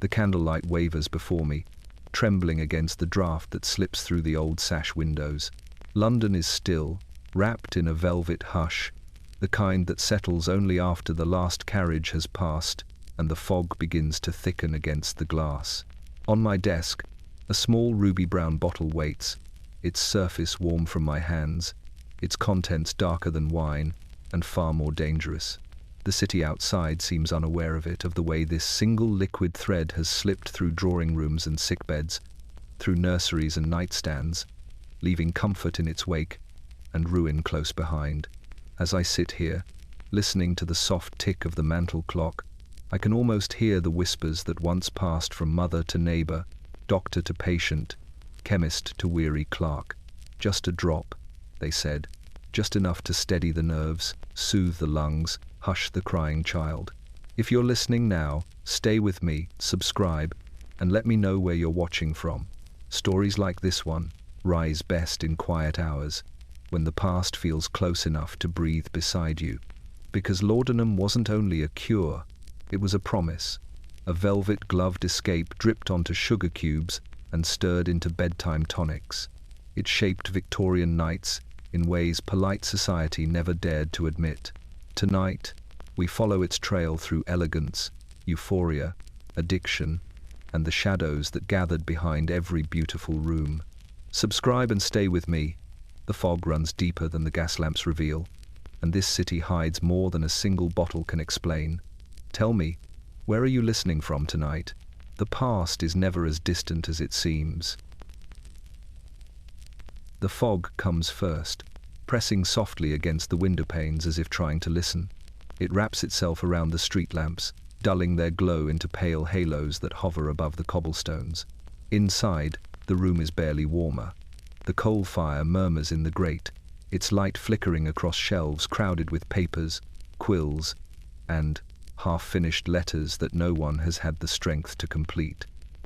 The candlelight wavers before me, trembling against the draught that slips through the old sash windows. London is still, wrapped in a velvet hush, the kind that settles only after the last carriage has passed and the fog begins to thicken against the glass. On my desk, a small ruby-brown bottle waits, its surface warm from my hands, its contents darker than wine and far more dangerous. The city outside seems unaware of it, of the way this single liquid thread has slipped through drawing rooms and sickbeds, through nurseries and nightstands, leaving comfort in its wake and ruin close behind. As I sit here, listening to the soft tick of the mantel clock, I can almost hear the whispers that once passed from mother to neighbor, doctor to patient, chemist to weary clerk. Just a drop, they said, just enough to steady the nerves, soothe the lungs, hush the crying child. If you're listening now, stay with me, subscribe, and let me know where you're watching from. Stories like this one rise best in quiet hours, when the past feels close enough to breathe beside you. Because laudanum wasn't only a cure, it was a promise, a velvet-gloved escape dripped onto sugar cubes and stirred into bedtime tonics. It shaped Victorian nights in ways polite society never dared to admit. Tonight, we follow its trail through elegance, euphoria, addiction, and the shadows that gathered behind every beautiful room. Subscribe and stay with me. The fog runs deeper than the gas lamps reveal, and this city hides more than a single bottle can explain. Tell me, where are you listening from tonight? The past is never as distant as it seems. The fog comes first, pressing softly against the window panes as if trying to listen. It wraps itself around the street lamps, dulling their glow into pale halos that hover above the cobblestones. Inside, the room is barely warmer. The coal fire murmurs in the grate, its light flickering across shelves crowded with papers, quills, and half-finished letters that no one has had the strength to complete.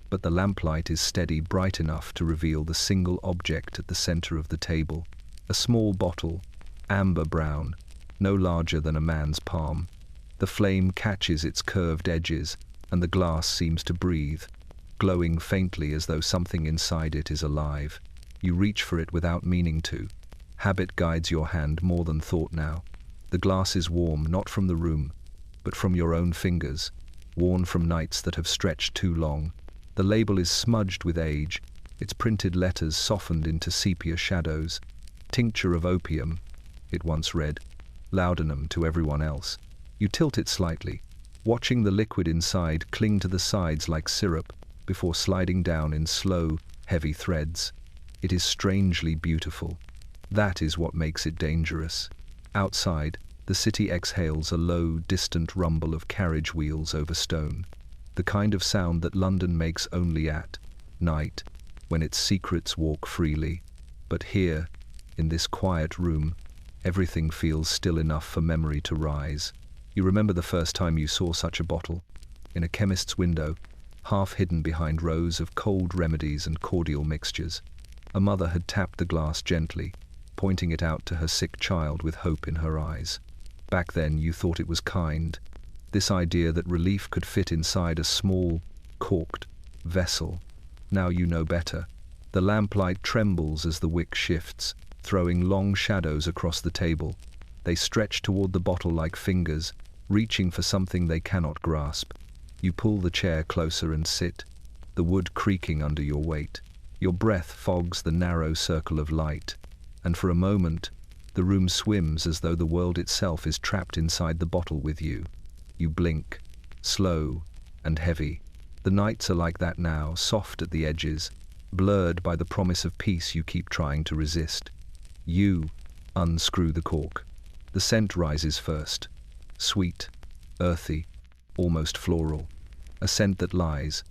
But the lamplight is steady, bright enough to reveal the single object at the center of the table. A small bottle, amber brown, no larger than a man's palm. The flame catches its curved edges, and the glass seems to breathe, glowing faintly as though something inside it is alive. You reach for it without meaning to. Habit guides your hand more than thought now. The glass is warm, not from the room, but from your own fingers, worn from nights that have stretched too long. The label is smudged with age, its printed letters softened into sepia shadows. Tincture of opium, it once read. Laudanum to everyone else. You tilt it slightly, watching the liquid inside cling to the sides like syrup before sliding down in slow, heavy threads. It is strangely beautiful. That is what makes it dangerous. Outside, the city exhales a low, distant rumble of carriage wheels over stone, the kind of sound that London makes only at night, when its secrets walk freely. But here, in this quiet room, everything feels still enough for memory to rise. You remember the first time you saw such a bottle, in a chemist's window, half hidden behind rows of cold remedies and cordial mixtures. A mother had tapped the glass gently, pointing it out to her sick child with hope in her eyes. Back then you thought it was kind, this idea that relief could fit inside a small, corked vessel. Now you know better. The lamplight trembles as the wick shifts, throwing long shadows across the table. They stretch toward the bottle like fingers, reaching for something they cannot grasp. You pull the chair closer and sit, the wood creaking under your weight. Your breath fogs the narrow circle of light, and for a moment, the room swims as though the world itself is trapped inside the bottle with you. You blink, slow and heavy. The nights are like that now, soft at the edges, blurred by the promise of peace you keep trying to resist. You unscrew the cork. The scent rises first. Sweet, earthy, almost floral. A scent that lies.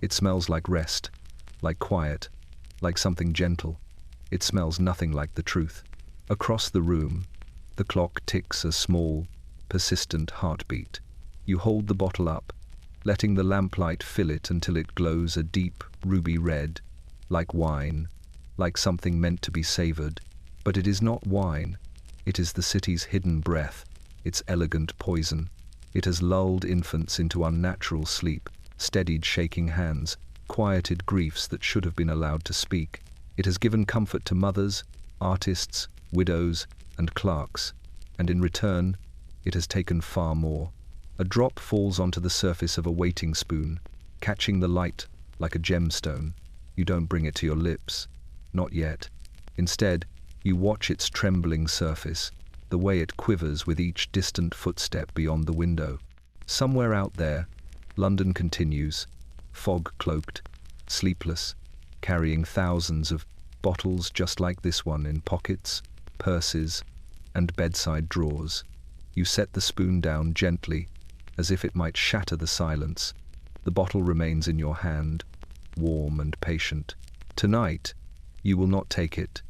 It smells like rest, like quiet, like something gentle. It smells nothing like the truth. Across the room, the clock ticks a small, persistent heartbeat. You hold the bottle up, letting the lamplight fill it until it glows a deep, ruby red, like wine, like something meant to be savored. But it is not wine. It is the city's hidden breath, its elegant poison. It has lulled infants into unnatural sleep, steadied shaking hands, quieted griefs that should have been allowed to speak. It has given comfort to mothers, artists, widows, and clerks, and in return, it has taken far more. A drop falls onto the surface of a waiting spoon, catching the light like a gemstone. You don't bring it to your lips. Not yet. Instead, you watch its trembling surface, the way it quivers with each distant footstep beyond the window. Somewhere out there, London continues, fog-cloaked, sleepless, carrying thousands of bottles just like this one in pockets, purses, and bedside drawers. You set the spoon down gently, as if it might shatter the silence. The bottle remains in your hand, warm and patient. Tonight, you will not take it,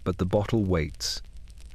but the bottle waits,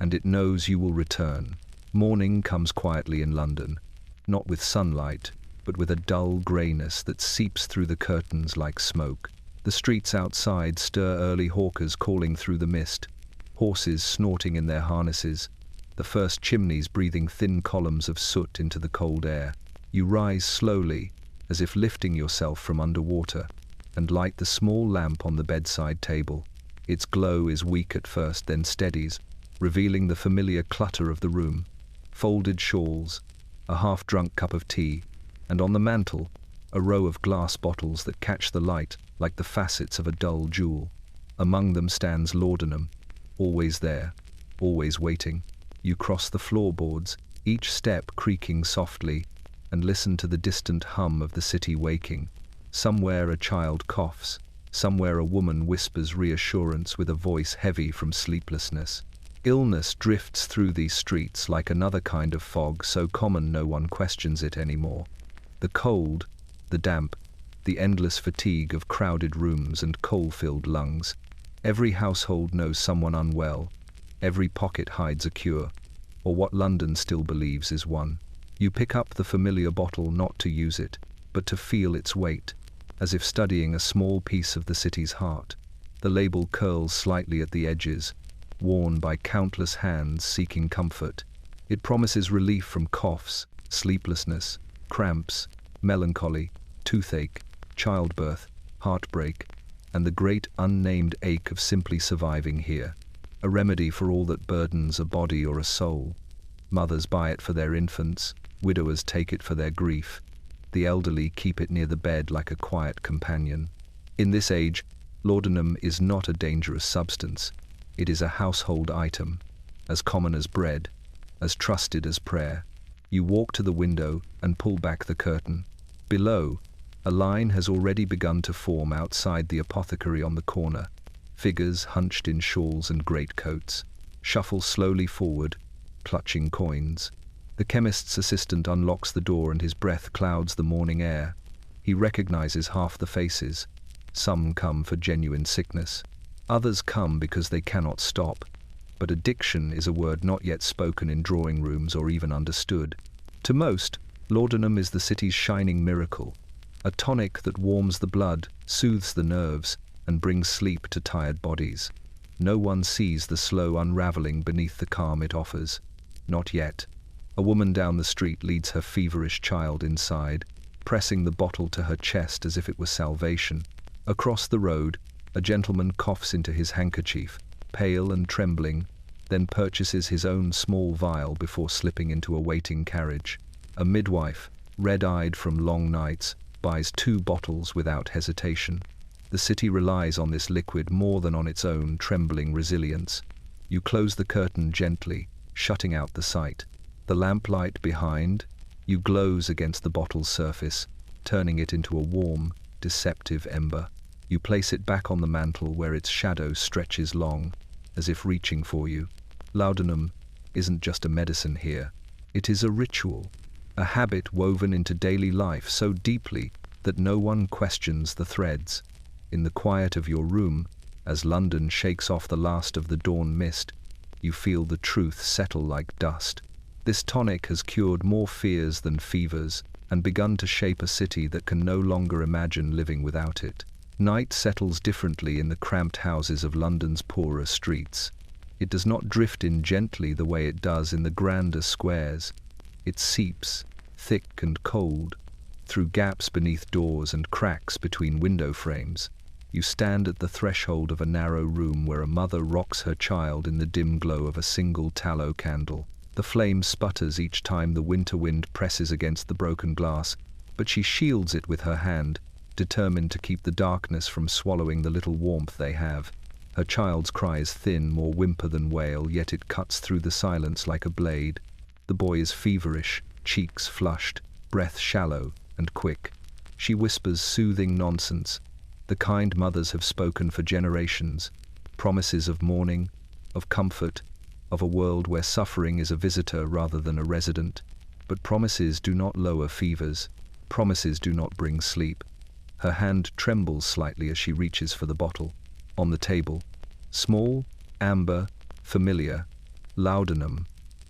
and it knows you will return. Morning comes quietly in London, not with sunlight, but with a dull greyness that seeps through the curtains like smoke. The streets outside stir early hawkers calling through the mist, horses snorting in their harnesses, the first chimneys breathing thin columns of soot into the cold air. You rise slowly, as if lifting yourself from underwater, and light the small lamp on the bedside table. Its glow is weak at first, then steadies, revealing the familiar clutter of the room. Folded shawls, a half-drunk cup of tea, and on the mantel, a row of glass bottles that catch the light like the facets of a dull jewel. Among them stands laudanum, always there, always waiting. You cross the floorboards, each step creaking softly, and listen to the distant hum of the city waking. Somewhere a child coughs, somewhere a woman whispers reassurance with a voice heavy from sleeplessness. Illness drifts through these streets like another kind of fog so common no one questions it anymore. The cold, the damp, the endless fatigue of crowded rooms and coal-filled lungs. Every household knows someone unwell. Every pocket hides a cure, or what London still believes is one. You pick up the familiar bottle not to use it, but to feel its weight, as if studying a small piece of the city's heart. The label curls slightly at the edges, worn by countless hands seeking comfort. It promises relief from coughs, sleeplessness, cramps, melancholy, toothache, childbirth, heartbreak, and the great unnamed ache of simply surviving here. A remedy for all that burdens a body or a soul. Mothers buy it for their infants, widowers take it for their grief. The elderly keep it near the bed like a quiet companion. In this age, laudanum is not a dangerous substance. It is a household item, as common as bread, as trusted as prayer. You walk to the window and pull back the curtain. Below, a line has already begun to form outside the apothecary on the corner. Figures hunched in shawls and greatcoats shuffle slowly forward, clutching coins. The chemist's assistant unlocks the door and his breath clouds the morning air. He recognizes half the faces. Some come for genuine sickness. Others come because they cannot stop. But addiction is a word not yet spoken in drawing rooms or even understood. To most, laudanum is the city's shining miracle, a tonic that warms the blood, soothes the nerves, and brings sleep to tired bodies. No one sees the slow unraveling beneath the calm it offers. Not yet. A woman down the street leads her feverish child inside, pressing the bottle to her chest as if it were salvation. Across the road, a gentleman coughs into his handkerchief, pale and trembling, then purchases his own small vial before slipping into a waiting carriage. A midwife, red-eyed from long nights, buys 2 bottles without hesitation. The city relies on this liquid more than on its own trembling resilience. You close the curtain gently, shutting out the sight. The lamplight behind you glows against the bottle's surface, turning it into a warm, deceptive ember. You place it back on the mantel where its shadow stretches long, as if reaching for you. Laudanum isn't just a medicine here. It is a ritual, a habit woven into daily life so deeply that no one questions the threads. In the quiet of your room, as London shakes off the last of the dawn mist, you feel the truth settle like dust. This tonic has cured more fears than fevers and begun to shape a city that can no longer imagine living without it. Night settles differently in the cramped houses of London's poorer streets. It does not drift in gently the way it does in the grander squares. It seeps, thick and cold, through gaps beneath doors and cracks between window frames. You stand at the threshold of a narrow room where a mother rocks her child in the dim glow of a single tallow candle. The flame sputters each time the winter wind presses against the broken glass, but she shields it with her hand, determined to keep the darkness from swallowing the little warmth they have. Her child's cry is thin, more whimper than wail, yet it cuts through the silence like a blade. The boy is feverish, cheeks flushed, breath shallow and quick. She whispers soothing nonsense, the kind mothers have spoken for generations, promises of mourning, of comfort, of a world where suffering is a visitor rather than a resident. But promises do not lower fevers, promises do not bring sleep. Her hand trembles slightly as she reaches for the bottle. On the table, small, amber, familiar, laudanum,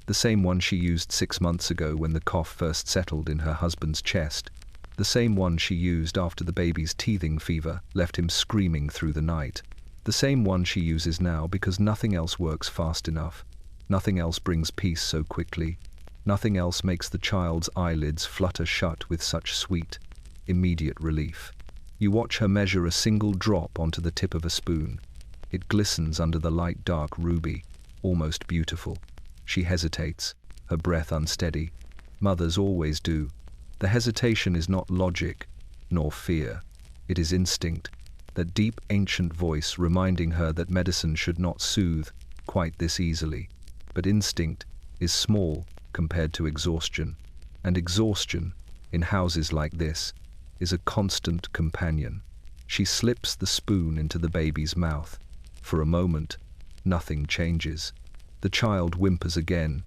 the same one she used 6 months ago when the cough first settled in her husband's chest, the same one she used after the baby's teething fever left him screaming through the night, the same one she uses now because nothing else works fast enough, nothing else brings peace so quickly, nothing else makes the child's eyelids flutter shut with such sweet, immediate relief. You watch her measure a single drop onto the tip of a spoon. It glistens under the light dark ruby, almost beautiful. She hesitates, her breath unsteady. Mothers always do. The hesitation is not logic, nor fear. It is instinct, that deep ancient voice reminding her that medicine should not soothe quite this easily. But instinct is small compared to exhaustion. And exhaustion, in houses like this, is a constant companion. She slips the spoon into the baby's mouth. For a moment, nothing changes. The child whimpers again,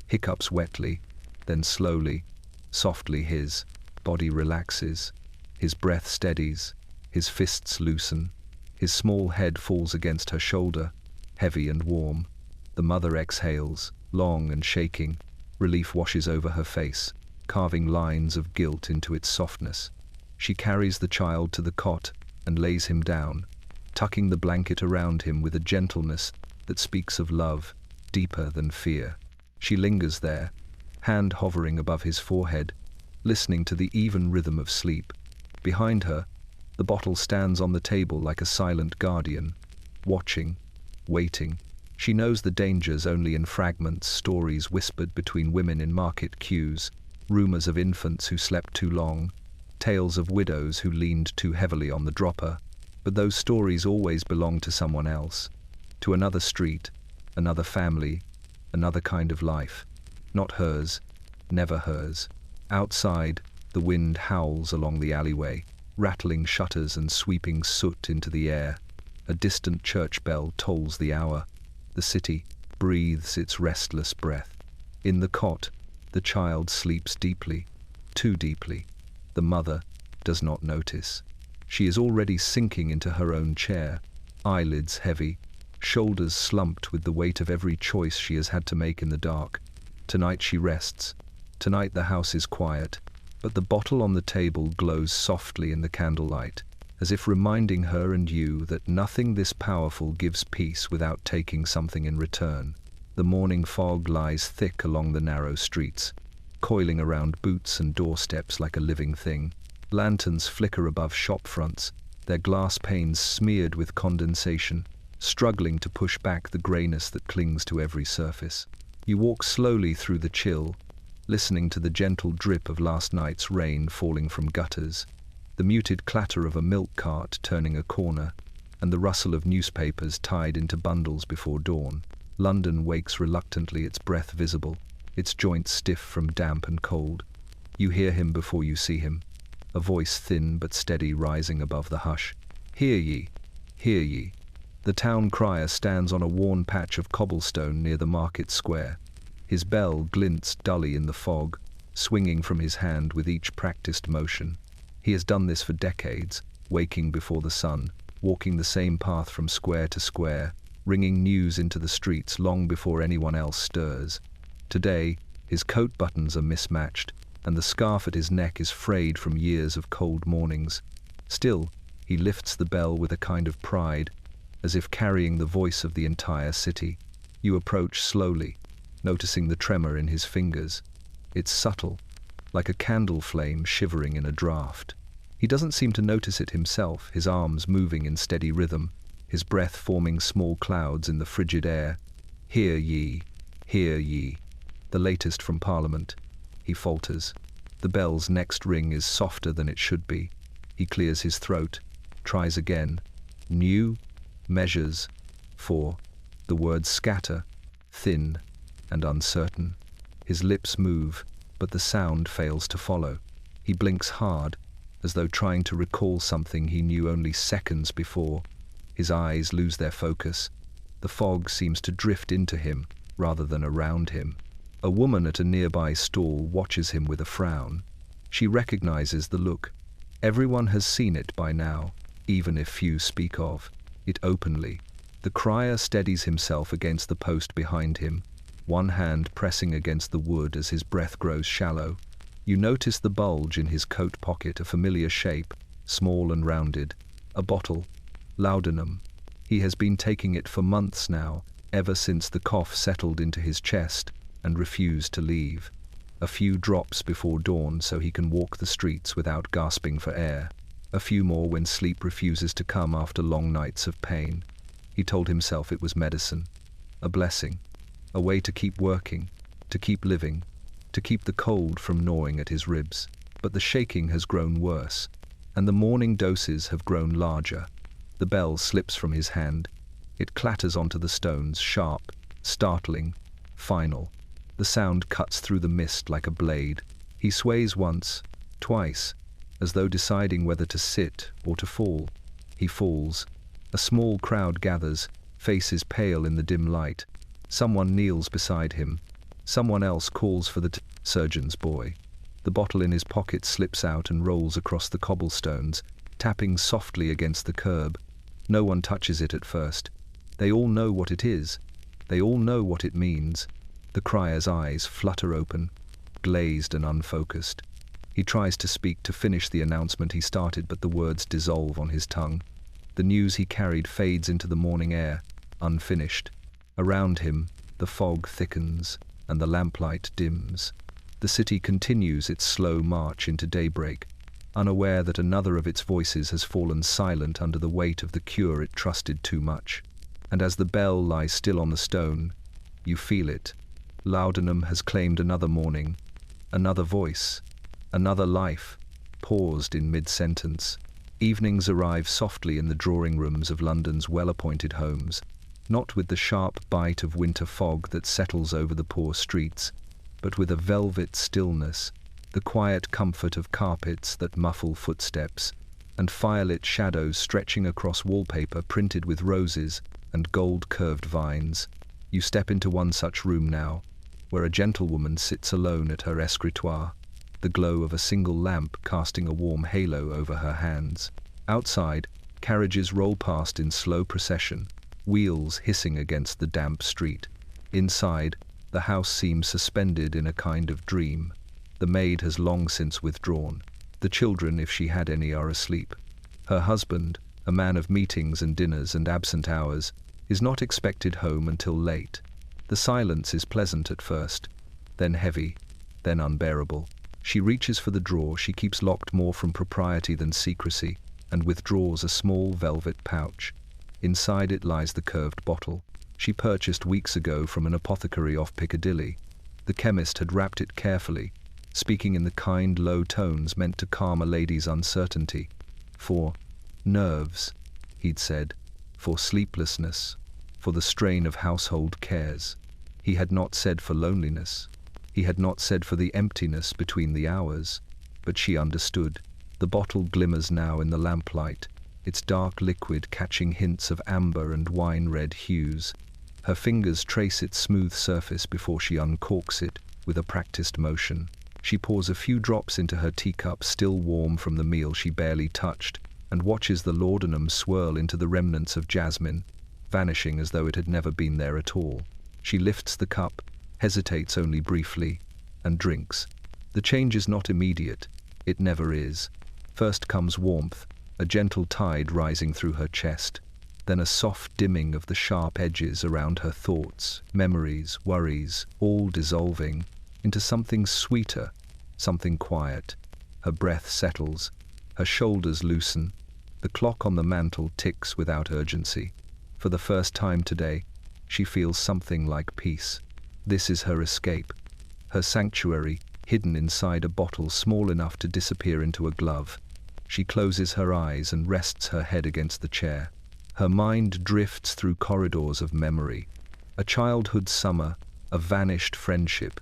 hiccups wetly, then slowly, softly his body relaxes, his breath steadies, his fists loosen, his small head falls against her shoulder, heavy and warm. The mother exhales, long and shaking. Relief washes over her face, carving lines of guilt into its softness. She carries the child to the cot and lays him down, tucking the blanket around him with a gentleness that speaks of love, deeper than fear. She lingers there, hand hovering above his forehead, listening to the even rhythm of sleep. Behind her, the bottle stands on the table like a silent guardian, watching, waiting. She knows the dangers only in fragments, stories whispered between women in market queues, rumors of infants who slept too long, tales of widows who leaned too heavily on the dropper. But those stories always belong to someone else, to another street, another family, another kind of life. Not hers, never hers. Outside, the wind howls along the alleyway, rattling shutters and sweeping soot into the air. A distant church bell tolls the hour. The city breathes its restless breath. In the cot, the child sleeps deeply, too deeply. The mother does not notice. She is already sinking into her own chair, eyelids heavy, shoulders slumped with the weight of every choice she has had to make in the dark. Tonight she rests. Tonight the house is quiet, but the bottle on the table glows softly in the candlelight, as if reminding her and you that nothing this powerful gives peace without taking something in return. The morning fog lies thick along the narrow streets, coiling around boots and doorsteps like a living thing. Lanterns flicker above shop fronts, their glass panes smeared with condensation, struggling to push back the greyness that clings to every surface. You walk slowly through the chill, listening to the gentle drip of last night's rain falling from gutters, the muted clatter of a milk cart turning a corner, and the rustle of newspapers tied into bundles before dawn. London wakes reluctantly, its breath visible, its joints stiff from damp and cold. You hear him before you see him, a voice thin but steady rising above the hush. Hear ye, hear ye. The town crier stands on a worn patch of cobblestone near the market square. His bell glints dully in the fog, swinging from his hand with each practiced motion. He has done this for decades, waking before the sun, walking the same path from square to square, ringing news into the streets long before anyone else stirs. Today, his coat buttons are mismatched, and the scarf at his neck is frayed from years of cold mornings. Still, he lifts the bell with a kind of pride, as if carrying the voice of the entire city. You approach slowly, noticing the tremor in his fingers. It's subtle, like a candle flame shivering in a draught. He doesn't seem to notice it himself, his arms moving in steady rhythm, his breath forming small clouds in the frigid air. Hear ye, hear ye. The latest from Parliament. He falters. The bell's next ring is softer than it should be. He clears his throat, tries again. New measures for. The words scatter, thin and uncertain. His lips move, but the sound fails to follow. He blinks hard, as though trying to recall something he knew only seconds before. His eyes lose their focus. The fog seems to drift into him rather than around him. A woman at a nearby stall watches him with a frown. She recognizes the look. Everyone has seen it by now, even if few speak of it openly. The crier steadies himself against the post behind him, one hand pressing against the wood as his breath grows shallow. You notice the bulge in his coat pocket, a familiar shape, small and rounded. A bottle. Laudanum. He has been taking it for months now, ever since the cough settled into his chest and refused to leave. A few drops before dawn so he can walk the streets without gasping for air. A few more when sleep refuses to come after long nights of pain. He told himself it was medicine. A blessing. A way to keep working, to keep living, to keep the cold from gnawing at his ribs. But the shaking has grown worse, and the morning doses have grown larger. The bell slips from his hand. It clatters onto the stones, sharp, startling, final. The sound cuts through the mist like a blade. He sways once, twice, as though deciding whether to sit or to fall. He falls. A small crowd gathers, faces pale in the dim light. Someone kneels beside him. Someone else calls for the surgeon's boy. The bottle in his pocket slips out and rolls across the cobblestones, tapping softly against the curb. No one touches it at first. They all know what it is. They all know what it means. The crier's eyes flutter open, glazed and unfocused. He tries to speak, to finish the announcement he started, but the words dissolve on his tongue. The news he carried fades into the morning air, unfinished. Around him, the fog thickens, and the lamplight dims. The city continues its slow march into daybreak, unaware that another of its voices has fallen silent under the weight of the cure it trusted too much. And as the bell lies still on the stone, you feel it. Laudanum has claimed another morning, another voice, another life, paused in mid-sentence. Evenings arrive softly in the drawing rooms of London's well-appointed homes, not with the sharp bite of winter fog that settles over the poor streets, but with a velvet stillness, the quiet comfort of carpets that muffle footsteps, and firelit shadows stretching across wallpaper printed with roses and gold-curved vines. You step into one such room now, where a gentlewoman sits alone at her escritoire, the glow of a single lamp casting a warm halo over her hands. Outside, carriages roll past in slow procession, wheels hissing against the damp street. Inside, the house seems suspended in a kind of dream. The maid has long since withdrawn. The children, if she had any, are asleep. Her husband, a man of meetings and dinners and absent hours, is not expected home until late. The silence is pleasant at first, then heavy, then unbearable. She reaches for the drawer she keeps locked more from propriety than secrecy, and withdraws a small velvet pouch. Inside it lies the curved bottle she purchased weeks ago from an apothecary off Piccadilly. The chemist had wrapped it carefully, speaking in the kind, low tones meant to calm a lady's uncertainty. For nerves, he'd said, for sleeplessness, for the strain of household cares. He had not said for loneliness. He had not said for the emptiness between the hours. But she understood. The bottle glimmers now in the lamplight, its dark liquid catching hints of amber and wine-red hues. Her fingers trace its smooth surface before she uncorks it with a practiced motion. She pours a few drops into her teacup, still warm from the meal she barely touched, and watches the laudanum swirl into the remnants of jasmine, vanishing as though it had never been there at all. She lifts the cup, hesitates only briefly, and drinks. The change is not immediate. It never is. First comes warmth, a gentle tide rising through her chest, then a soft dimming of the sharp edges around her thoughts, memories, worries, all dissolving into something sweeter, something quiet. Her breath settles, her shoulders loosen. The clock on the mantel ticks without urgency. For the first time today, she feels something like peace. This is her escape, her sanctuary, hidden inside a bottle small enough to disappear into a glove. She closes her eyes and rests her head against the chair. Her mind drifts through corridors of memory. A childhood summer, a vanished friendship,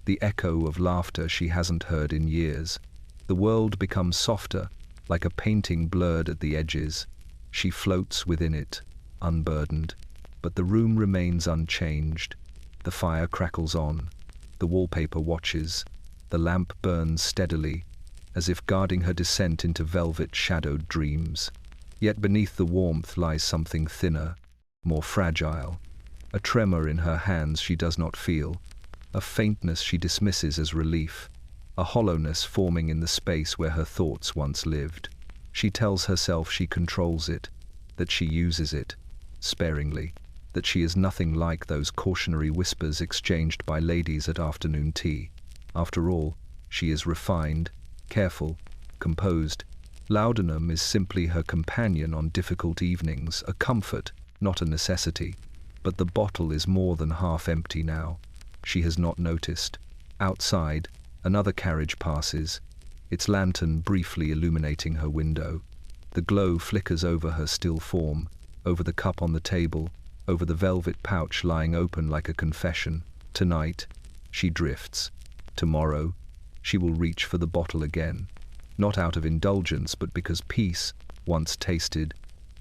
the echo of laughter she hasn't heard in years. The world becomes softer, like a painting blurred at the edges. She floats within it, unburdened. But the room remains unchanged. The fire crackles on. The wallpaper watches. The lamp burns steadily, as if guarding her descent into velvet-shadowed dreams. Yet beneath the warmth lies something thinner, more fragile. A tremor in her hands she does not feel, a faintness she dismisses as relief, a hollowness forming in the space where her thoughts once lived. She tells herself she controls it, that she uses it, sparingly, that she is nothing like those cautionary whispers exchanged by ladies at afternoon tea. After all, she is refined, careful, composed. Laudanum is simply her companion on difficult evenings, a comfort, not a necessity. But the bottle is more than half empty now. She has not noticed. Outside, another carriage passes, its lantern briefly illuminating her window. The glow flickers over her still form, over the cup on the table, over the velvet pouch lying open like a confession. Tonight, she drifts. Tomorrow, she will reach for the bottle again. Not out of indulgence, but because peace, once tasted,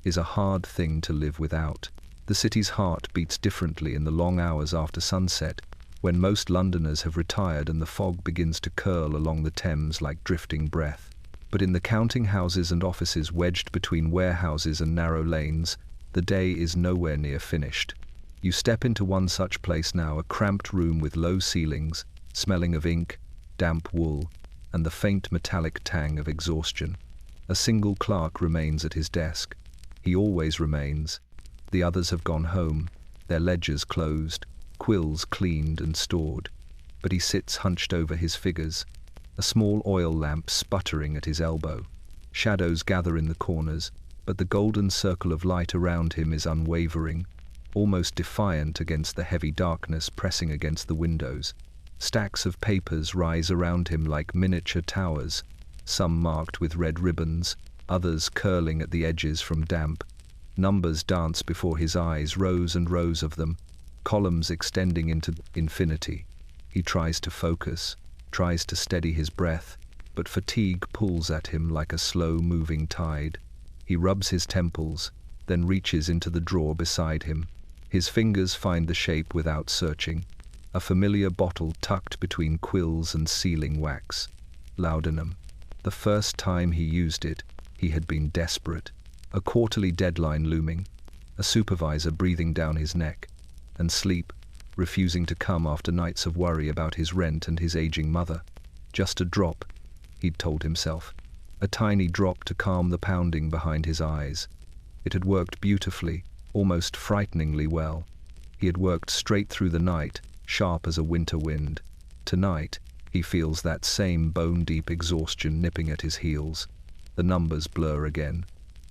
is a hard thing to live without. The city's heart beats differently in the long hours after sunset, when most Londoners have retired and the fog begins to curl along the Thames like drifting breath. But in the counting houses and offices wedged between warehouses and narrow lanes, the day is nowhere near finished. You step into one such place now, a cramped room with low ceilings, smelling of ink, damp wool, and the faint metallic tang of exhaustion. A single clerk remains at his desk. He always remains. The others have gone home, their ledgers closed, quills cleaned and stored. But he sits hunched over his figures, a small oil lamp sputtering at his elbow. Shadows gather in the corners, but the golden circle of light around him is unwavering, almost defiant against the heavy darkness pressing against the windows. Stacks of papers rise around him like miniature towers, some marked with red ribbons, others curling at the edges from damp. Numbers dance before his eyes, rows and rows of them, columns extending into infinity. He tries to focus, tries to steady his breath, but fatigue pulls at him like a slow-moving tide. He rubs his temples, then reaches into the drawer beside him. His fingers find the shape without searching, a familiar bottle tucked between quills and sealing wax. Laudanum. The first time he used it, he had been desperate. A quarterly deadline looming, a supervisor breathing down his neck, and sleep refusing to come after nights of worry about his rent and his aging mother. Just a drop, he'd told himself. A tiny drop to calm the pounding behind his eyes. It had worked beautifully, almost frighteningly well. He had worked straight through the night, sharp as a winter wind. Tonight, he feels that same bone-deep exhaustion nipping at his heels. The numbers blur again.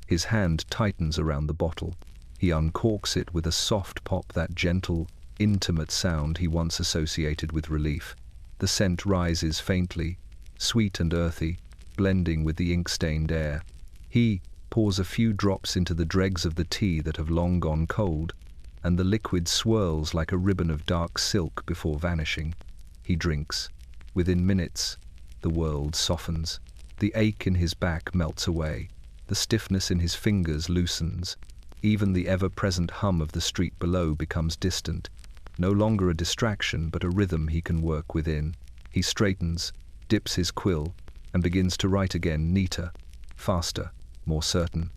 His hand tightens around the bottle. He uncorks it with a soft pop, that gentle, intimate sound he once associated with relief. The scent rises faintly, sweet and earthy, blending with the ink-stained air. He pours a few drops into the dregs of the tea that have long gone cold, and the liquid swirls like a ribbon of dark silk before vanishing. He drinks. Within minutes, the world softens. The ache in his back melts away. The stiffness in his fingers loosens. Even the ever-present hum of the street below becomes distant, no longer a distraction but a rhythm he can work within. He straightens, dips his quill, and begins to write again, neater, faster, more certain.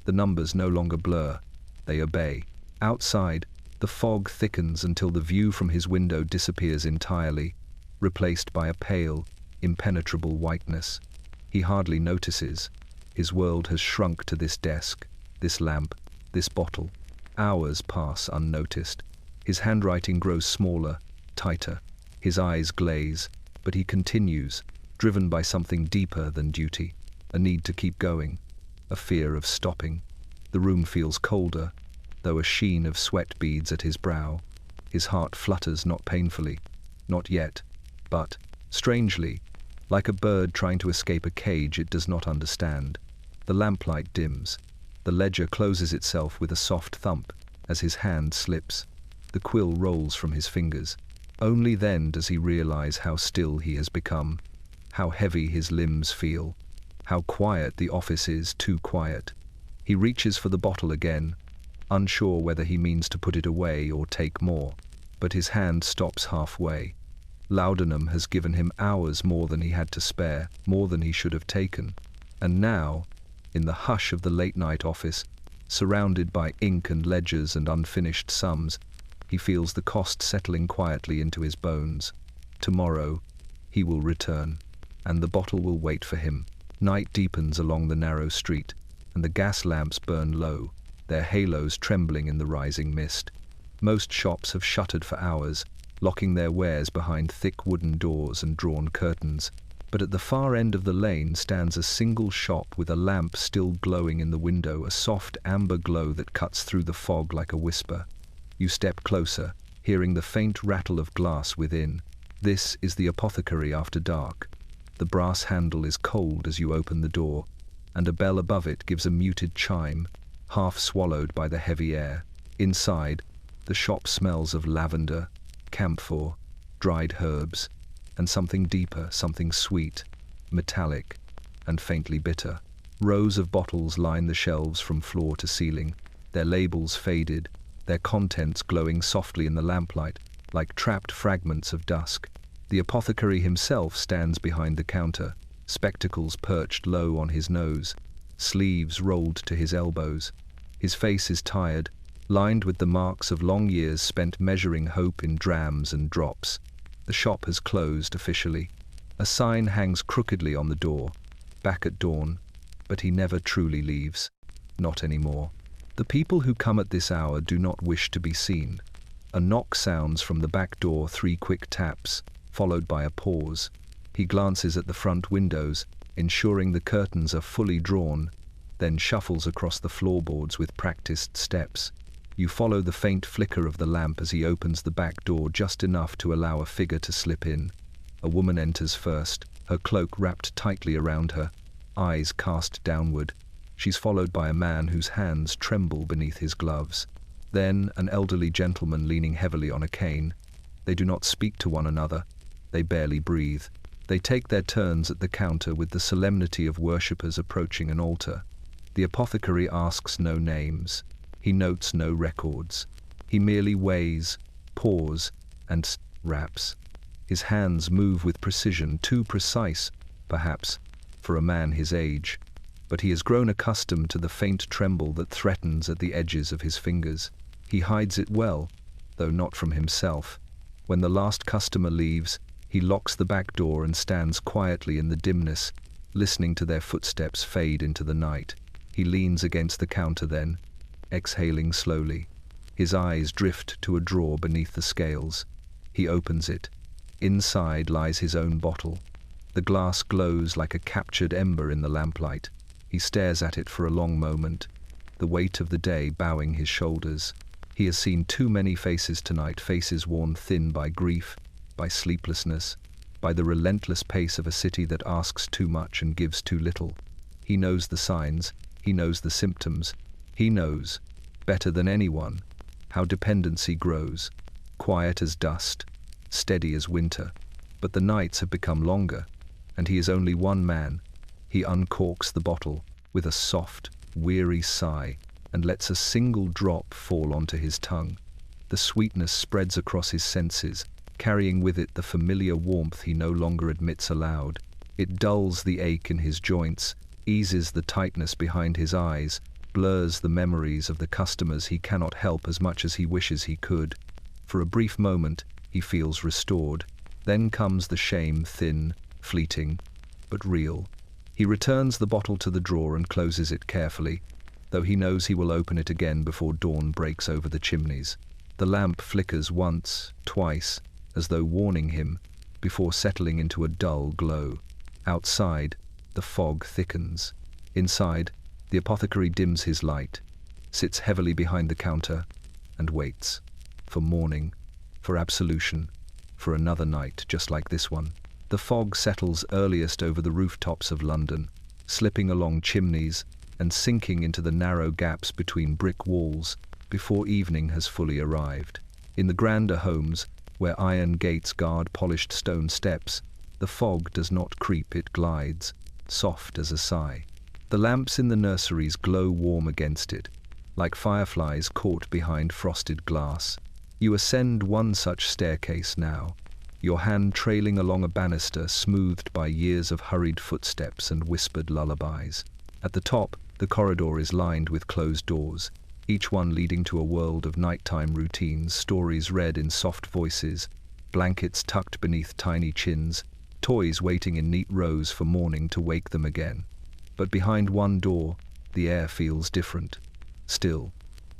The numbers no longer blur, they obey. Outside, the fog thickens until the view from his window disappears entirely, replaced by a pale, impenetrable whiteness. He hardly notices. His world has shrunk to this desk, this lamp, this bottle. Hours pass unnoticed. His handwriting grows smaller, tighter. His eyes glaze, but he continues, driven by something deeper than duty, a need to keep going, a fear of stopping. The room feels colder, though a sheen of sweat beads at his brow. His heart flutters not painfully, not yet, but, strangely, like a bird trying to escape a cage it does not understand. The lamplight dims. The ledger closes itself with a soft thump as his hand slips. The quill rolls from his fingers. Only then does he realize how still he has become, how heavy his limbs feel, how quiet the office is, too quiet. He reaches for the bottle again, unsure whether he means to put it away or take more, but his hand stops halfway. Laudanum has given him hours more than he had to spare, more than he should have taken. And now, in the hush of the late-night office, surrounded by ink and ledgers and unfinished sums, he feels the cost settling quietly into his bones. Tomorrow, he will return, and the bottle will wait for him. Night deepens along the narrow street, and the gas lamps burn low, their halos trembling in the rising mist. Most shops have shuttered for hours, locking their wares behind thick wooden doors and drawn curtains. But at the far end of the lane stands a single shop with a lamp still glowing in the window, a soft amber glow that cuts through the fog like a whisper. You step closer, hearing the faint rattle of glass within. This is the apothecary after dark. The brass handle is cold as you open the door, and a bell above it gives a muted chime, half swallowed by the heavy air. Inside, the shop smells of lavender, camphor, dried herbs, and something deeper, something sweet, metallic, and faintly bitter. Rows of bottles line the shelves from floor to ceiling, their labels faded, their contents glowing softly in the lamplight, like trapped fragments of dusk. The apothecary himself stands behind the counter, spectacles perched low on his nose, sleeves rolled to his elbows. His face is tired, lined with the marks of long years spent measuring hope in drams and drops. The shop has closed officially. A sign hangs crookedly on the door, back at dawn, but he never truly leaves. Not anymore. The people who come at this hour do not wish to be seen. A knock sounds from the back door, 3 quick taps, followed by a pause. He glances at the front windows, ensuring the curtains are fully drawn, then shuffles across the floorboards with practiced steps. You follow the faint flicker of the lamp as he opens the back door just enough to allow a figure to slip in. A woman enters first, her cloak wrapped tightly around her, eyes cast downward. She's followed by a man whose hands tremble beneath his gloves. Then an elderly gentleman leaning heavily on a cane. They do not speak to one another. They barely breathe. They take their turns at the counter with the solemnity of worshippers approaching an altar. The apothecary asks no names. He notes no records. He merely weighs, pours, and raps. His hands move with precision, too precise, perhaps, for a man his age, but he has grown accustomed to the faint tremble that threatens at the edges of his fingers. He hides it well, though not from himself. When the last customer leaves, he locks the back door and stands quietly in the dimness, listening to their footsteps fade into the night. He leans against the counter then, exhaling slowly. His eyes drift to a drawer beneath the scales. He opens it. Inside lies his own bottle. The glass glows like a captured ember in the lamplight. He stares at it for a long moment, the weight of the day bowing his shoulders. He has seen too many faces tonight, faces worn thin by grief, by sleeplessness, by the relentless pace of a city that asks too much and gives too little. He knows the signs, he knows the symptoms. He knows, better than anyone, how dependency grows, quiet as dust, steady as winter. But the nights have become longer, and he is only one man. He uncorks the bottle with a soft, weary sigh and lets a single drop fall onto his tongue. The sweetness spreads across his senses, carrying with it the familiar warmth he no longer admits aloud. It dulls the ache in his joints, eases the tightness behind his eyes, blurs the memories of the customers he cannot help as much as he wishes he could. For a brief moment, he feels restored. Then comes the shame, thin, fleeting, but real. He returns the bottle to the drawer and closes it carefully, though he knows he will open it again before dawn breaks over the chimneys. The lamp flickers once, twice, as though warning him, before settling into a dull glow. Outside, the fog thickens. Inside, the apothecary dims his light, sits heavily behind the counter, and waits. For morning, for absolution, for another night just like this one. The fog settles earliest over the rooftops of London, slipping along chimneys and sinking into the narrow gaps between brick walls before evening has fully arrived. In the grander homes, where iron gates guard polished stone steps, the fog does not creep, it glides, soft as a sigh. The lamps in the nurseries glow warm against it, like fireflies caught behind frosted glass. You ascend one such staircase now, your hand trailing along a banister smoothed by years of hurried footsteps and whispered lullabies. At the top, the corridor is lined with closed doors, each one leading to a world of nighttime routines, stories read in soft voices, blankets tucked beneath tiny chins, toys waiting in neat rows for morning to wake them again. But behind one door, the air feels different. Still,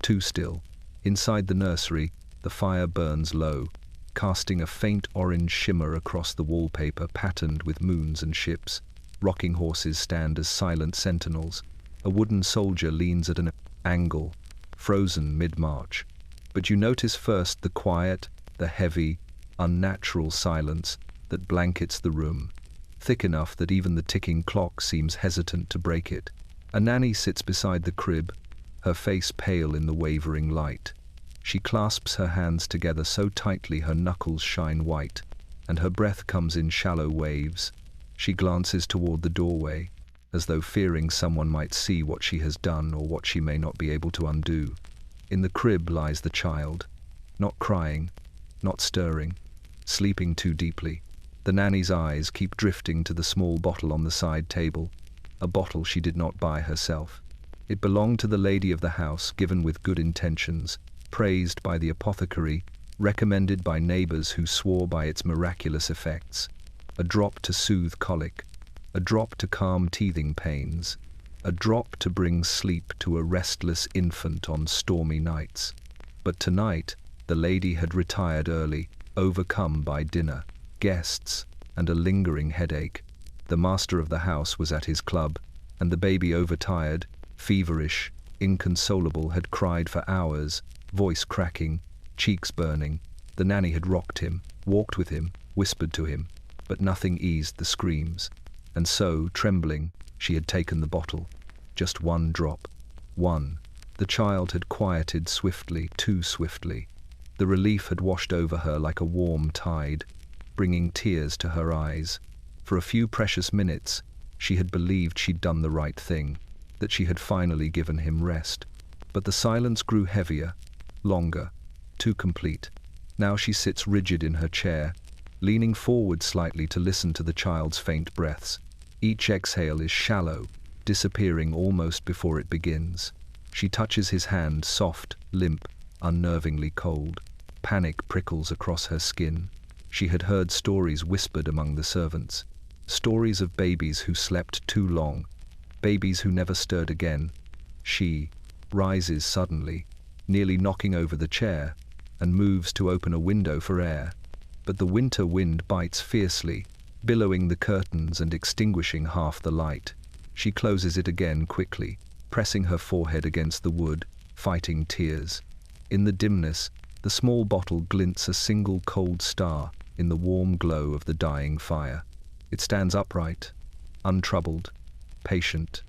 too still. Inside the nursery, the fire burns low, casting a faint orange shimmer across the wallpaper patterned with moons and ships. Rocking horses stand as silent sentinels. A wooden soldier leans at an angle, frozen mid-march. But you notice first the quiet, the heavy, unnatural silence that blankets the room, thick enough that even the ticking clock seems hesitant to break it. A nanny sits beside the crib, her face pale in the wavering light. She clasps her hands together so tightly her knuckles shine white, and her breath comes in shallow waves. She glances toward the doorway, as though fearing someone might see what she has done or what she may not be able to undo. In the crib lies the child, not crying, not stirring, sleeping too deeply. The nanny's eyes keep drifting to the small bottle on the side table, a bottle she did not buy herself. It belonged to the lady of the house, given with good intentions, praised by the apothecary, recommended by neighbors who swore by its miraculous effects. A drop to soothe colic, a drop to calm teething pains, a drop to bring sleep to a restless infant on stormy nights. But tonight, the lady had retired early, overcome by dinner, guests, and a lingering headache. The master of the house was at his club, and the baby, overtired, feverish, inconsolable, had cried for hours, voice cracking, cheeks burning. The nanny had rocked him, walked with him, whispered to him, but nothing eased the screams. And so, trembling, she had taken the bottle. Just one drop. One. The child had quieted swiftly, too swiftly. The relief had washed over her like a warm tide, bringing tears to her eyes. For a few precious minutes, she had believed she'd done the right thing, that she had finally given him rest. But the silence grew heavier, longer, too complete. Now she sits rigid in her chair, leaning forward slightly to listen to the child's faint breaths. Each exhale is shallow, disappearing almost before it begins. She touches his hand, soft, limp, unnervingly cold. Panic prickles across her skin. She had heard stories whispered among the servants. Stories of babies who slept too long, babies who never stirred again. She rises suddenly, nearly knocking over the chair, and moves to open a window for air. But the winter wind bites fiercely, billowing the curtains and extinguishing half the light. She closes it again quickly, pressing her forehead against the wood, fighting tears. In the dimness, the small bottle glints a single cold star in the warm glow of the dying fire. It stands upright, untroubled, patient,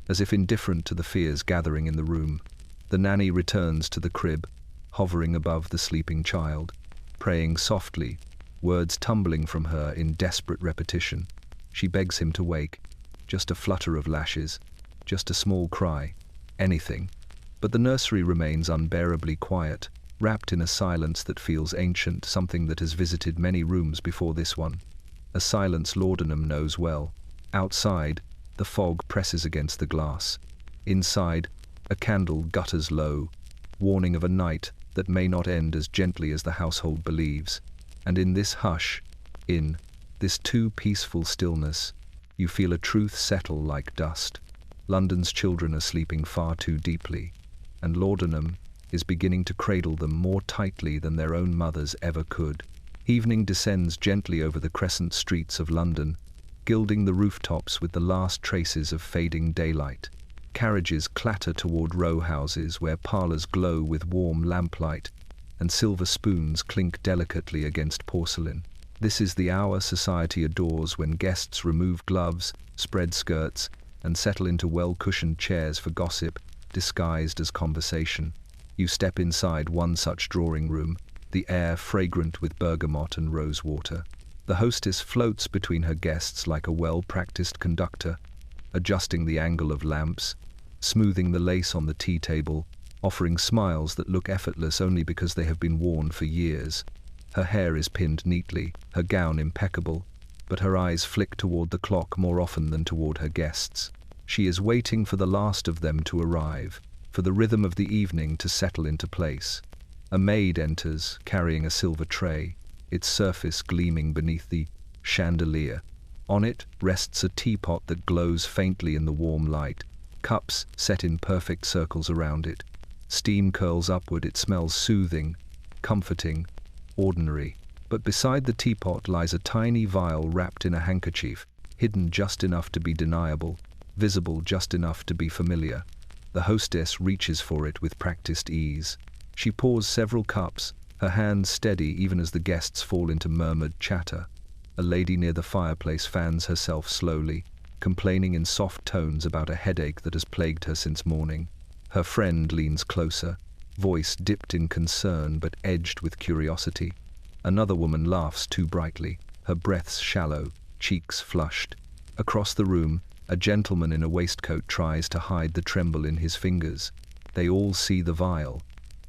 as if indifferent to the fears gathering in the room. The nanny returns to the crib, hovering above the sleeping child, praying softly, words tumbling from her in desperate repetition. She begs him to wake. Just a flutter of lashes, just a small cry, anything. But the nursery remains unbearably quiet, wrapped in a silence that feels ancient, something that has visited many rooms before this one. A silence Laudanum knows well. Outside, the fog presses against the glass. Inside, a candle gutters low, warning of a night that may not end as gently as the household believes. And in this hush, in this too peaceful stillness, you feel a truth settle like dust. London's children are sleeping far too deeply, and Laudanum is beginning to cradle them more tightly than their own mothers ever could. Evening descends gently over the crescent streets of London, gilding the rooftops with the last traces of fading daylight. Carriages clatter toward row houses where parlors glow with warm lamplight, and silver spoons clink delicately against porcelain. This is the hour society adores when guests remove gloves, spread skirts, and settle into well-cushioned chairs for gossip, disguised as conversation. You step inside one such drawing room, the air fragrant with bergamot and rosewater. The hostess floats between her guests like a well-practiced conductor, adjusting the angle of lamps, smoothing the lace on the tea table, offering smiles that look effortless only because they have been worn for years. Her hair is pinned neatly, her gown impeccable, but her eyes flick toward the clock more often than toward her guests. She is waiting for the last of them to arrive, for the rhythm of the evening to settle into place. A maid enters, carrying a silver tray, its surface gleaming beneath the chandelier. On it rests a teapot that glows faintly in the warm light, cups set in perfect circles around it. Steam curls upward, it smells soothing, comforting, ordinary. But beside the teapot lies a tiny vial wrapped in a handkerchief, hidden just enough to be deniable, visible just enough to be familiar. The hostess reaches for it with practiced ease. She pours several cups, her hands steady even as the guests fall into murmured chatter. A lady near the fireplace fans herself slowly, complaining in soft tones about a headache that has plagued her since morning. Her friend leans closer, voice dipped in concern but edged with curiosity. Another woman laughs too brightly, her breaths shallow, cheeks flushed. Across the room, a gentleman in a waistcoat tries to hide the tremble in his fingers. They all see the vial.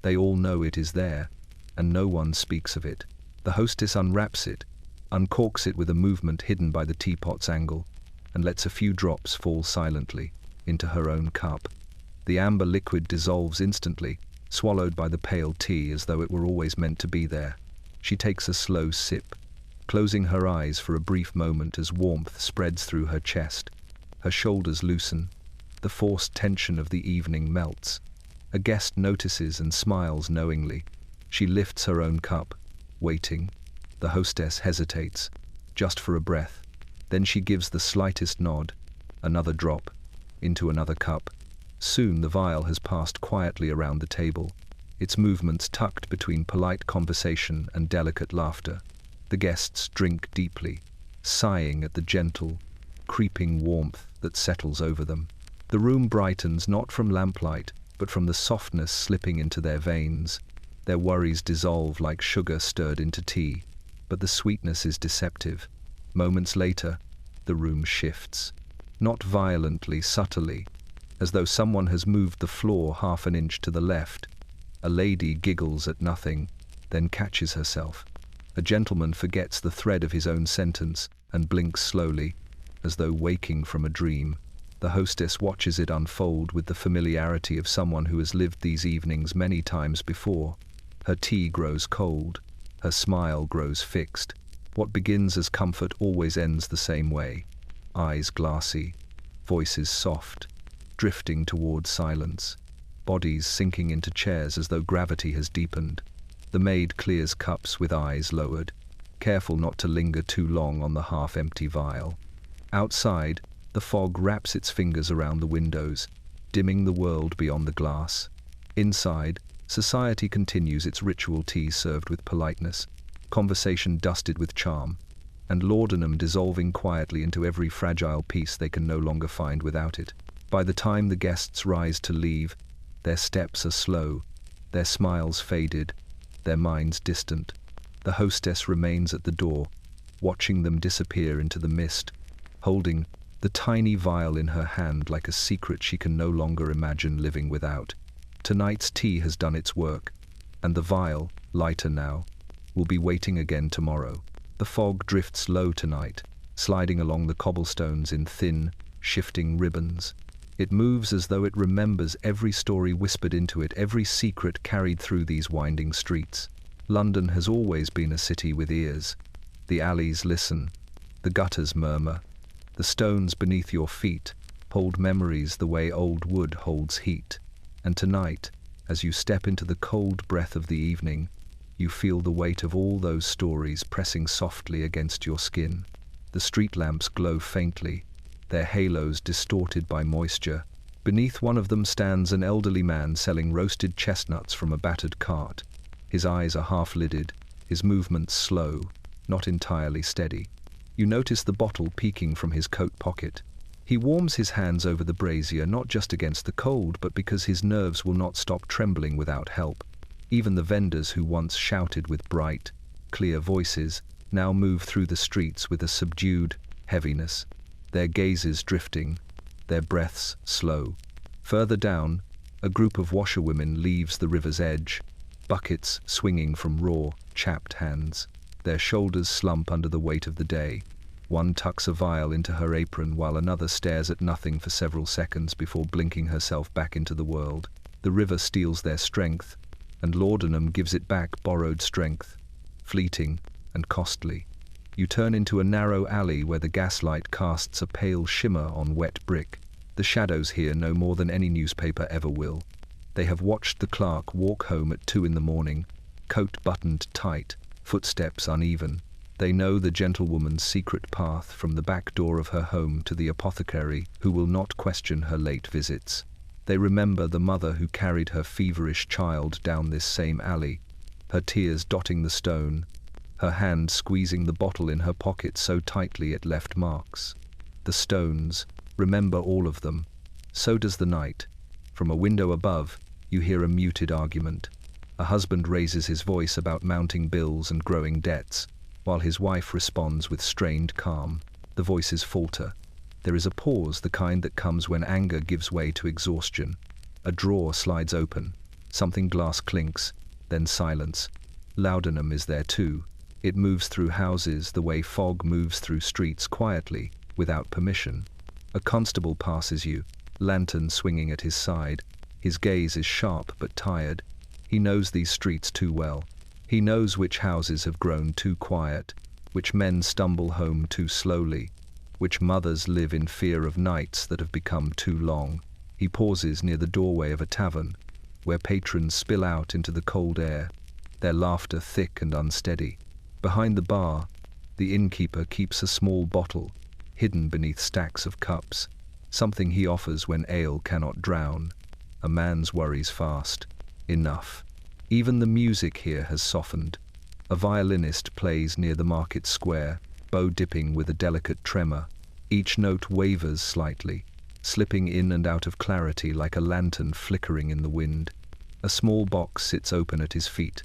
They all know it is there, and no one speaks of it. The hostess unwraps it, uncorks it with a movement hidden by the teapot's angle, and lets a few drops fall silently into her own cup. The amber liquid dissolves instantly, swallowed by the pale tea as though it were always meant to be there. She takes a slow sip, closing her eyes for a brief moment as warmth spreads through her chest. Her shoulders loosen. The forced tension of the evening melts. A guest notices and smiles knowingly. She lifts her own cup, waiting. The hostess hesitates, just for a breath. Then she gives the slightest nod. Another drop, into another cup. Soon the vial has passed quietly around the table, its movements tucked between polite conversation and delicate laughter. The guests drink deeply, sighing at the gentle, creeping warmth that settles over them. The room brightens not from lamplight, but from the softness slipping into their veins. Their worries dissolve like sugar stirred into tea, but the sweetness is deceptive. Moments later, the room shifts. Not violently, subtly, as though someone has moved the floor half an inch to the left. A lady giggles at nothing, then catches herself. A gentleman forgets the thread of his own sentence and blinks slowly, as though waking from a dream. The hostess watches it unfold with the familiarity of someone who has lived these evenings many times before. Her tea grows cold, her smile grows fixed. What begins as comfort always ends the same way. Eyes glassy, voices soft, drifting toward silence. Bodies sinking into chairs as though gravity has deepened. The maid clears cups with eyes lowered, careful not to linger too long on the half-empty vial. Outside, the fog wraps its fingers around the windows, dimming the world beyond the glass. Inside, society continues its ritual tea served with politeness, conversation dusted with charm, and laudanum dissolving quietly into every fragile piece they can no longer find without it. By the time the guests rise to leave, their steps are slow, their smiles faded, their minds distant. The hostess remains at the door, watching them disappear into the mist, holding the tiny vial in her hand like a secret she can no longer imagine living without. Tonight's tea has done its work, and the vial, lighter now, will be waiting again tomorrow. The fog drifts low tonight, sliding along the cobblestones in thin, shifting ribbons. It moves as though it remembers every story whispered into it, every secret carried through these winding streets. London has always been a city with ears. The alleys listen, the gutters murmur. The stones beneath your feet hold memories the way old wood holds heat. And tonight, as you step into the cold breath of the evening, you feel the weight of all those stories pressing softly against your skin. The street lamps glow faintly, their halos distorted by moisture. Beneath one of them stands an elderly man selling roasted chestnuts from a battered cart. His eyes are half-lidded, his movements slow, not entirely steady. You notice the bottle peeking from his coat pocket. He warms his hands over the brazier not just against the cold, but because his nerves will not stop trembling without help. Even the vendors who once shouted with bright, clear voices now move through the streets with a subdued heaviness, their gazes drifting, their breaths slow. Further down, a group of washerwomen leaves the river's edge, buckets swinging from raw, chapped hands. Their shoulders slump under the weight of the day. One tucks a vial into her apron while another stares at nothing for several seconds before blinking herself back into the world. The river steals their strength, and laudanum gives it back borrowed strength, fleeting and costly. You turn into a narrow alley where the gaslight casts a pale shimmer on wet brick. The shadows here know more than any newspaper ever will. They have watched the clerk walk home at 2 a.m, coat buttoned tight, footsteps uneven. They know the gentlewoman's secret path from the back door of her home to the apothecary who will not question her late visits. They remember the mother who carried her feverish child down this same alley, her tears dotting the stone, her hand squeezing the bottle in her pocket so tightly it left marks. The stones, remember all of them. So does the night. From a window above, you hear a muted argument. A husband raises his voice about mounting bills and growing debts, while his wife responds with strained calm. The voices falter. There is a pause, the kind that comes when anger gives way to exhaustion. A drawer slides open. Something glass clinks, then silence. Laudanum is there too. It moves through houses the way fog moves through streets quietly, without permission. A constable passes you, lantern swinging at his side. His gaze is sharp but tired. He knows these streets too well. He knows which houses have grown too quiet, which men stumble home too slowly, which mothers live in fear of nights that have become too long. He pauses near the doorway of a tavern, where patrons spill out into the cold air, their laughter thick and unsteady. Behind the bar, the innkeeper keeps a small bottle, hidden beneath stacks of cups, something he offers when ale cannot drown. A man's worries fast. Enough. Even the music here has softened. A violinist plays near the market square, bow dipping with a delicate tremor. Each note wavers slightly, slipping in and out of clarity like a lantern flickering in the wind. A small box sits open at his feet,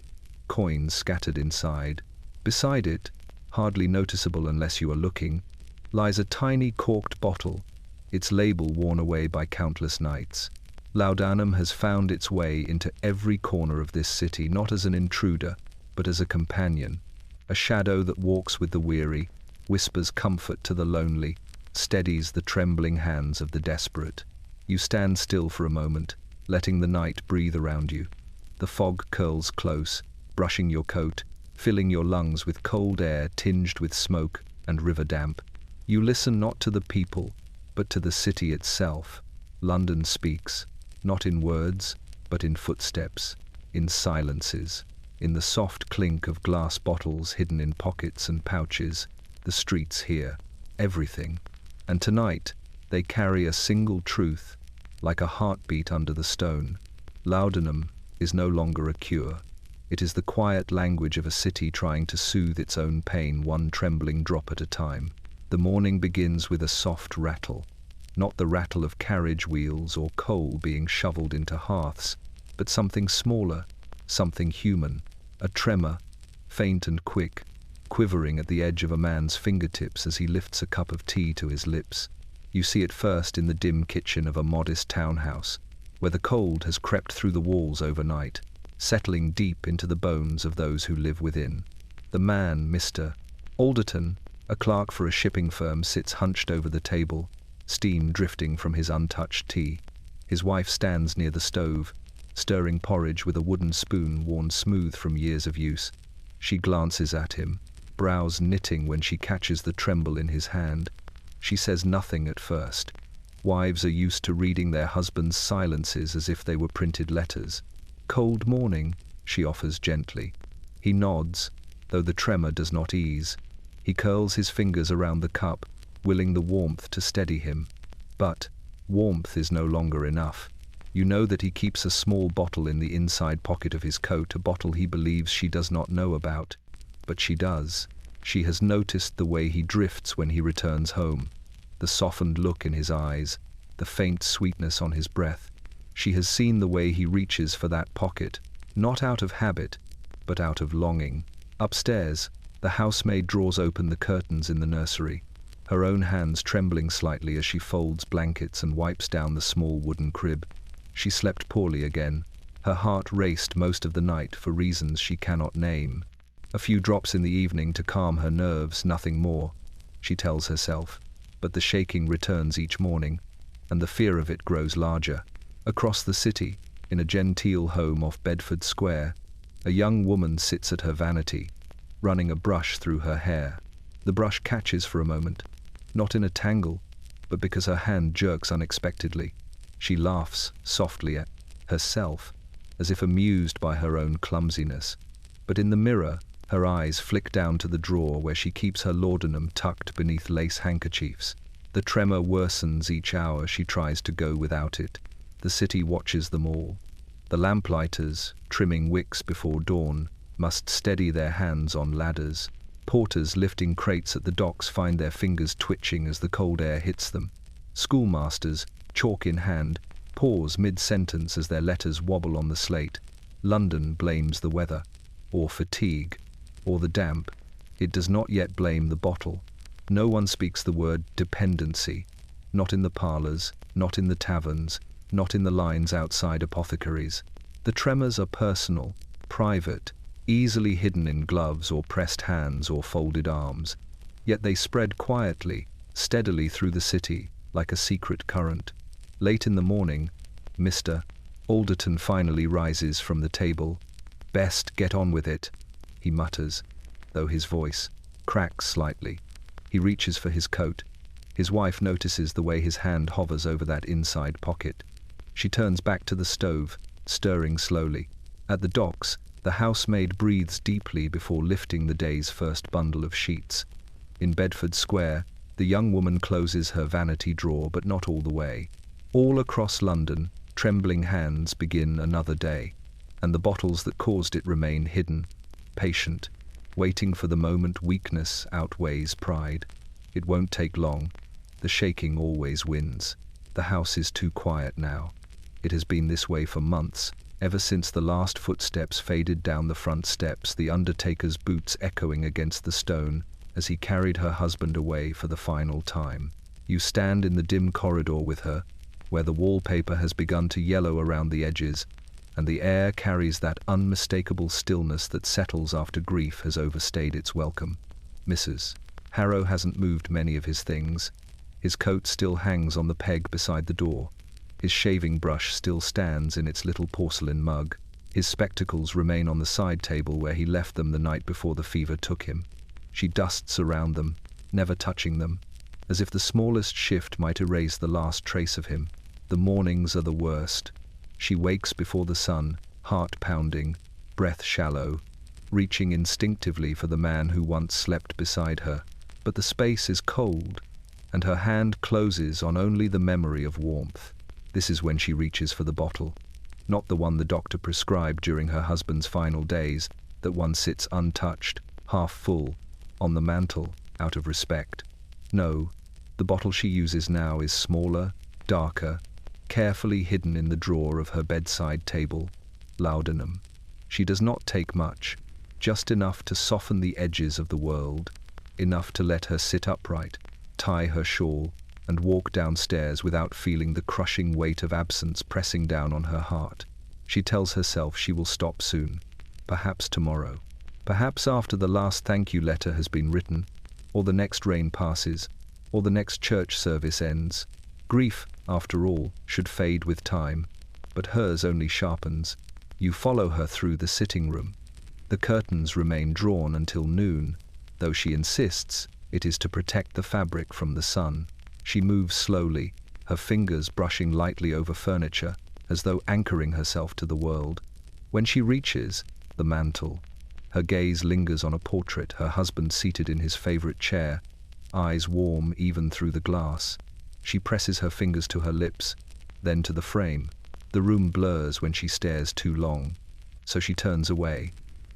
coins scattered inside. Beside it, hardly noticeable unless you are looking, lies a tiny corked bottle, its label worn away by countless nights. Laudanum has found its way into every corner of this city, not as an intruder, but as a companion, a shadow that walks with the weary, whispers comfort to the lonely, steadies the trembling hands of the desperate. You stand still for a moment, letting the night breathe around you. The fog curls close, brushing your coat, filling your lungs with cold air tinged with smoke and river damp. You listen not to the people, but to the city itself. London speaks, not in words, but in footsteps, in silences, in the soft clink of glass bottles hidden in pockets and pouches. The streets hear everything, and tonight they carry a single truth, like a heartbeat under the stone. Laudanum is no longer a cure. It is the quiet language of a city trying to soothe its own pain, one trembling drop at a time. The morning begins with a soft rattle, not the rattle of carriage wheels or coal being shoveled into hearths, but something smaller, something human, a tremor, faint and quick, quivering at the edge of a man's fingertips as he lifts a cup of tea to his lips. You see it first in the dim kitchen of a modest townhouse, where the cold has crept through the walls overnight, settling deep into the bones of those who live within. The man, Mr. Alderton, a clerk for a shipping firm, sits hunched over the table, steam drifting from his untouched tea. His wife stands near the stove, stirring porridge with a wooden spoon worn smooth from years of use. She glances at him, brows knitting when she catches the tremble in his hand. She says nothing at first. Wives are used to reading their husbands' silences as if they were printed letters. "Cold morning," she offers gently. He nods, though the tremor does not ease. He curls his fingers around the cup, willing the warmth to steady him. But warmth is no longer enough. You know that he keeps a small bottle in the inside pocket of his coat, a bottle he believes she does not know about. But she does. She has noticed the way he drifts when he returns home, the softened look in his eyes, the faint sweetness on his breath. She has seen the way he reaches for that pocket, not out of habit, but out of longing. Upstairs, the housemaid draws open the curtains in the nursery, her own hands trembling slightly as she folds blankets and wipes down the small wooden crib. She slept poorly again. Her heart raced most of the night for reasons she cannot name. A few drops in the evening to calm her nerves, nothing more, she tells herself. But the shaking returns each morning, and the fear of it grows larger. Across the city, in a genteel home off Bedford Square, a young woman sits at her vanity, running a brush through her hair. The brush catches for a moment, not in a tangle, but because her hand jerks unexpectedly. She laughs softly at herself, as if amused by her own clumsiness. But in the mirror, her eyes flick down to the drawer where she keeps her laudanum tucked beneath lace handkerchiefs. The tremor worsens each hour she tries to go without it. The city watches them all. The lamplighters, trimming wicks before dawn, must steady their hands on ladders. Porters lifting crates at the docks find their fingers twitching as the cold air hits them. Schoolmasters, chalk in hand, pause mid-sentence as their letters wobble on the slate. London blames the weather, or fatigue, or the damp. It does not yet blame the bottle. No one speaks the word dependency, not in the parlours, not in the taverns, not in the lines outside apothecaries. The tremors are personal, private, easily hidden in gloves or pressed hands or folded arms. Yet they spread quietly, steadily through the city, like a secret current. Late in the morning, Mr. Alderton finally rises from the table. "Best get on with it," he mutters, though his voice cracks slightly. He reaches for his coat. His wife notices the way his hand hovers over that inside pocket. She turns back to the stove, stirring slowly. At the docks, the housemaid breathes deeply before lifting the day's first bundle of sheets. In Bedford Square, the young woman closes her vanity drawer, but not all the way. All across London, trembling hands begin another day, and the bottles that caused it remain hidden, patient, waiting for the moment weakness outweighs pride. It won't take long. The shaking always wins. The house is too quiet now. It has been this way for months, ever since the last footsteps faded down the front steps, the undertaker's boots echoing against the stone as he carried her husband away for the final time. You stand in the dim corridor with her, where the wallpaper has begun to yellow around the edges, and the air carries that unmistakable stillness that settles after grief has overstayed its welcome. Mrs. Harrow hasn't moved many of his things. His coat still hangs on the peg beside the door. His shaving brush still stands in its little porcelain mug. His spectacles remain on the side table where he left them the night before the fever took him. She dusts around them, never touching them, as if the smallest shift might erase the last trace of him. The mornings are the worst. She wakes before the sun, heart pounding, breath shallow, reaching instinctively for the man who once slept beside her. But the space is cold, and her hand closes on only the memory of warmth. This is when she reaches for the bottle, not the one the doctor prescribed during her husband's final days, that one sits untouched, half full, on the mantel, out of respect. No, the bottle she uses now is smaller, darker, carefully hidden in the drawer of her bedside table. Laudanum. She does not take much, just enough to soften the edges of the world, enough to let her sit upright, tie her shawl, and walk downstairs without feeling the crushing weight of absence pressing down on her heart. She tells herself she will stop soon, perhaps tomorrow, perhaps after the last thank you letter has been written, or the next rain passes, or the next church service ends. Grief, after all, should fade with time, but hers only sharpens. You follow her through the sitting room. The curtains remain drawn until noon, though she insists it is to protect the fabric from the sun. She moves slowly, her fingers brushing lightly over furniture, as though anchoring herself to the world. When she reaches the mantel, Her gaze lingers on a portrait, her husband seated in his favorite chair, eyes warm even through the glass. She presses her fingers to her lips, then to the frame. The room blurs when she stares too long, so she turns away.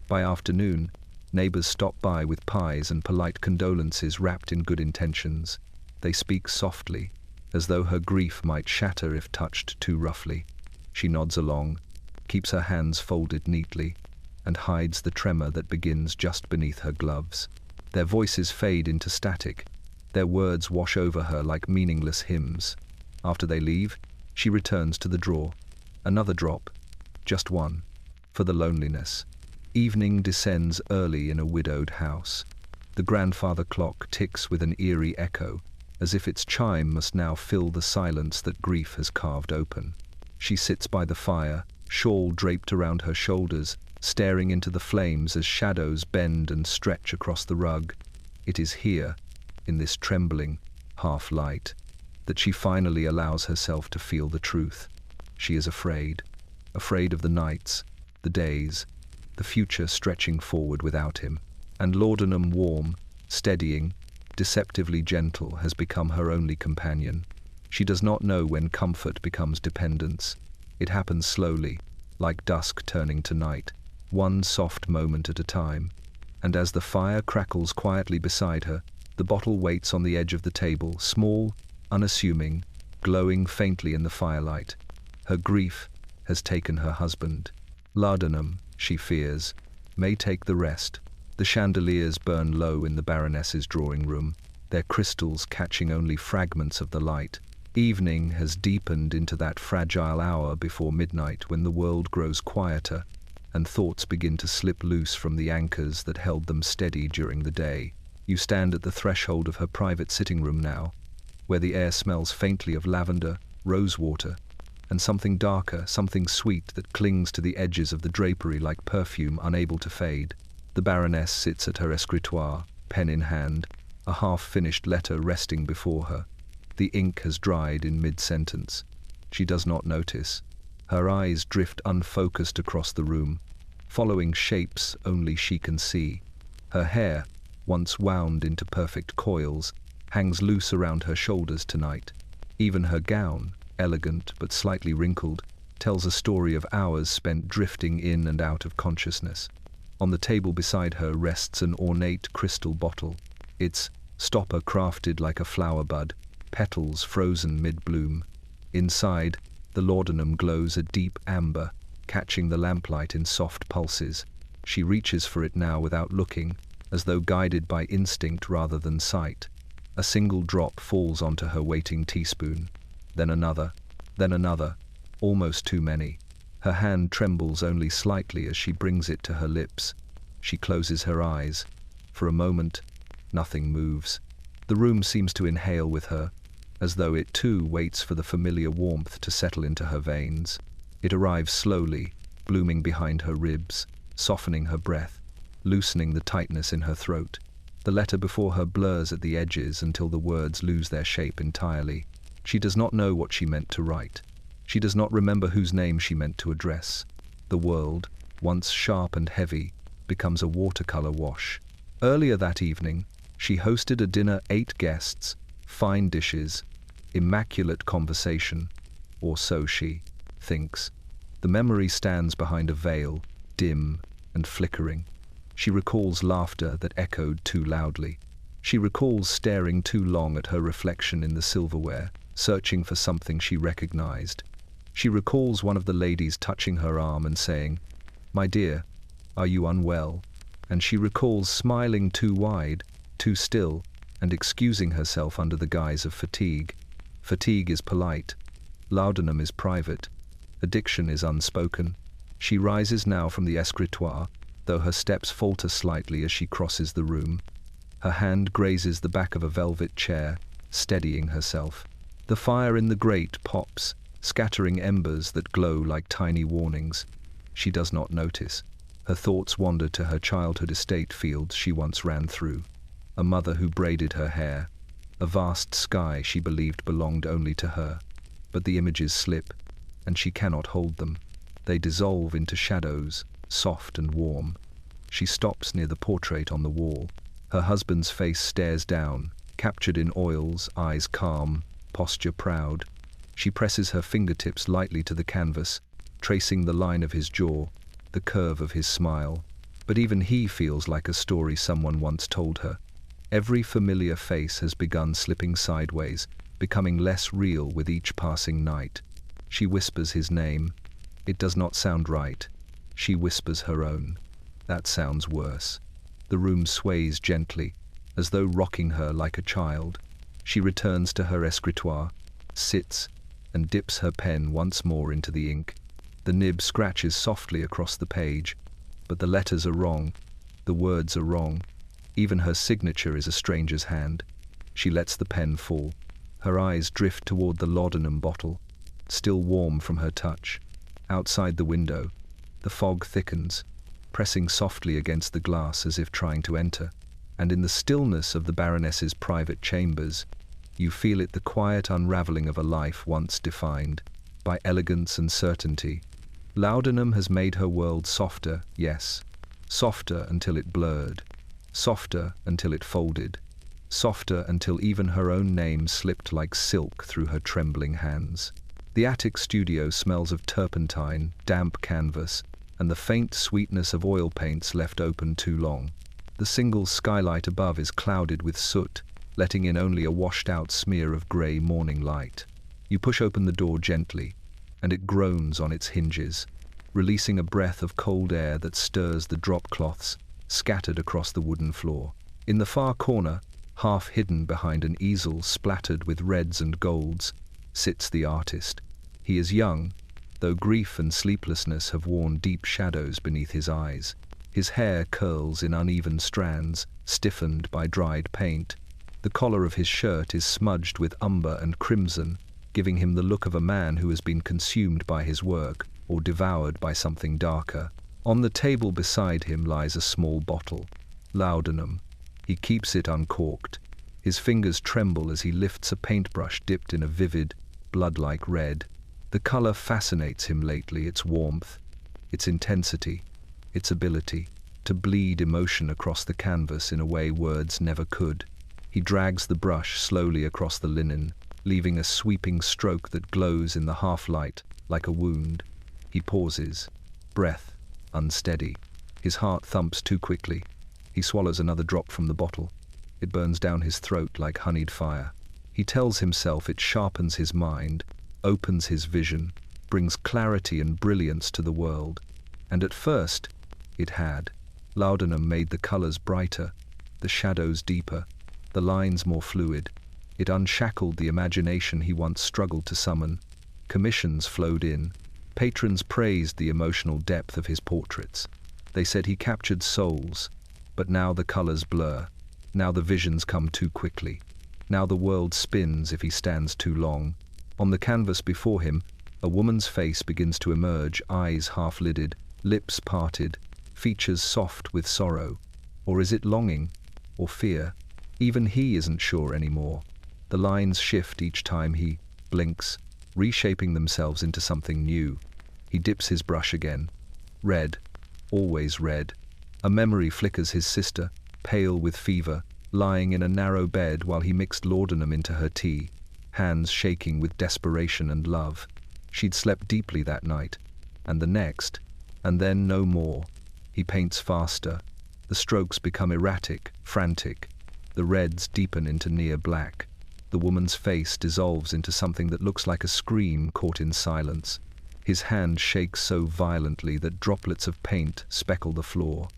By afternoon, neighbors stop by with pies and polite condolences wrapped in good intentions. They speak softly, as though her grief might shatter if touched too roughly. She nods along, keeps her hands folded neatly, and hides the tremor that begins just beneath her gloves. Their voices fade into static. Their words wash over her like meaningless hymns. After they leave, she returns to the drawer. Another drop, just one, for the loneliness. Evening descends early in a widowed house. The grandfather clock ticks with an eerie echo, as if its chime must now fill the silence that grief has carved open. She sits by the fire, shawl draped around her shoulders, staring into the flames as shadows bend and stretch across the rug. It is here, in this trembling half-light, that she finally allows herself to feel the truth. She is afraid of the nights, the days, the future stretching forward without him. And laudanum, warm, steadying, deceptively gentle, has become her only companion. She does not know when comfort becomes dependence. It happens slowly, like dusk turning to night, one soft moment at a time. And as the fire crackles quietly beside her, the bottle waits on the edge of the table, small, unassuming, glowing faintly in the firelight. Her grief has taken her husband. Laudanum, she fears, may take the rest. The chandeliers burn low in the Baroness's drawing room, their crystals catching only fragments of the light. Evening has deepened into that fragile hour before midnight when the world grows quieter and thoughts begin to slip loose from the anchors that held them steady during the day. You stand at the threshold of her private sitting room now, where the air smells faintly of lavender, rosewater, and something darker, something sweet that clings to the edges of the drapery like perfume unable to fade. The Baroness sits at her escritoire, pen in hand, a half-finished letter resting before her. The ink has dried in mid-sentence. She does not notice. Her eyes drift unfocused across the room, following shapes only she can see. Her hair, once wound into perfect coils, hangs loose around her shoulders tonight. Even her gown, elegant but slightly wrinkled, tells a story of hours spent drifting in and out of consciousness. On the table beside her rests an ornate crystal bottle, its stopper crafted like a flower bud, petals frozen mid-bloom. Inside, the laudanum glows a deep amber, catching the lamplight in soft pulses. She reaches for it now without looking, as though guided by instinct rather than sight. A single drop falls onto her waiting teaspoon. Then another, almost too many. Her hand trembles only slightly as she brings it to her lips. She closes her eyes. For a moment, nothing moves. The room seems to inhale with her, as though it too waits for the familiar warmth to settle into her veins. It arrives slowly, blooming behind her ribs, softening her breath, loosening the tightness in her throat. The letter before her blurs at the edges until the words lose their shape entirely. She does not know what she meant to write. She does not remember whose name she meant to address. The world, once sharp and heavy, becomes a watercolor wash. Earlier that evening, she hosted a dinner, 8 guests, fine dishes, immaculate conversation, or so she thinks. The memory stands behind a veil, dim and flickering. She recalls laughter that echoed too loudly. She recalls staring too long at her reflection in the silverware, searching for something she recognized. She recalls one of the ladies touching her arm and saying, "My dear, are you unwell?" And she recalls smiling too wide, too still, and excusing herself under the guise of fatigue. Fatigue is polite. Laudanum is private. Addiction is unspoken. She rises now from the escritoire, though her steps falter slightly as she crosses the room. Her hand grazes the back of a velvet chair, steadying herself. The fire in the grate pops, scattering embers that glow like tiny warnings. She does not notice. Her thoughts wander to her childhood estate fields she once ran through. A mother who braided her hair. A vast sky she believed belonged only to her. But the images slip, and she cannot hold them. They dissolve into shadows, soft and warm. She stops near the portrait on the wall. Her husband's face stares down, captured in oils, eyes calm, posture proud. She presses her fingertips lightly to the canvas, tracing the line of his jaw, the curve of his smile. But even he feels like a story someone once told her. Every familiar face has begun slipping sideways, becoming less real with each passing night. She whispers his name. It does not sound right. She whispers her own. That sounds worse. The room sways gently, as though rocking her like a child. She returns to her escritoire, sits, and dips her pen once more into the ink. The nib scratches softly across the page, but the letters are wrong. The words are wrong. Even her signature is a stranger's hand. She lets the pen fall. Her eyes drift toward the laudanum bottle, still warm from her touch. Outside the window, the fog thickens, pressing softly against the glass as if trying to enter. And in the stillness of the Baroness's private chambers, you feel it, the quiet unraveling of a life once defined by elegance and certainty. Laudanum has made her world softer, yes, softer until it blurred, softer until it folded, softer until even her own name slipped like silk through her trembling hands. The attic studio smells of turpentine, damp canvas, and the faint sweetness of oil paints left open too long. The single skylight above is clouded with soot, letting in only a washed-out smear of grey morning light. You push open the door gently, and it groans on its hinges, releasing a breath of cold air that stirs the drop cloths scattered across the wooden floor. In the far corner, half hidden behind an easel splattered with reds and golds, sits the artist. He is young, though grief and sleeplessness have worn deep shadows beneath his eyes. His hair curls in uneven strands, stiffened by dried paint. The collar of his shirt is smudged with umber and crimson, giving him the look of a man who has been consumed by his work or devoured by something darker. On the table beside him lies a small bottle, laudanum. He keeps it uncorked. His fingers tremble as he lifts a paintbrush dipped in a vivid, blood-like red. The color fascinates him lately, its warmth, its intensity, its ability to bleed emotion across the canvas in a way words never could. He drags the brush slowly across the linen, leaving a sweeping stroke that glows in the half-light like a wound. He pauses, breath unsteady. His heart thumps too quickly. He swallows another drop from the bottle. It burns down his throat like honeyed fire. He tells himself it sharpens his mind, opens his vision, brings clarity and brilliance to the world. And at first, it had. Laudanum made the colors brighter, the shadows deeper, the lines more fluid. It unshackled the imagination he once struggled to summon. Commissions flowed in. Patrons praised the emotional depth of his portraits. They said he captured souls. But now the colors blur. Now the visions come too quickly. Now the world spins if he stands too long. On the canvas before him, a woman's face begins to emerge, eyes half-lidded, lips parted, features soft with sorrow. Or is it longing? Or fear? Even he isn't sure anymore. The lines shift each time he blinks, reshaping themselves into something new. He dips his brush again. Red, always red. A memory flickers his sister, pale with fever, lying in a narrow bed while he mixed laudanum into her tea, hands shaking with desperation and love. She'd slept deeply that night, and the next, and then no more. He paints faster. The strokes become erratic, frantic. The reds deepen into near black. The woman's face dissolves into something that looks like a scream caught in silence. His hand shakes so violently that droplets of paint speckle the floor.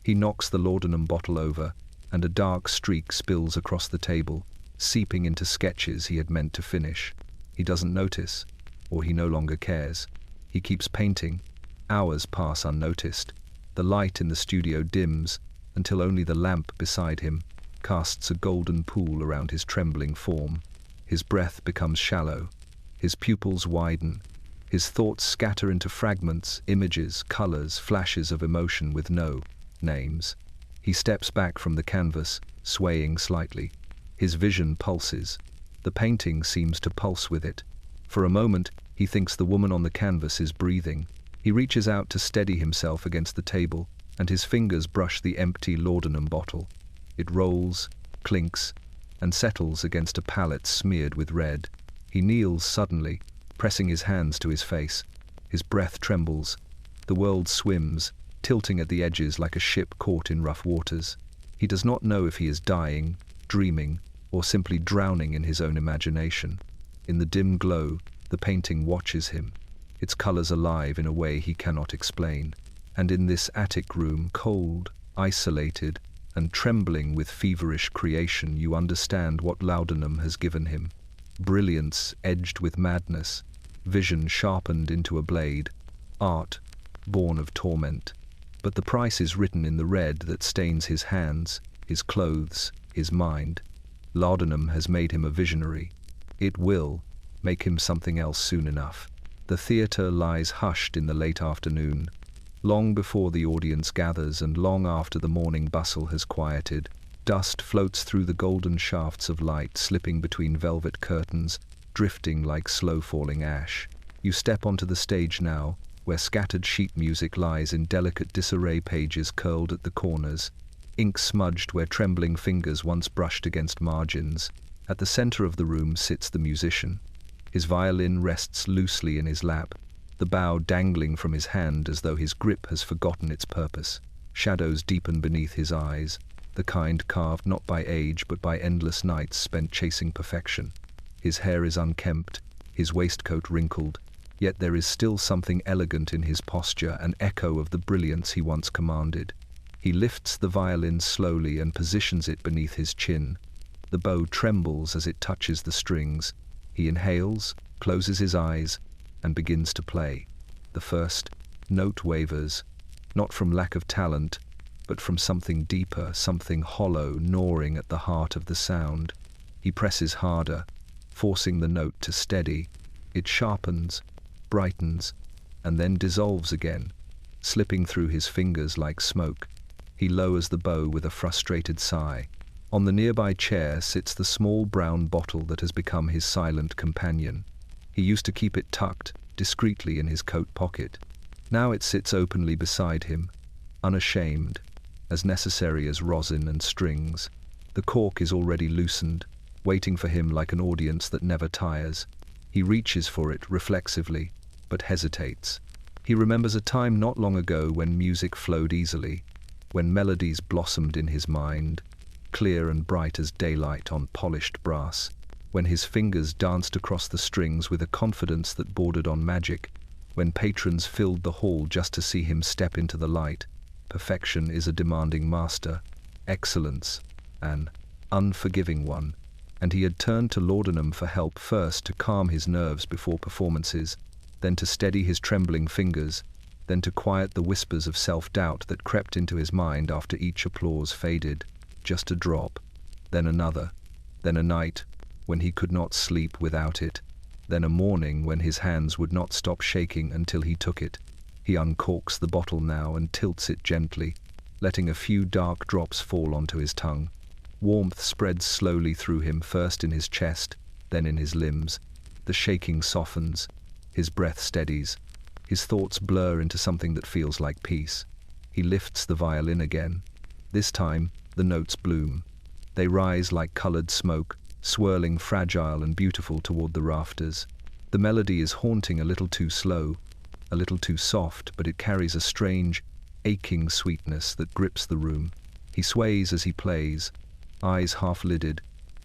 He knocks the laudanum bottle over, and a dark streak spills across the table, seeping into sketches he had meant to finish. He doesn't notice, or he no longer cares. He keeps painting. Hours pass unnoticed. The light in the studio dims, until only the lamp beside him casts a golden pool around his trembling form. His breath becomes shallow. His pupils widen. His thoughts scatter into fragments, images, colors, flashes of emotion with no names. He steps back from the canvas, swaying slightly. His vision pulses. The painting seems to pulse with it. For a moment, he thinks the woman on the canvas is breathing. He reaches out to steady himself against the table, and his fingers brush the empty laudanum bottle. It rolls, clinks, and settles against a palette smeared with red. He kneels suddenly, pressing his hands to his face. His breath trembles. The world swims, tilting at the edges like a ship caught in rough waters. He does not know if he is dying, dreaming, or simply drowning in his own imagination. In the dim glow, the painting watches him, its colors alive in a way he cannot explain. And in this attic room, cold, isolated, and trembling with feverish creation, you understand what laudanum has given him. Brilliance edged with madness, vision sharpened into a blade, art born of torment. But the price is written in the red that stains his hands, his clothes, his mind. Laudanum has made him a visionary. It will make him something else soon enough. The theatre lies hushed in the late afternoon, long before the audience gathers and long after the morning bustle has quieted. Dust floats through the golden shafts of light, slipping between velvet curtains, drifting like slow-falling ash. You step onto the stage now, where scattered sheet music lies in delicate disarray, pages curled at the corners, ink smudged where trembling fingers once brushed against margins. At the center of the room sits the musician. His violin rests loosely in his lap, the bow dangling from his hand as though his grip has forgotten its purpose. Shadows deepen beneath his eyes, the kind carved not by age but by endless nights spent chasing perfection. His hair is unkempt, his waistcoat wrinkled, yet there is still something elegant in his posture, an echo of the brilliance he once commanded. He lifts the violin slowly and positions it beneath his chin. The bow trembles as it touches the strings. He inhales, closes his eyes, and begins to play. The first note wavers, not from lack of talent, but from something deeper, something hollow gnawing at the heart of the sound. He presses harder, forcing the note to steady. It sharpens, brightens, and then dissolves again, slipping through his fingers like smoke. He lowers the bow with a frustrated sigh. On the nearby chair sits the small brown bottle that has become his silent companion. He used to keep it tucked, discreetly in his coat pocket. Now it sits openly beside him, unashamed, as necessary as rosin and strings. The cork is already loosened, waiting for him like an audience that never tires. He reaches for it reflexively, but hesitates. He remembers a time not long ago when music flowed easily, when melodies blossomed in his mind, clear and bright as daylight on polished brass, when his fingers danced across the strings with a confidence that bordered on magic, when patrons filled the hall just to see him step into the light. Perfection is a demanding master, excellence an unforgiving one, and he had turned to laudanum for help, first to calm his nerves before performances, then to steady his trembling fingers, then to quiet the whispers of self-doubt that crept into his mind after each applause faded. Just a drop, then another, then a night when he could not sleep without it, then a morning when his hands would not stop shaking until he took it. He uncorks the bottle now and tilts it gently, letting a few dark drops fall onto his tongue. Warmth spreads slowly through him, first in his chest, then in his limbs. The shaking softens, his breath steadies, his thoughts blur into something that feels like peace. He lifts the violin again. This time, the notes bloom. They rise like colored smoke, swirling fragile and beautiful toward the rafters. The melody is haunting, a little too slow, a little too soft, but it carries a strange, aching sweetness that grips the room. He sways as he plays, eyes half-lidded,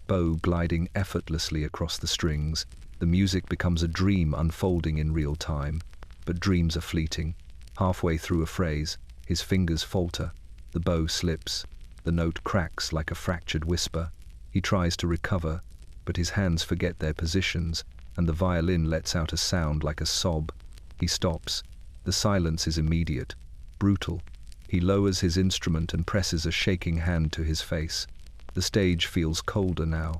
bow gliding effortlessly across the strings. The music becomes a dream unfolding in real time, but dreams are fleeting. Halfway through a phrase, his fingers falter, the bow slips, the note cracks like a fractured whisper. He tries to recover, but his hands forget their positions, and the violin lets out a sound like a sob. He stops. The silence is immediate, brutal. He lowers his instrument and presses a shaking hand to his face. The stage feels colder now.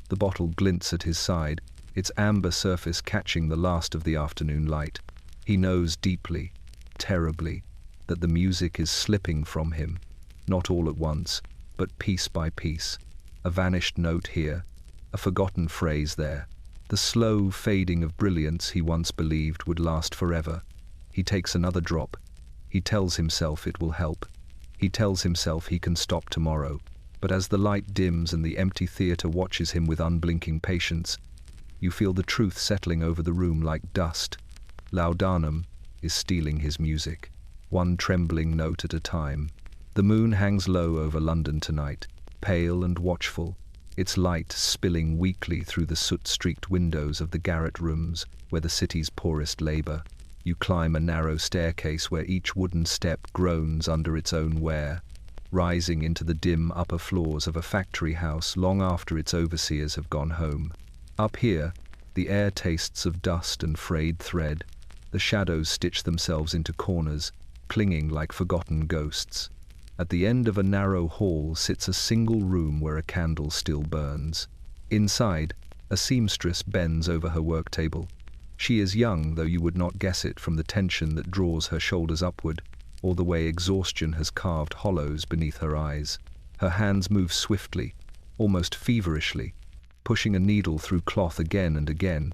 The bottle glints at his side, its amber surface catching the last of the afternoon light. He knows deeply, terribly, that the music is slipping from him, not all at once, but piece by piece. A vanished note here, a forgotten phrase there. The slow fading of brilliance he once believed would last forever. He takes another drop. He tells himself it will help. He tells himself he can stop tomorrow, but as the light dims and the empty theatre watches him with unblinking patience, you feel the truth settling over the room like dust. Laudanum is stealing his music, one trembling note at a time. The moon hangs low over London tonight, pale and watchful, its light spilling weakly through the soot-streaked windows of the garret rooms where the city's poorest labour. You climb a narrow staircase where each wooden step groans under its own wear, rising into the dim upper floors of a factory house long after its overseers have gone home. Up here, the air tastes of dust and frayed thread. The shadows stitch themselves into corners, clinging like forgotten ghosts. At the end of a narrow hall sits a single room where a candle still burns. Inside, a seamstress bends over her work table. She is young, though you would not guess it from the tension that draws her shoulders upward, or the way exhaustion has carved hollows beneath her eyes. Her hands move swiftly, almost feverishly, pushing a needle through cloth again and again,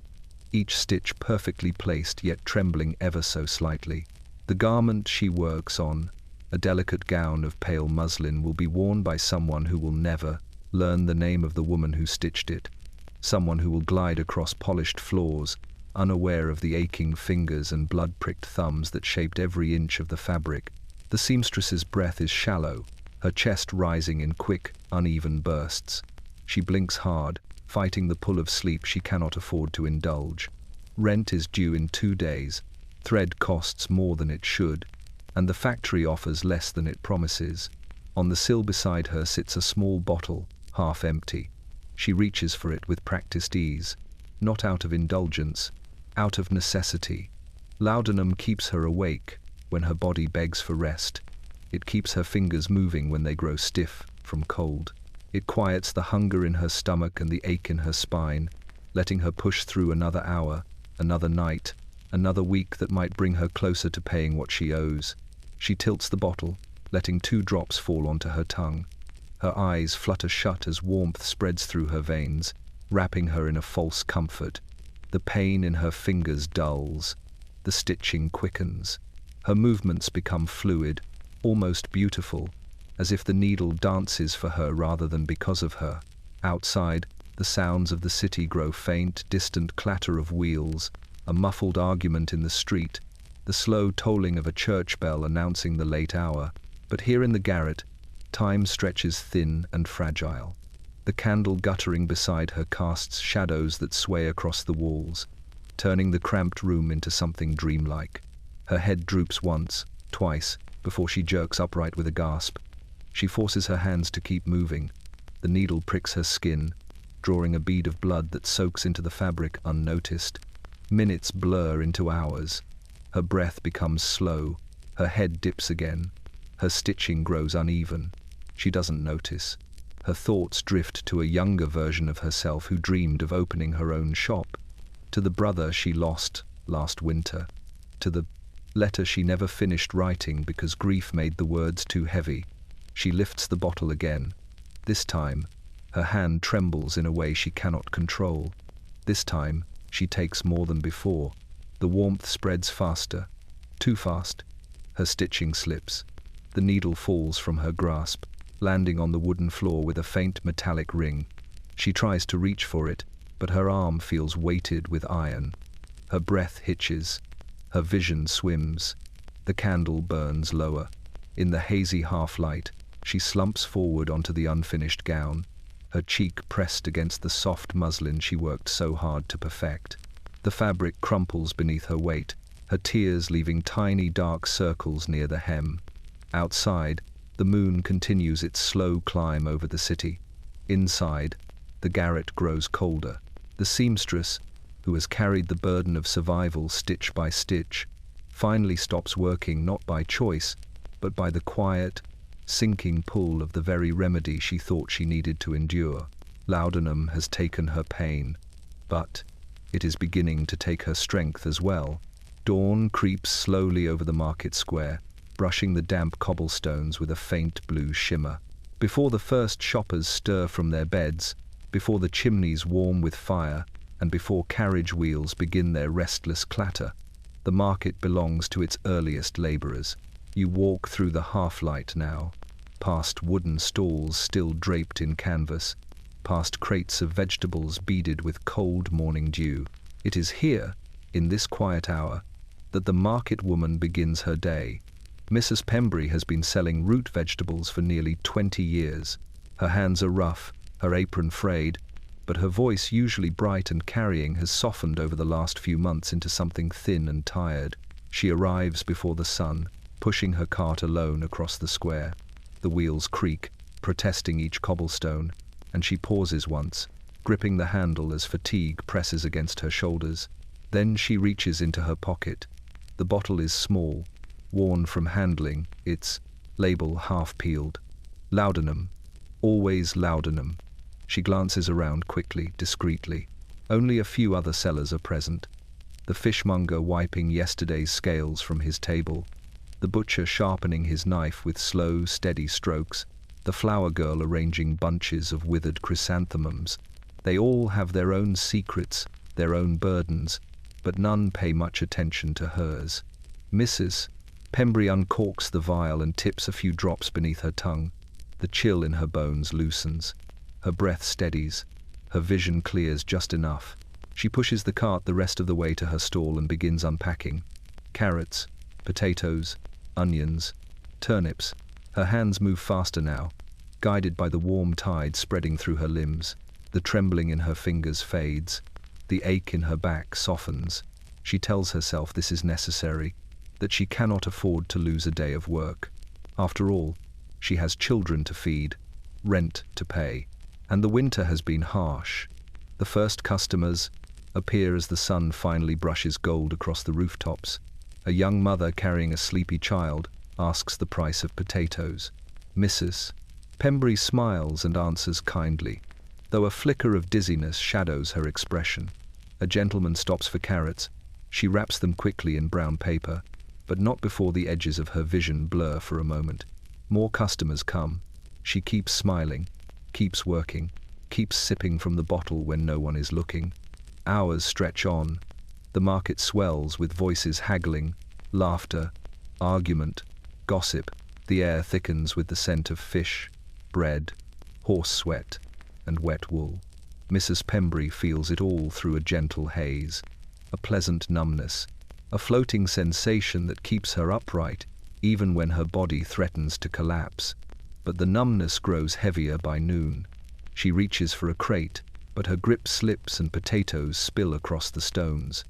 each stitch perfectly placed yet trembling ever so slightly. The garment she works on, a delicate gown of pale muslin, will be worn by someone who will never learn the name of the woman who stitched it, someone who will glide across polished floors, unaware of the aching fingers and blood-pricked thumbs that shaped every inch of the fabric. The seamstress's breath is shallow, her chest rising in quick, uneven bursts. She blinks hard, fighting the pull of sleep she cannot afford to indulge. Rent is due in 2 days, thread costs more than it should, and the factory offers less than it promises. On the sill beside her sits a small bottle, half empty. She reaches for it with practiced ease, not out of indulgence, out of necessity. Laudanum keeps her awake when her body begs for rest. It keeps her fingers moving when they grow stiff from cold. It quiets the hunger in her stomach and the ache in her spine, letting her push through another hour, another night, another week that might bring her closer to paying what she owes. She tilts the bottle, letting 2 drops fall onto her tongue. Her eyes flutter shut as warmth spreads through her veins, wrapping her in a false comfort. The pain in her fingers dulls. The stitching quickens. Her movements become fluid, almost beautiful, as if the needle dances for her rather than because of her. Outside, the sounds of the city grow faint, distant clatter of wheels, a muffled argument in the street, the slow tolling of a church bell announcing the late hour. But here in the garret, time stretches thin and fragile. The candle guttering beside her casts shadows that sway across the walls, turning the cramped room into something dreamlike. Her head droops once, twice, before she jerks upright with a gasp. She forces her hands to keep moving. The needle pricks her skin, drawing a bead of blood that soaks into the fabric unnoticed. Minutes blur into hours. Her breath becomes slow. Her head dips again. Her stitching grows uneven. She doesn't notice. Her thoughts drift to a younger version of herself who dreamed of opening her own shop, to the brother she lost last winter, to the letter she never finished writing because grief made the words too heavy. She lifts the bottle again. This time, her hand trembles in a way she cannot control. This time, she takes more than before. The warmth spreads faster, too fast. Her stitching slips. The needle falls from her grasp, landing on the wooden floor with a faint metallic ring. She tries to reach for it, but her arm feels weighted with iron. Her breath hitches. Her vision swims. The candle burns lower. In the hazy half-light, she slumps forward onto the unfinished gown, her cheek pressed against the soft muslin she worked so hard to perfect. The fabric crumples beneath her weight, her tears leaving tiny dark circles near the hem. Outside, the moon continues its slow climb over the city. Inside, the garret grows colder. The seamstress, who has carried the burden of survival stitch by stitch, finally stops working not by choice, but by the quiet, sinking pull of the very remedy she thought she needed to endure. Laudanum has taken her pain, but it is beginning to take her strength as well. Dawn creeps slowly over the market square, brushing the damp cobblestones with a faint blue shimmer. Before the first shoppers stir from their beds, before the chimneys warm with fire, and before carriage wheels begin their restless clatter, the market belongs to its earliest labourers. You walk through the half-light now, past wooden stalls still draped in canvas, past crates of vegetables beaded with cold morning dew. It is here, in this quiet hour, that the market woman begins her day. Mrs. Pembury has been selling root vegetables for nearly 20 years. Her hands are rough, her apron frayed, but her voice, usually bright and carrying, has softened over the last few months into something thin and tired. She arrives before the sun, pushing her cart alone across the square. The wheels creak, protesting each cobblestone, and she pauses once, gripping the handle as fatigue presses against her shoulders. Then she reaches into her pocket. The bottle is small, worn from handling, its label half-peeled. Laudanum. Always laudanum. She glances around quickly, discreetly. Only a few other sellers are present. The fishmonger wiping yesterday's scales from his table. The butcher sharpening his knife with slow, steady strokes. The flower girl arranging bunches of withered chrysanthemums. They all have their own secrets, their own burdens, but none pay much attention to hers. Mrs. Pembury uncorks the vial and tips a few drops beneath her tongue. The chill in her bones loosens. Her breath steadies. Her vision clears just enough. She pushes the cart the rest of the way to her stall and begins unpacking. Carrots, potatoes, onions, turnips. Her hands move faster now, guided by the warm tide spreading through her limbs. The trembling in her fingers fades. The ache in her back softens. She tells herself this is necessary, that she cannot afford to lose a day of work. After all, she has children to feed, rent to pay, and the winter has been harsh. The first customers appear as the sun finally brushes gold across the rooftops. A young mother carrying a sleepy child asks the price of potatoes. Mrs. Pembury smiles and answers kindly, though a flicker of dizziness shadows her expression. A gentleman stops for carrots. She wraps them quickly in brown paper, but not before the edges of her vision blur for a moment. More customers come. She keeps smiling, keeps working, keeps sipping from the bottle when no one is looking. Hours stretch on. The market swells with voices haggling, laughter, argument, gossip. The air thickens with the scent of fish, bread, horse sweat, and wet wool. Mrs. Pembury feels it all through a gentle haze, a pleasant numbness, a floating sensation that keeps her upright even when her body threatens to collapse. But the numbness grows heavier by noon. She reaches for a crate, but her grip slips and potatoes spill across the stones.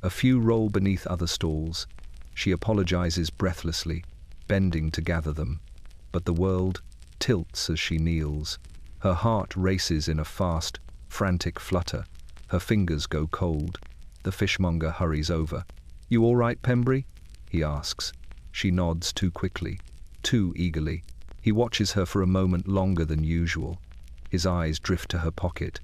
A few roll beneath other stalls. She apologizes breathlessly, bending to gather them. But the world tilts as she kneels. Her heart races in a fast, frantic flutter. Her fingers go cold. The fishmonger hurries over. "You all right, Pembury?" he asks. She nods too quickly, too eagerly. He watches her for a moment longer than usual. His eyes drift to her pocket.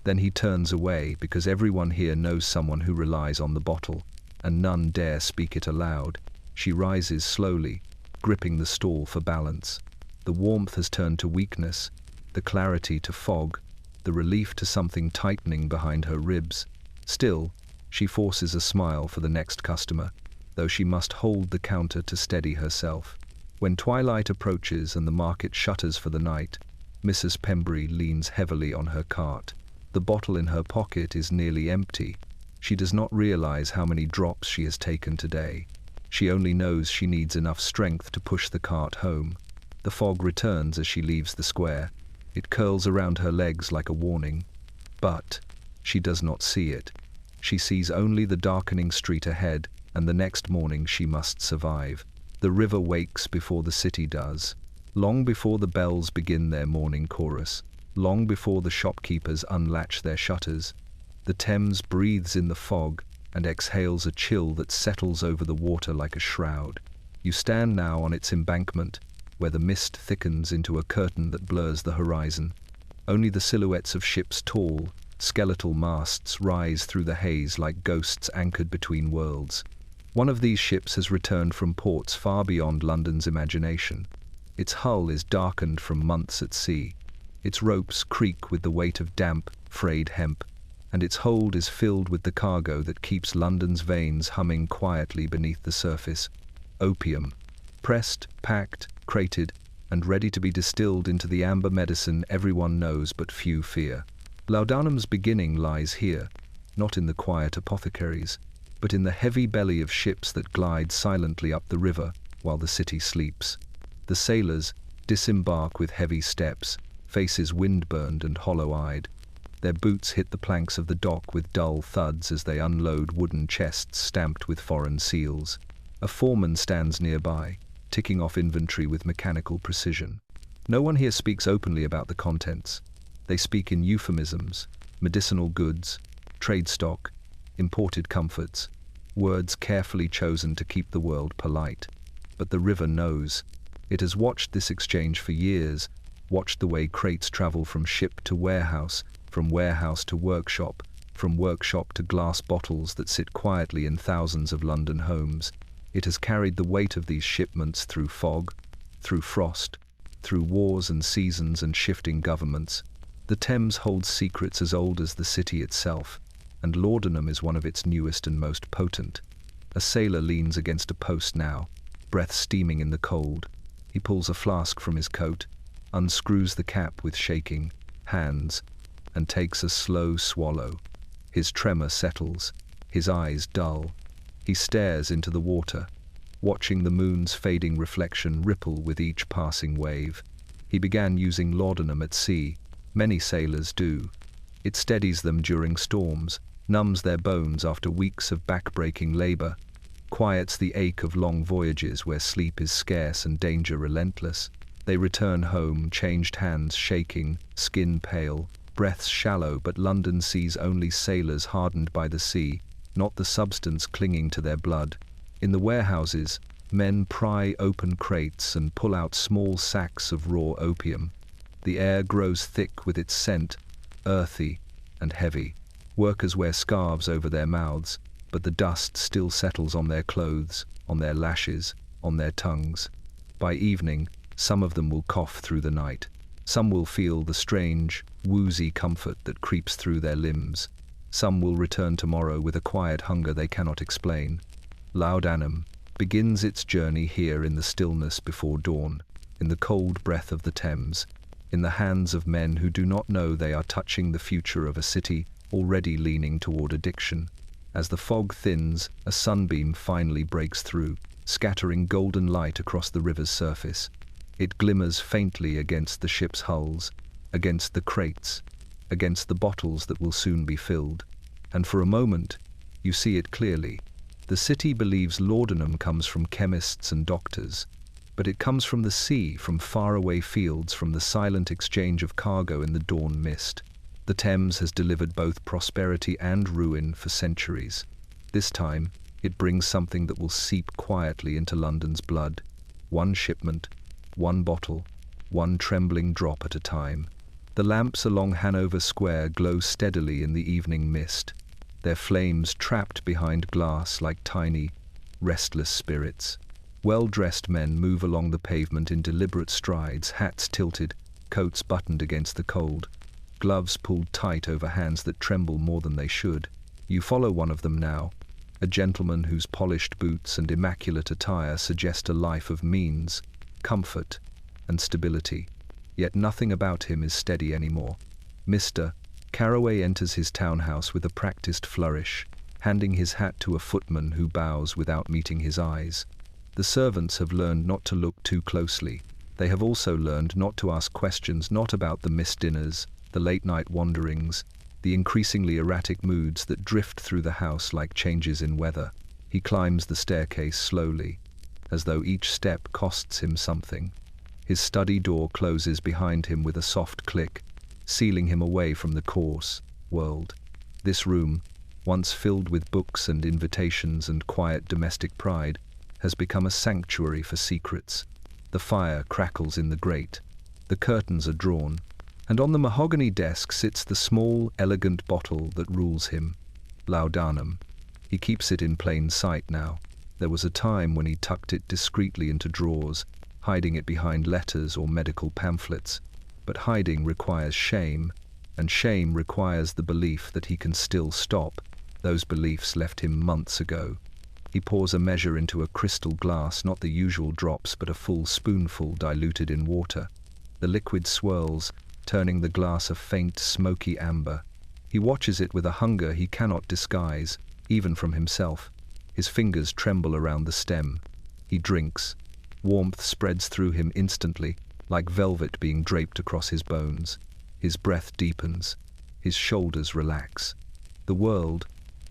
Then he turns away because everyone here knows someone who relies on the bottle, and none dare speak it aloud. She rises slowly, gripping the stall for balance. The warmth has turned to weakness, the clarity to fog, the relief to something tightening behind her ribs. Still, she forces a smile for the next customer, though she must hold the counter to steady herself. When twilight approaches and the market shutters for the night, Mrs. Pembury leans heavily on her cart. The bottle in her pocket is nearly empty. She does not realize how many drops she has taken today. She only knows she needs enough strength to push the cart home. The fog returns as she leaves the square. It curls around her legs like a warning. But she does not see it. She sees only the darkening street ahead, and the next morning she must survive. The river wakes before the city does, long before the bells begin their morning chorus, long before the shopkeepers unlatch their shutters. The Thames breathes in the fog and exhales a chill that settles over the water like a shroud. You stand now on its embankment, where the mist thickens into a curtain that blurs the horizon. Only the silhouettes of ships' tall, skeletal masts rise through the haze like ghosts anchored between worlds. One of these ships has returned from ports far beyond London's imagination. Its hull is darkened from months at sea. Its ropes creak with the weight of damp, frayed hemp, and its hold is filled with the cargo that keeps London's veins humming quietly beneath the surface. Opium, pressed, packed, crated, and ready to be distilled into the amber medicine everyone knows but few fear. Laudanum's beginning lies here, not in the quiet apothecaries, but in the heavy belly of ships that glide silently up the river while the city sleeps. The sailors disembark with heavy steps, faces wind-burned and hollow-eyed. Their boots hit the planks of the dock with dull thuds as they unload wooden chests stamped with foreign seals. A foreman stands nearby, ticking off inventory with mechanical precision. No one here speaks openly about the contents. They speak in euphemisms, medicinal goods, trade stock, imported comforts, words carefully chosen to keep the world polite. But the river knows. It has watched this exchange for years, watched the way crates travel from ship to warehouse, from warehouse to workshop, from workshop to glass bottles that sit quietly in thousands of London homes. It has carried the weight of these shipments through fog, through frost, through wars and seasons and shifting governments. The Thames holds secrets as old as the city itself, and laudanum is one of its newest and most potent. A sailor leans against a post now, breath steaming in the cold. He pulls a flask from his coat, unscrews the cap with shaking hands, and takes a slow swallow. His tremor settles, his eyes dull. He stares into the water, watching the moon's fading reflection ripple with each passing wave. He began using laudanum at sea. Many sailors do. It steadies them during storms, numbs their bones after weeks of back-breaking labor, quiets the ache of long voyages where sleep is scarce and danger relentless. They return home, changed hands shaking, skin pale, breaths shallow, but London sees only sailors hardened by the sea, not the substance clinging to their blood. In the warehouses, men pry open crates and pull out small sacks of raw opium. The air grows thick with its scent, earthy and heavy. Workers wear scarves over their mouths, but the dust still settles on their clothes, on their lashes, on their tongues. By evening, some of them will cough through the night. Some will feel the strange, woozy comfort that creeps through their limbs. Some will return tomorrow with a quiet hunger they cannot explain. Laudanum begins its journey here in the stillness before dawn, in the cold breath of the Thames, in the hands of men who do not know they are touching the future of a city already leaning toward addiction. As the fog thins, a sunbeam finally breaks through, scattering golden light across the river's surface. It glimmers faintly against the ship's hulls, against the crates, against the bottles that will soon be filled. And for a moment, you see it clearly. The city believes laudanum comes from chemists and doctors, but it comes from the sea, from faraway fields, from the silent exchange of cargo in the dawn mist. The Thames has delivered both prosperity and ruin for centuries. This time, it brings something that will seep quietly into London's blood. One shipment, one bottle, one trembling drop at a time. The lamps along Hanover Square glow steadily in the evening mist, their flames trapped behind glass like tiny, restless spirits. Well-dressed men move along the pavement in deliberate strides, hats tilted, coats buttoned against the cold, gloves pulled tight over hands that tremble more than they should. You follow one of them now, a gentleman whose polished boots and immaculate attire suggest a life of means, comfort, and stability. Yet nothing about him is steady anymore. Mr. Carraway enters his townhouse with a practiced flourish, handing his hat to a footman who bows without meeting his eyes. The servants have learned not to look too closely. They have also learned not to ask questions, not about the missed dinners, the late-night wanderings, the increasingly erratic moods that drift through the house like changes in weather. He climbs the staircase slowly, as though each step costs him something. His study door closes behind him with a soft click, sealing him away from the coarse world. This room, once filled with books and invitations and quiet domestic pride, has become a sanctuary for secrets. The fire crackles in the grate, the curtains are drawn, and on the mahogany desk sits the small, elegant bottle that rules him, laudanum. He keeps it in plain sight now. There was a time when he tucked it discreetly into drawers, hiding it behind letters or medical pamphlets. But hiding requires shame, and shame requires the belief that he can still stop. Those beliefs left him months ago. He pours a measure into a crystal glass, not the usual drops, but a full spoonful diluted in water. The liquid swirls, turning the glass a faint, smoky amber. He watches it with a hunger he cannot disguise, even from himself. His fingers tremble around the stem. He drinks. Warmth spreads through him instantly, like velvet being draped across his bones. His breath deepens. His shoulders relax. The world,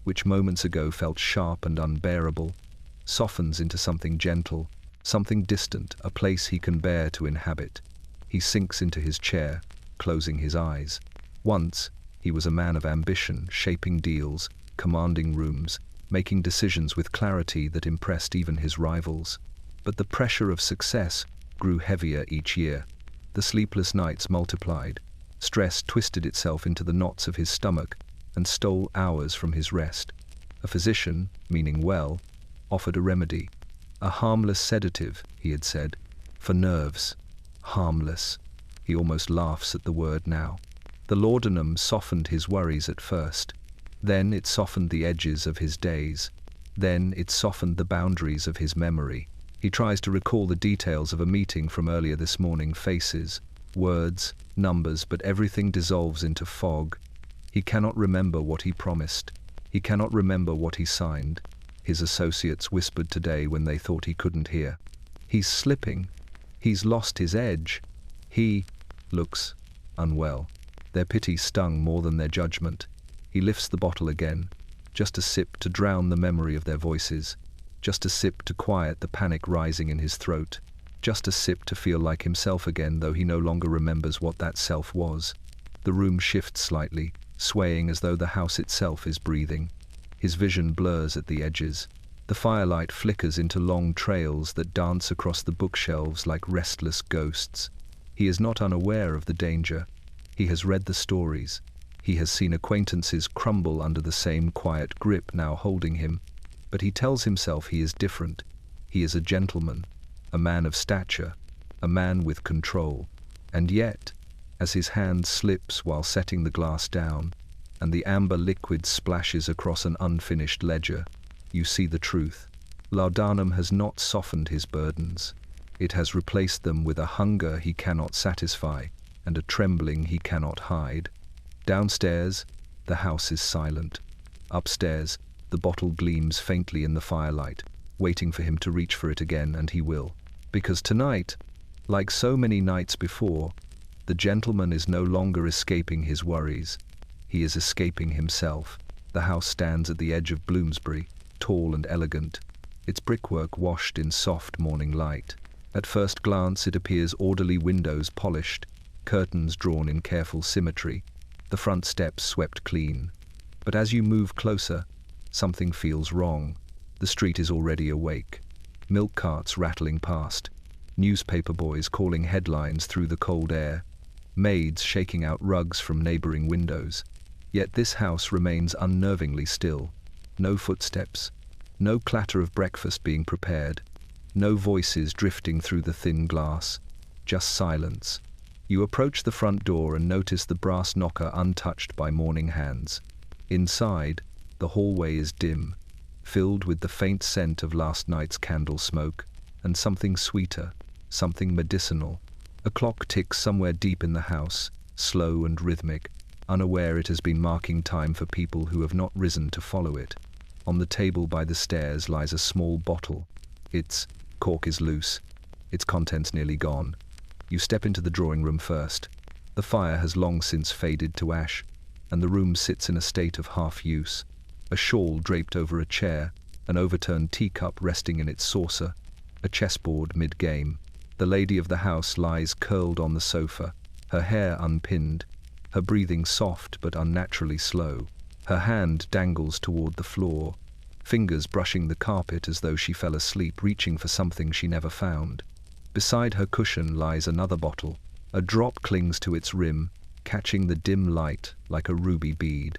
which moments ago felt sharp and unbearable, softens into something gentle, something distant, a place he can bear to inhabit. He sinks into his chair, closing his eyes. Once, he was a man of ambition, shaping deals, commanding rooms, making decisions with clarity that impressed even his rivals. But the pressure of success grew heavier each year. The sleepless nights multiplied. Stress twisted itself into the knots of his stomach and stole hours from his rest. A physician, meaning well, offered a remedy. A harmless sedative, he had said, for nerves. Harmless. He almost laughs at the word now. The laudanum softened his worries at first. Then it softened the edges of his days. Then it softened the boundaries of his memory. He tries to recall the details of a meeting from earlier this morning, faces, words, numbers, but everything dissolves into fog. He cannot remember what he promised. He cannot remember what he signed. His associates whispered today when they thought he couldn't hear. He's slipping. He's lost his edge. He looks unwell. Their pity stung more than their judgment. He lifts the bottle again, just a sip to drown the memory of their voices, just a sip to quiet the panic rising in his throat, just a sip to feel like himself again, though he no longer remembers what that self was. The room shifts slightly, swaying as though the house itself is breathing. His vision blurs at the edges. The firelight flickers into long trails that dance across the bookshelves like restless ghosts. He is not unaware of the danger. He has read the stories. He has seen acquaintances crumble under the same quiet grip now holding him. But he tells himself he is different. He is a gentleman, a man of stature, a man with control. And yet, as his hand slips while setting the glass down, and the amber liquid splashes across an unfinished ledger, you see the truth. Laudanum has not softened his burdens. It has replaced them with a hunger he cannot satisfy, and a trembling he cannot hide. Downstairs, the house is silent. Upstairs, the bottle gleams faintly in the firelight, waiting for him to reach for it again, and he will. Because tonight, like so many nights before, the gentleman is no longer escaping his worries. He is escaping himself. The house stands at the edge of Bloomsbury, tall and elegant, its brickwork washed in soft morning light. At first glance it appears orderly, windows polished, curtains drawn in careful symmetry, the front steps swept clean. But as you move closer, something feels wrong. The street is already awake. Milk carts rattling past, newspaper boys calling headlines through the cold air, maids shaking out rugs from neighboring windows. Yet this house remains unnervingly still. No footsteps, no clatter of breakfast being prepared, no voices drifting through the thin glass, just silence. You approach the front door and notice the brass knocker untouched by morning hands. Inside, the hallway is dim, filled with the faint scent of last night's candle smoke, and something sweeter, something medicinal. A clock ticks somewhere deep in the house, slow and rhythmic, unaware it has been marking time for people who have not risen to follow it. On the table by the stairs lies a small bottle. Its cork is loose, its contents nearly gone. You step into the drawing room first. The fire has long since faded to ash, and the room sits in a state of half-use. A shawl draped over a chair, an overturned teacup resting in its saucer, a chessboard mid-game. The lady of the house lies curled on the sofa, her hair unpinned, her breathing soft but unnaturally slow. Her hand dangles toward the floor, fingers brushing the carpet as though she fell asleep, reaching for something she never found. Beside her cushion lies another bottle. A drop clings to its rim, catching the dim light like a ruby bead.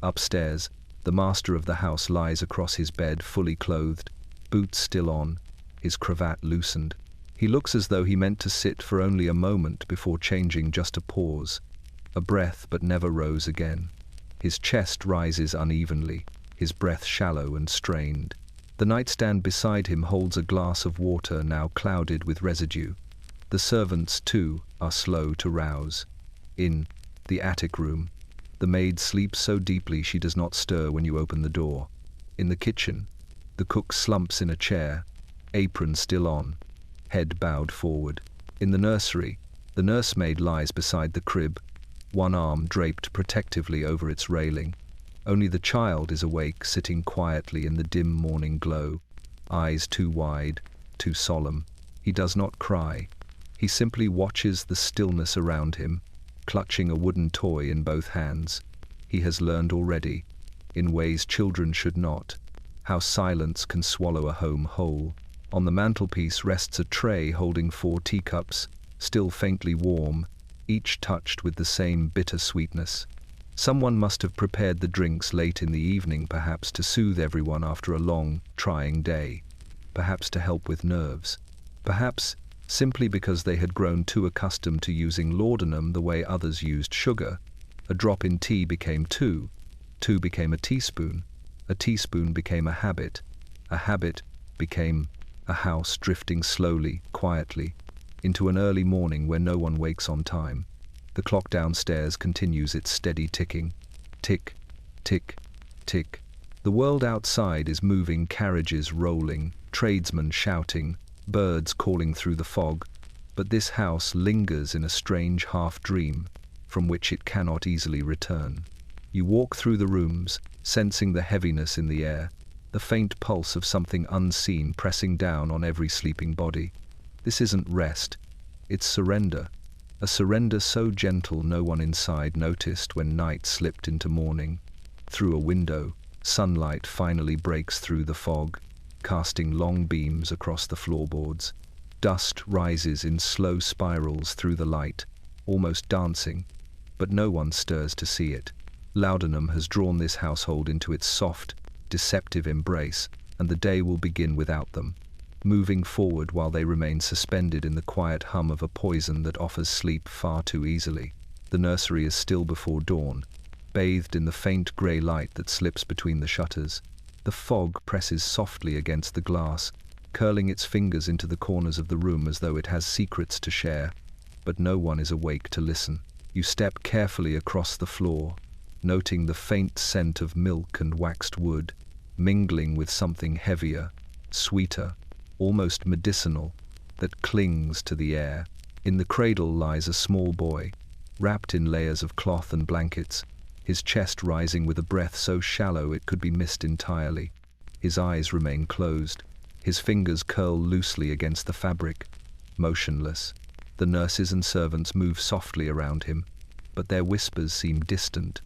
Upstairs, the master of the house lies across his bed, fully clothed, boots still on, his cravat loosened. He looks as though he meant to sit for only a moment before changing, just a pause, a breath, but never rose again. His chest rises unevenly, his breath shallow and strained. The nightstand beside him holds a glass of water now clouded with residue. The servants, too, are slow to rouse. In the attic room, the maid sleeps so deeply she does not stir when you open the door. In the kitchen, the cook slumps in a chair, apron still on, head bowed forward. In the nursery, the nursemaid lies beside the crib, one arm draped protectively over its railing. Only the child is awake, sitting quietly in the dim morning glow, eyes too wide, too solemn. He does not cry. He simply watches the stillness around him, clutching a wooden toy in both hands. He has learned already, in ways children should not, how silence can swallow a home whole. On the mantelpiece rests a tray holding 4 teacups, still faintly warm, each touched with the same bitter sweetness. Someone must have prepared the drinks late in the evening, perhaps to soothe everyone after a long, trying day, perhaps to help with nerves, perhaps simply because they had grown too accustomed to using laudanum the way others used sugar. A drop in tea became 2, 2 became a teaspoon became a habit became a house drifting slowly, quietly, into an early morning where no one wakes on time. The clock downstairs continues its steady ticking. Tick, tick, tick. The world outside is moving, carriages rolling, tradesmen shouting, birds calling through the fog, but this house lingers in a strange half-dream from which it cannot easily return. You walk through the rooms, sensing the heaviness in the air, the faint pulse of something unseen pressing down on every sleeping body. This isn't rest, it's surrender. A surrender so gentle no one inside noticed when night slipped into morning. Through a window, sunlight finally breaks through the fog, casting long beams across the floorboards. Dust rises in slow spirals through the light, almost dancing, but no one stirs to see it. Laudanum has drawn this household into its soft, deceptive embrace, and the day will begin without them, moving forward while they remain suspended in the quiet hum of a poison that offers sleep far too easily. The nursery is still before dawn, bathed in the faint grey light that slips between the shutters. The fog presses softly against the glass, curling its fingers into the corners of the room as though it has secrets to share, but no one is awake to listen. You step carefully across the floor, noting the faint scent of milk and waxed wood, mingling with something heavier, sweeter, almost medicinal, that clings to the air. In the cradle lies a small boy, wrapped in layers of cloth and blankets, his chest rising with a breath so shallow it could be missed entirely. His eyes remain closed, his fingers curl loosely against the fabric, motionless. The nurses and servants move softly around him, but their whispers seem distant,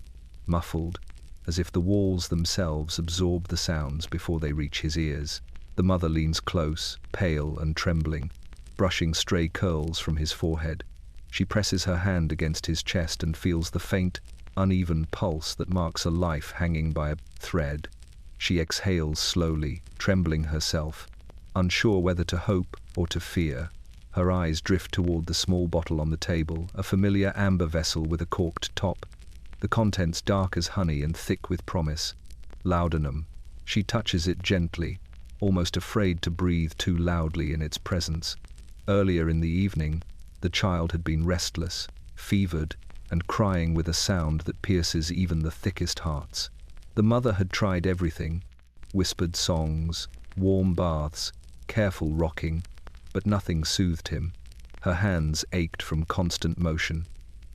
muffled, as if the walls themselves absorb the sounds before they reach his ears. The mother leans close, pale and trembling, brushing stray curls from his forehead. She presses her hand against his chest and feels the faint, uneven pulse that marks a life hanging by a thread. She exhales slowly, trembling herself, unsure whether to hope or to fear. Her eyes drift toward the small bottle on the table, a familiar amber vessel with a corked top, the contents dark as honey and thick with promise. Laudanum. She touches it gently, almost afraid to breathe too loudly in its presence. Earlier in the evening, the child had been restless, fevered, and crying with a sound that pierces even the thickest hearts. The mother had tried everything, whispered songs, warm baths, careful rocking, but nothing soothed him. Her hands ached from constant motion.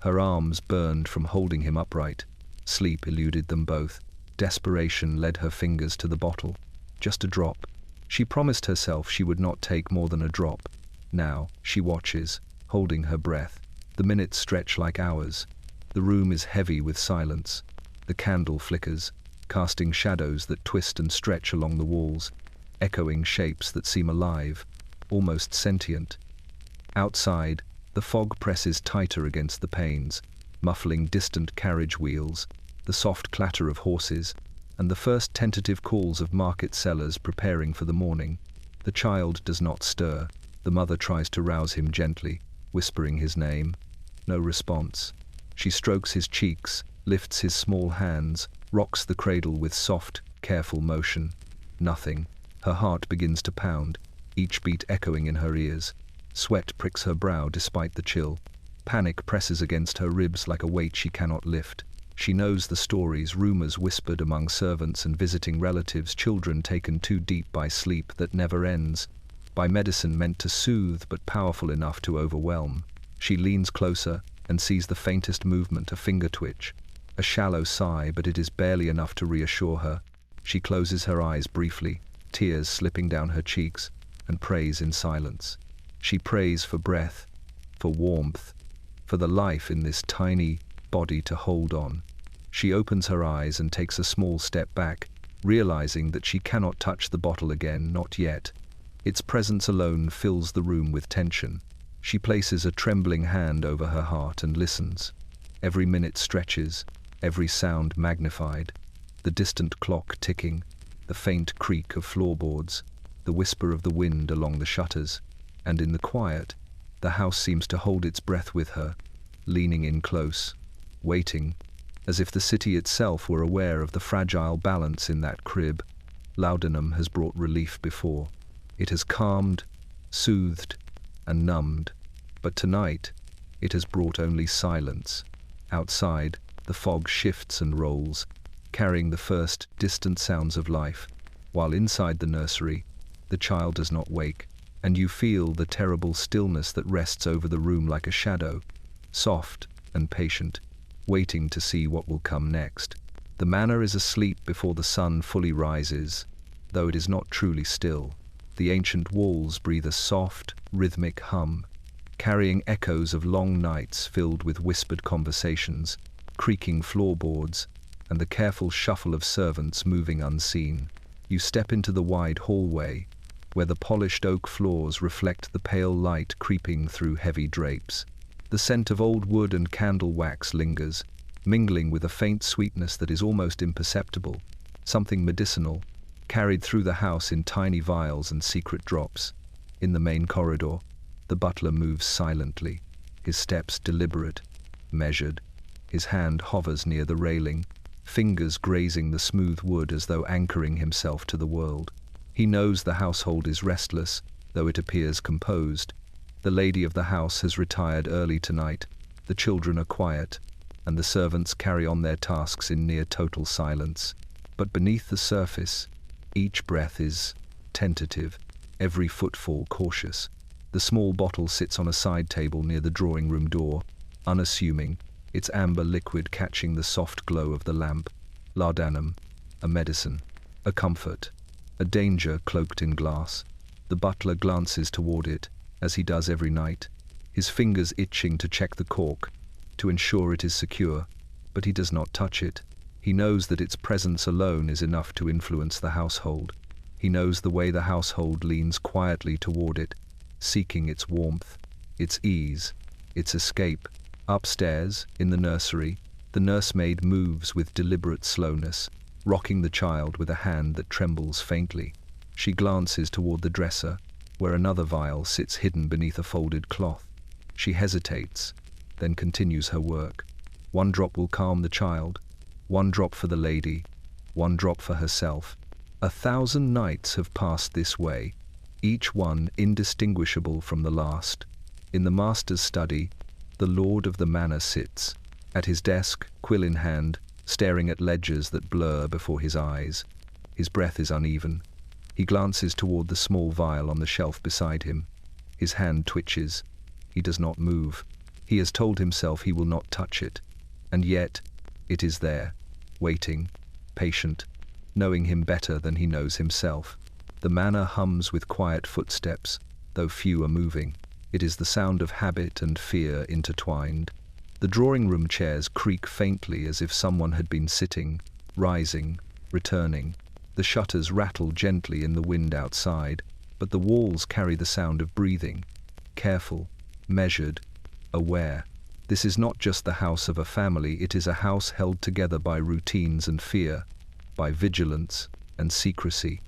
Her arms burned from holding him upright. Sleep eluded them both. Desperation led her fingers to the bottle. Just a drop. She promised herself she would not take more than a drop. Now, she watches, holding her breath. The minutes stretch like hours. The room is heavy with silence. The candle flickers, casting shadows that twist and stretch along the walls, echoing shapes that seem alive, almost sentient. Outside, the fog presses tighter against the panes, muffling distant carriage wheels, the soft clatter of horses, and the first tentative calls of market sellers preparing for the morning. The child does not stir. The mother tries to rouse him gently, whispering his name. No response. She strokes his cheeks, lifts his small hands, rocks the cradle with soft, careful motion. Nothing. Her heart begins to pound, each beat echoing in her ears. Sweat pricks her brow despite the chill. Panic presses against her ribs like a weight she cannot lift. She knows the stories, rumors whispered among servants and visiting relatives, children taken too deep by sleep that never ends, by medicine meant to soothe but powerful enough to overwhelm. She leans closer and sees the faintest movement, a finger twitch, a shallow sigh, but it is barely enough to reassure her. She closes her eyes briefly, tears slipping down her cheeks, and prays in silence. She prays for breath, for warmth, for the life in this tiny body to hold on. She opens her eyes and takes a small step back, realizing that she cannot touch the bottle again, not yet. Its presence alone fills the room with tension. She places a trembling hand over her heart and listens. Every minute stretches, every sound magnified. The distant clock ticking, the faint creak of floorboards, the whisper of the wind along the shutters, and in the quiet, the house seems to hold its breath with her, leaning in close, waiting, as if the city itself were aware of the fragile balance in that crib. Laudanum has brought relief before. It has calmed, soothed, and numbed. But tonight, it has brought only silence. Outside, the fog shifts and rolls, carrying the first distant sounds of life, while inside the nursery, the child does not wake, and you feel the terrible stillness that rests over the room like a shadow, soft and patient, waiting to see what will come next. The manor is asleep before the sun fully rises, though it is not truly still. The ancient walls breathe a soft, rhythmic hum, carrying echoes of long nights filled with whispered conversations, creaking floorboards, and the careful shuffle of servants moving unseen. You step into the wide hallway, where the polished oak floors reflect the pale light creeping through heavy drapes. The scent of old wood and candle wax lingers, mingling with a faint sweetness that is almost imperceptible, something medicinal, carried through the house in tiny vials and secret drops. In the main corridor, the butler moves silently, his steps deliberate, measured. His hand hovers near the railing, fingers grazing the smooth wood as though anchoring himself to the world. He knows the household is restless, though it appears composed. The lady of the house has retired early tonight, the children are quiet, and the servants carry on their tasks in near total silence. But beneath the surface, each breath is tentative, every footfall cautious. The small bottle sits on a side table near the drawing room door, unassuming, its amber liquid catching the soft glow of the lamp. Laudanum, a medicine, a comfort, a danger cloaked in glass. The butler glances toward it, as he does every night, his fingers itching to check the cork, to ensure it is secure, but he does not touch it. He knows that its presence alone is enough to influence the household. He knows the way the household leans quietly toward it, seeking its warmth, its ease, its escape. Upstairs, in the nursery, the nursemaid moves with deliberate slowness, rocking the child with a hand that trembles faintly. She glances toward the dresser, where another vial sits hidden beneath a folded cloth. She hesitates, then continues her work. One drop will calm the child, one drop for the lady, one drop for herself. 1,000 nights have passed this way, each one indistinguishable from the last. In the master's study, the lord of the manor sits, at his desk, quill in hand, staring at ledgers that blur before his eyes. His breath is uneven. He glances toward the small vial on the shelf beside him. His hand twitches. He does not move. He has told himself he will not touch it. And yet, it is there, waiting, patient, knowing him better than he knows himself. The manor hums with quiet footsteps, though few are moving. It is the sound of habit and fear intertwined. The drawing-room chairs creak faintly as if someone had been sitting, rising, returning. The shutters rattle gently in the wind outside, but the walls carry the sound of breathing, careful, measured, aware. This is not just the house of a family, it is a house held together by routines and fear, by vigilance and secrecy,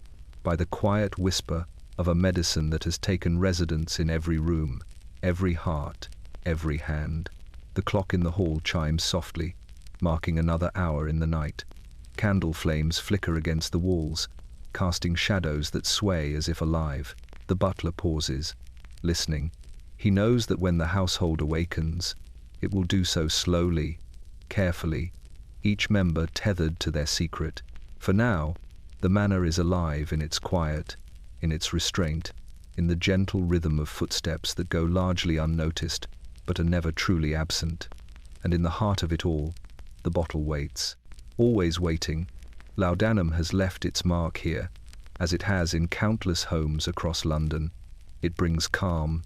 by the quiet whisper of a medicine that has taken residence in every room, every heart, every hand. The clock in the hall chimes softly, marking another hour in the night. Candle flames flicker against the walls, casting shadows that sway as if alive. The butler pauses, listening. He knows that when the household awakens, it will do so slowly, carefully, each member tethered to their secret. For now, the manor is alive in its quiet, in its restraint, in the gentle rhythm of footsteps that go largely unnoticed, but are never truly absent. And in the heart of it all, the bottle waits. Always waiting, Laudanum has left its mark here, as it has in countless homes across London. It brings calm,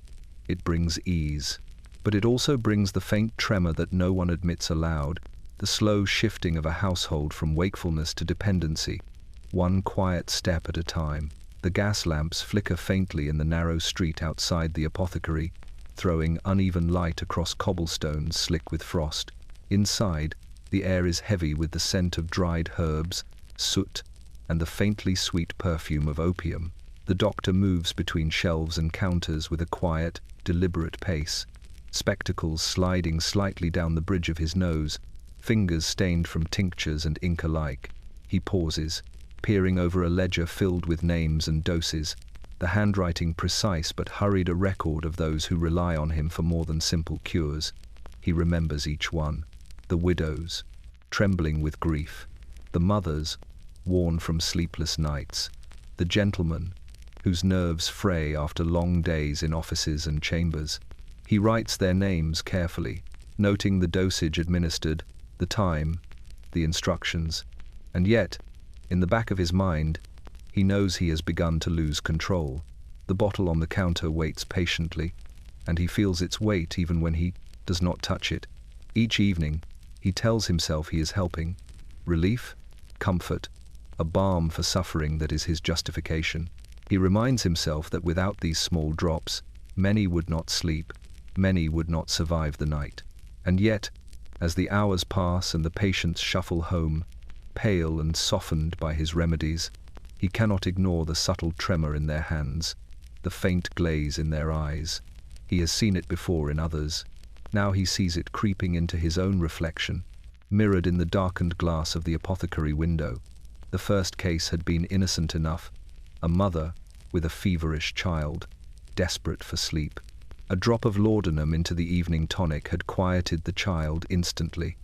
it brings ease, but it also brings the faint tremor that no one admits aloud, the slow shifting of a household from wakefulness to dependency, one quiet step at a time. The gas lamps flicker faintly in the narrow street outside the apothecary, throwing uneven light across cobblestones slick with frost. Inside, the air is heavy with the scent of dried herbs, soot, and the faintly sweet perfume of opium. The doctor moves between shelves and counters with a quiet, deliberate pace, spectacles sliding slightly down the bridge of his nose, fingers stained from tinctures and ink alike. He pauses, peering over a ledger filled with names and doses, the handwriting precise but hurried, a record of those who rely on him for more than simple cures. He remembers each one. The widows, trembling with grief. The mothers, worn from sleepless nights. The gentlemen, whose nerves fray after long days in offices and chambers. He writes their names carefully, noting the dosage administered, the time, the instructions. And yet, in the back of his mind, he knows he has begun to lose control. The bottle on the counter waits patiently, and he feels its weight even when he does not touch it. Each evening, he tells himself he is helping. Relief, comfort, a balm for suffering that is his justification. He reminds himself that without these small drops, many would not sleep, many would not survive the night. And yet, as the hours pass and the patients shuffle home, pale and softened by his remedies, he cannot ignore the subtle tremor in their hands, the faint glaze in their eyes. He has seen it before in others. Now he sees it creeping into his own reflection, mirrored in the darkened glass of the apothecary window. The first case had been innocent enough, a mother with a feverish child, desperate for sleep. A drop of laudanum into the evening tonic had quieted the child instantly.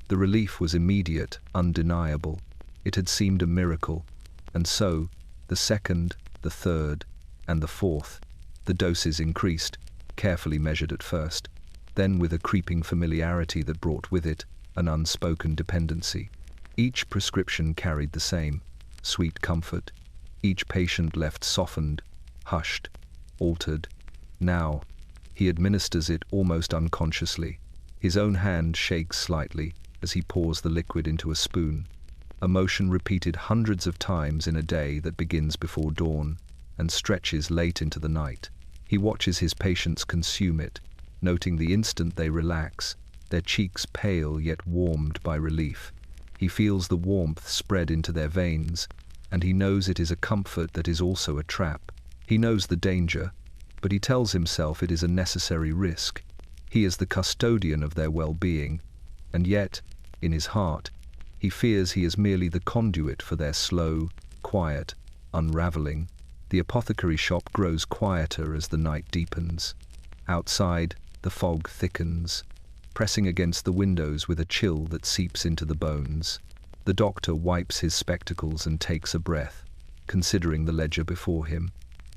The relief was immediate, undeniable. It had seemed a miracle. And so, the second, the third, and the fourth. The doses increased, carefully measured at first, then with a creeping familiarity that brought with it an unspoken dependency. Each prescription carried the same, sweet comfort. Each patient left softened, hushed, altered. Now, he administers it almost unconsciously. His own hand shakes slightly as he pours the liquid into a spoon, a motion repeated hundreds of times in a day that begins before dawn and stretches late into the night. He watches his patients consume it, noting the instant they relax, their cheeks pale yet warmed by relief. He feels the warmth spread into their veins, and he knows it is a comfort that is also a trap. He knows the danger, but he tells himself it is a necessary risk. He is the custodian of their well-being, and yet, in his heart, he fears he is merely the conduit for their slow, quiet unraveling. The apothecary shop grows quieter as the night deepens. Outside, the fog thickens, pressing against the windows with a chill that seeps into the bones. The doctor wipes his spectacles and takes a breath, considering the ledger before him.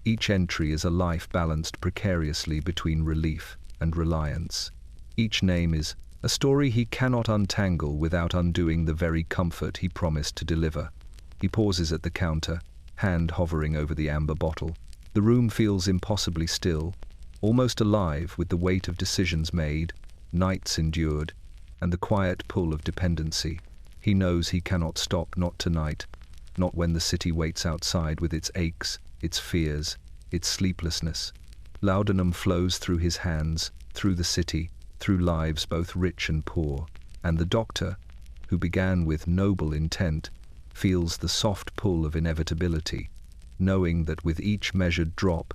Each entry is a life balanced precariously between relief and reliance. Each name is a story he cannot untangle without undoing the very comfort he promised to deliver. He pauses at the counter, hand hovering over the amber bottle. The room feels impossibly still, almost alive with the weight of decisions made, nights endured, and the quiet pull of dependency. He knows he cannot stop, not tonight, not when the city waits outside with its aches, its fears, its sleeplessness. Laudanum flows through his hands, through the city, through lives both rich and poor, and the doctor, who began with noble intent, feels the soft pull of inevitability, knowing that with each measured drop,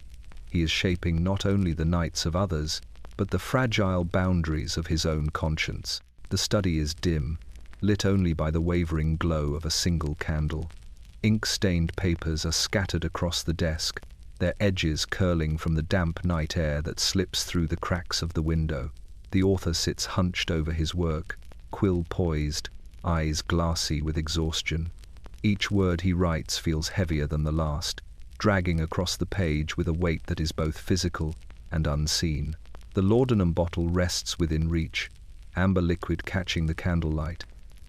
he is shaping not only the nights of others, but the fragile boundaries of his own conscience. The study is dim, lit only by the wavering glow of a single candle. Ink-stained papers are scattered across the desk, their edges curling from the damp night air that slips through the cracks of the window. The author sits hunched over his work, quill poised, eyes glassy with exhaustion. Each word he writes feels heavier than the last, dragging across the page with a weight that is both physical and unseen. The laudanum bottle rests within reach, amber liquid catching the candlelight,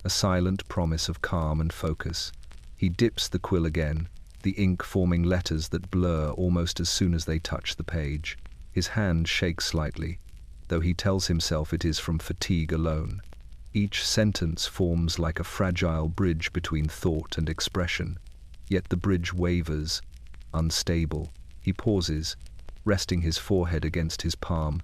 a silent promise of calm and focus. He dips the quill again, the ink forming letters that blur almost as soon as they touch the page. His hand shakes slightly, though he tells himself it is from fatigue alone. Each sentence forms like a fragile bridge between thought and expression, yet the bridge wavers, unstable. He pauses, resting his forehead against his palm,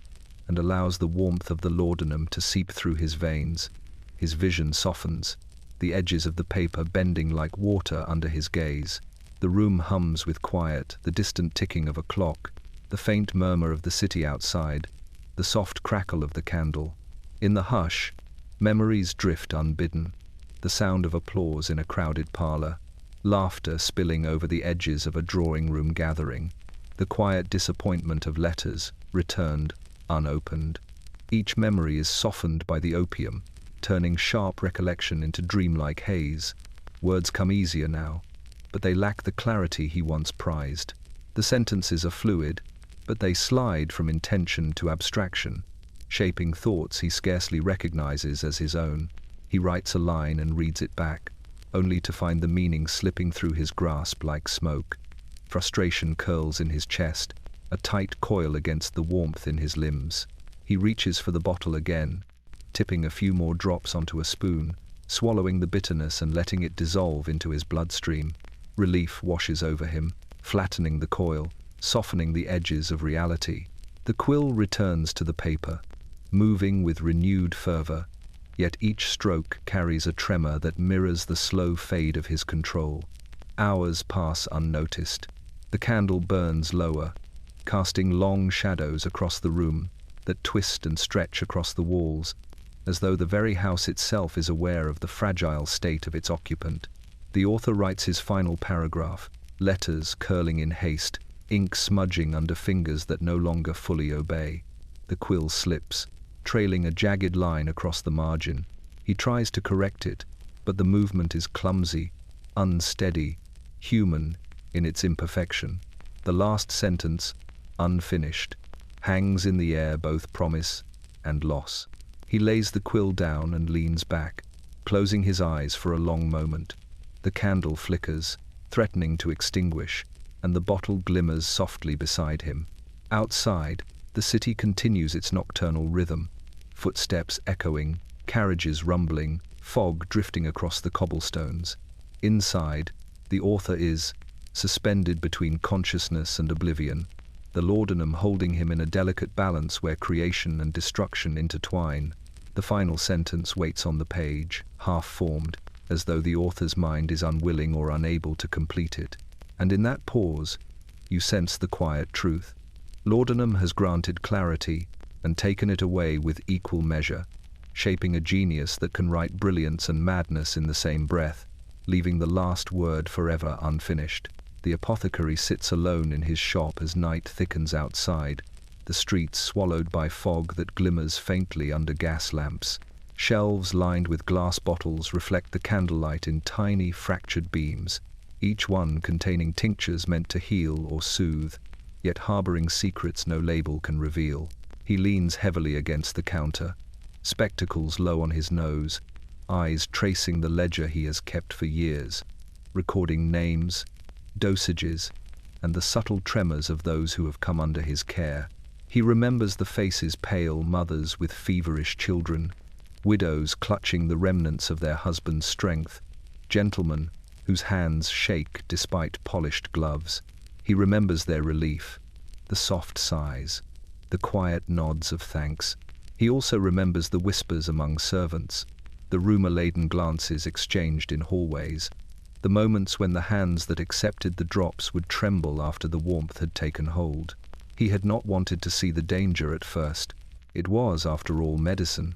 and allows the warmth of the laudanum to seep through his veins. His vision softens, the edges of the paper bending like water under his gaze. The room hums with quiet, the distant ticking of a clock, the faint murmur of the city outside, the soft crackle of the candle. In the hush, memories drift unbidden, the sound of applause in a crowded parlor, laughter spilling over the edges of a drawing-room gathering, the quiet disappointment of letters, returned, unopened. Each memory is softened by the opium, turning sharp recollection into dreamlike haze. Words come easier now, but they lack the clarity he once prized. The sentences are fluid, but they slide from intention to abstraction, shaping thoughts he scarcely recognizes as his own. He writes a line and reads it back, only to find the meaning slipping through his grasp like smoke. Frustration curls in his chest, a tight coil against the warmth in his limbs. He reaches for the bottle again, tipping a few more drops onto a spoon, swallowing the bitterness and letting it dissolve into his bloodstream. Relief washes over him, flattening the coil, softening the edges of reality. The quill returns to the paper, moving with renewed fervor, yet each stroke carries a tremor that mirrors the slow fade of his control. Hours pass unnoticed. The candle burns lower, casting long shadows across the room that twist and stretch across the walls, as though the very house itself is aware of the fragile state of its occupant. The author writes his final paragraph, letters curling in haste, ink smudging under fingers that no longer fully obey. The quill slips, trailing a jagged line across the margin. He tries to correct it, but the movement is clumsy, unsteady, human in its imperfection. The last sentence, unfinished, hangs in the air, both promise and loss. He lays the quill down and leans back, closing his eyes for a long moment. The candle flickers, threatening to extinguish, and the bottle glimmers softly beside him. Outside, the city continues its nocturnal rhythm, footsteps echoing, carriages rumbling, fog drifting across the cobblestones. Inside, the author is suspended between consciousness and oblivion, the laudanum holding him in a delicate balance where creation and destruction intertwine. The final sentence waits on the page, half-formed, as though the author's mind is unwilling or unable to complete it. And in that pause, you sense the quiet truth. Laudanum has granted clarity and taken it away with equal measure, shaping a genius that can write brilliance and madness in the same breath, leaving the last word forever unfinished. The apothecary sits alone in his shop as night thickens outside, the streets swallowed by fog that glimmers faintly under gas lamps. Shelves lined with glass bottles reflect the candlelight in tiny, fractured beams, each one containing tinctures meant to heal or soothe, yet harboring secrets no label can reveal. He leans heavily against the counter, spectacles low on his nose, eyes tracing the ledger he has kept for years, recording names, dosages, and the subtle tremors of those who have come under his care. He remembers the faces pale mothers with feverish children, widows clutching the remnants of their husband's strength, gentlemen whose hands shake despite polished gloves. He remembers their relief, the soft sighs, the quiet nods of thanks. He also remembers the whispers among servants, the rumor-laden glances exchanged in hallways, the moments when the hands that accepted the drops would tremble after the warmth had taken hold. He had not wanted to see the danger at first. It was, after all, medicine,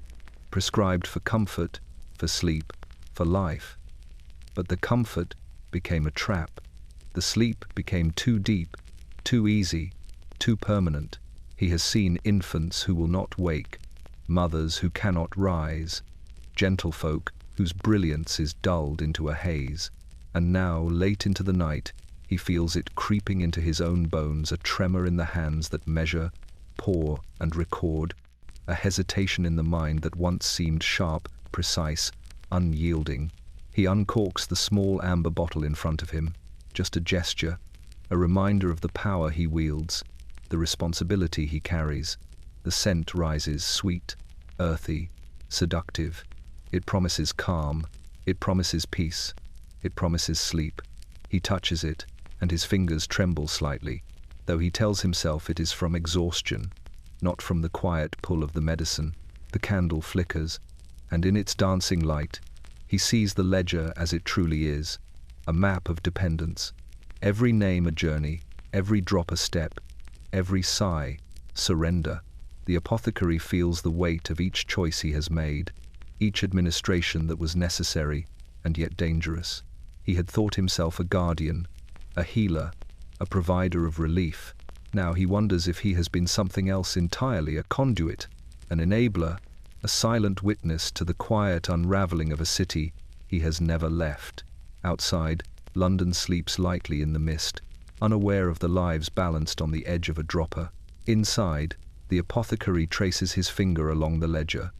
prescribed for comfort, for sleep, for life. But the comfort, became a trap. The sleep became too deep, too easy, too permanent. He has seen infants who will not wake, mothers who cannot rise, gentlefolk whose brilliance is dulled into a haze. And now, late into the night, he feels it creeping into his own bones, a tremor in the hands that measure, pour, and record, a hesitation in the mind that once seemed sharp, precise, unyielding. He uncorks the small amber bottle in front of him, just a gesture, a reminder of the power he wields, the responsibility he carries. The scent rises, sweet, earthy, seductive. It promises calm, it promises peace, it promises sleep. He touches it, and his fingers tremble slightly, though he tells himself it is from exhaustion, not from the quiet pull of the medicine. The candle flickers, and in its dancing light, he sees the ledger as it truly is, a map of dependence. Every name a journey, every drop a step, every sigh, surrender. The apothecary feels the weight of each choice he has made, each administration that was necessary and yet dangerous. He had thought himself a guardian, a healer, a provider of relief. Now he wonders if he has been something else entirely, a conduit, an enabler, a silent witness to the quiet unraveling of a city he has never left. Outside, London sleeps lightly in the mist, unaware of the lives balanced on the edge of a dropper. Inside, the apothecary traces his finger along the ledger,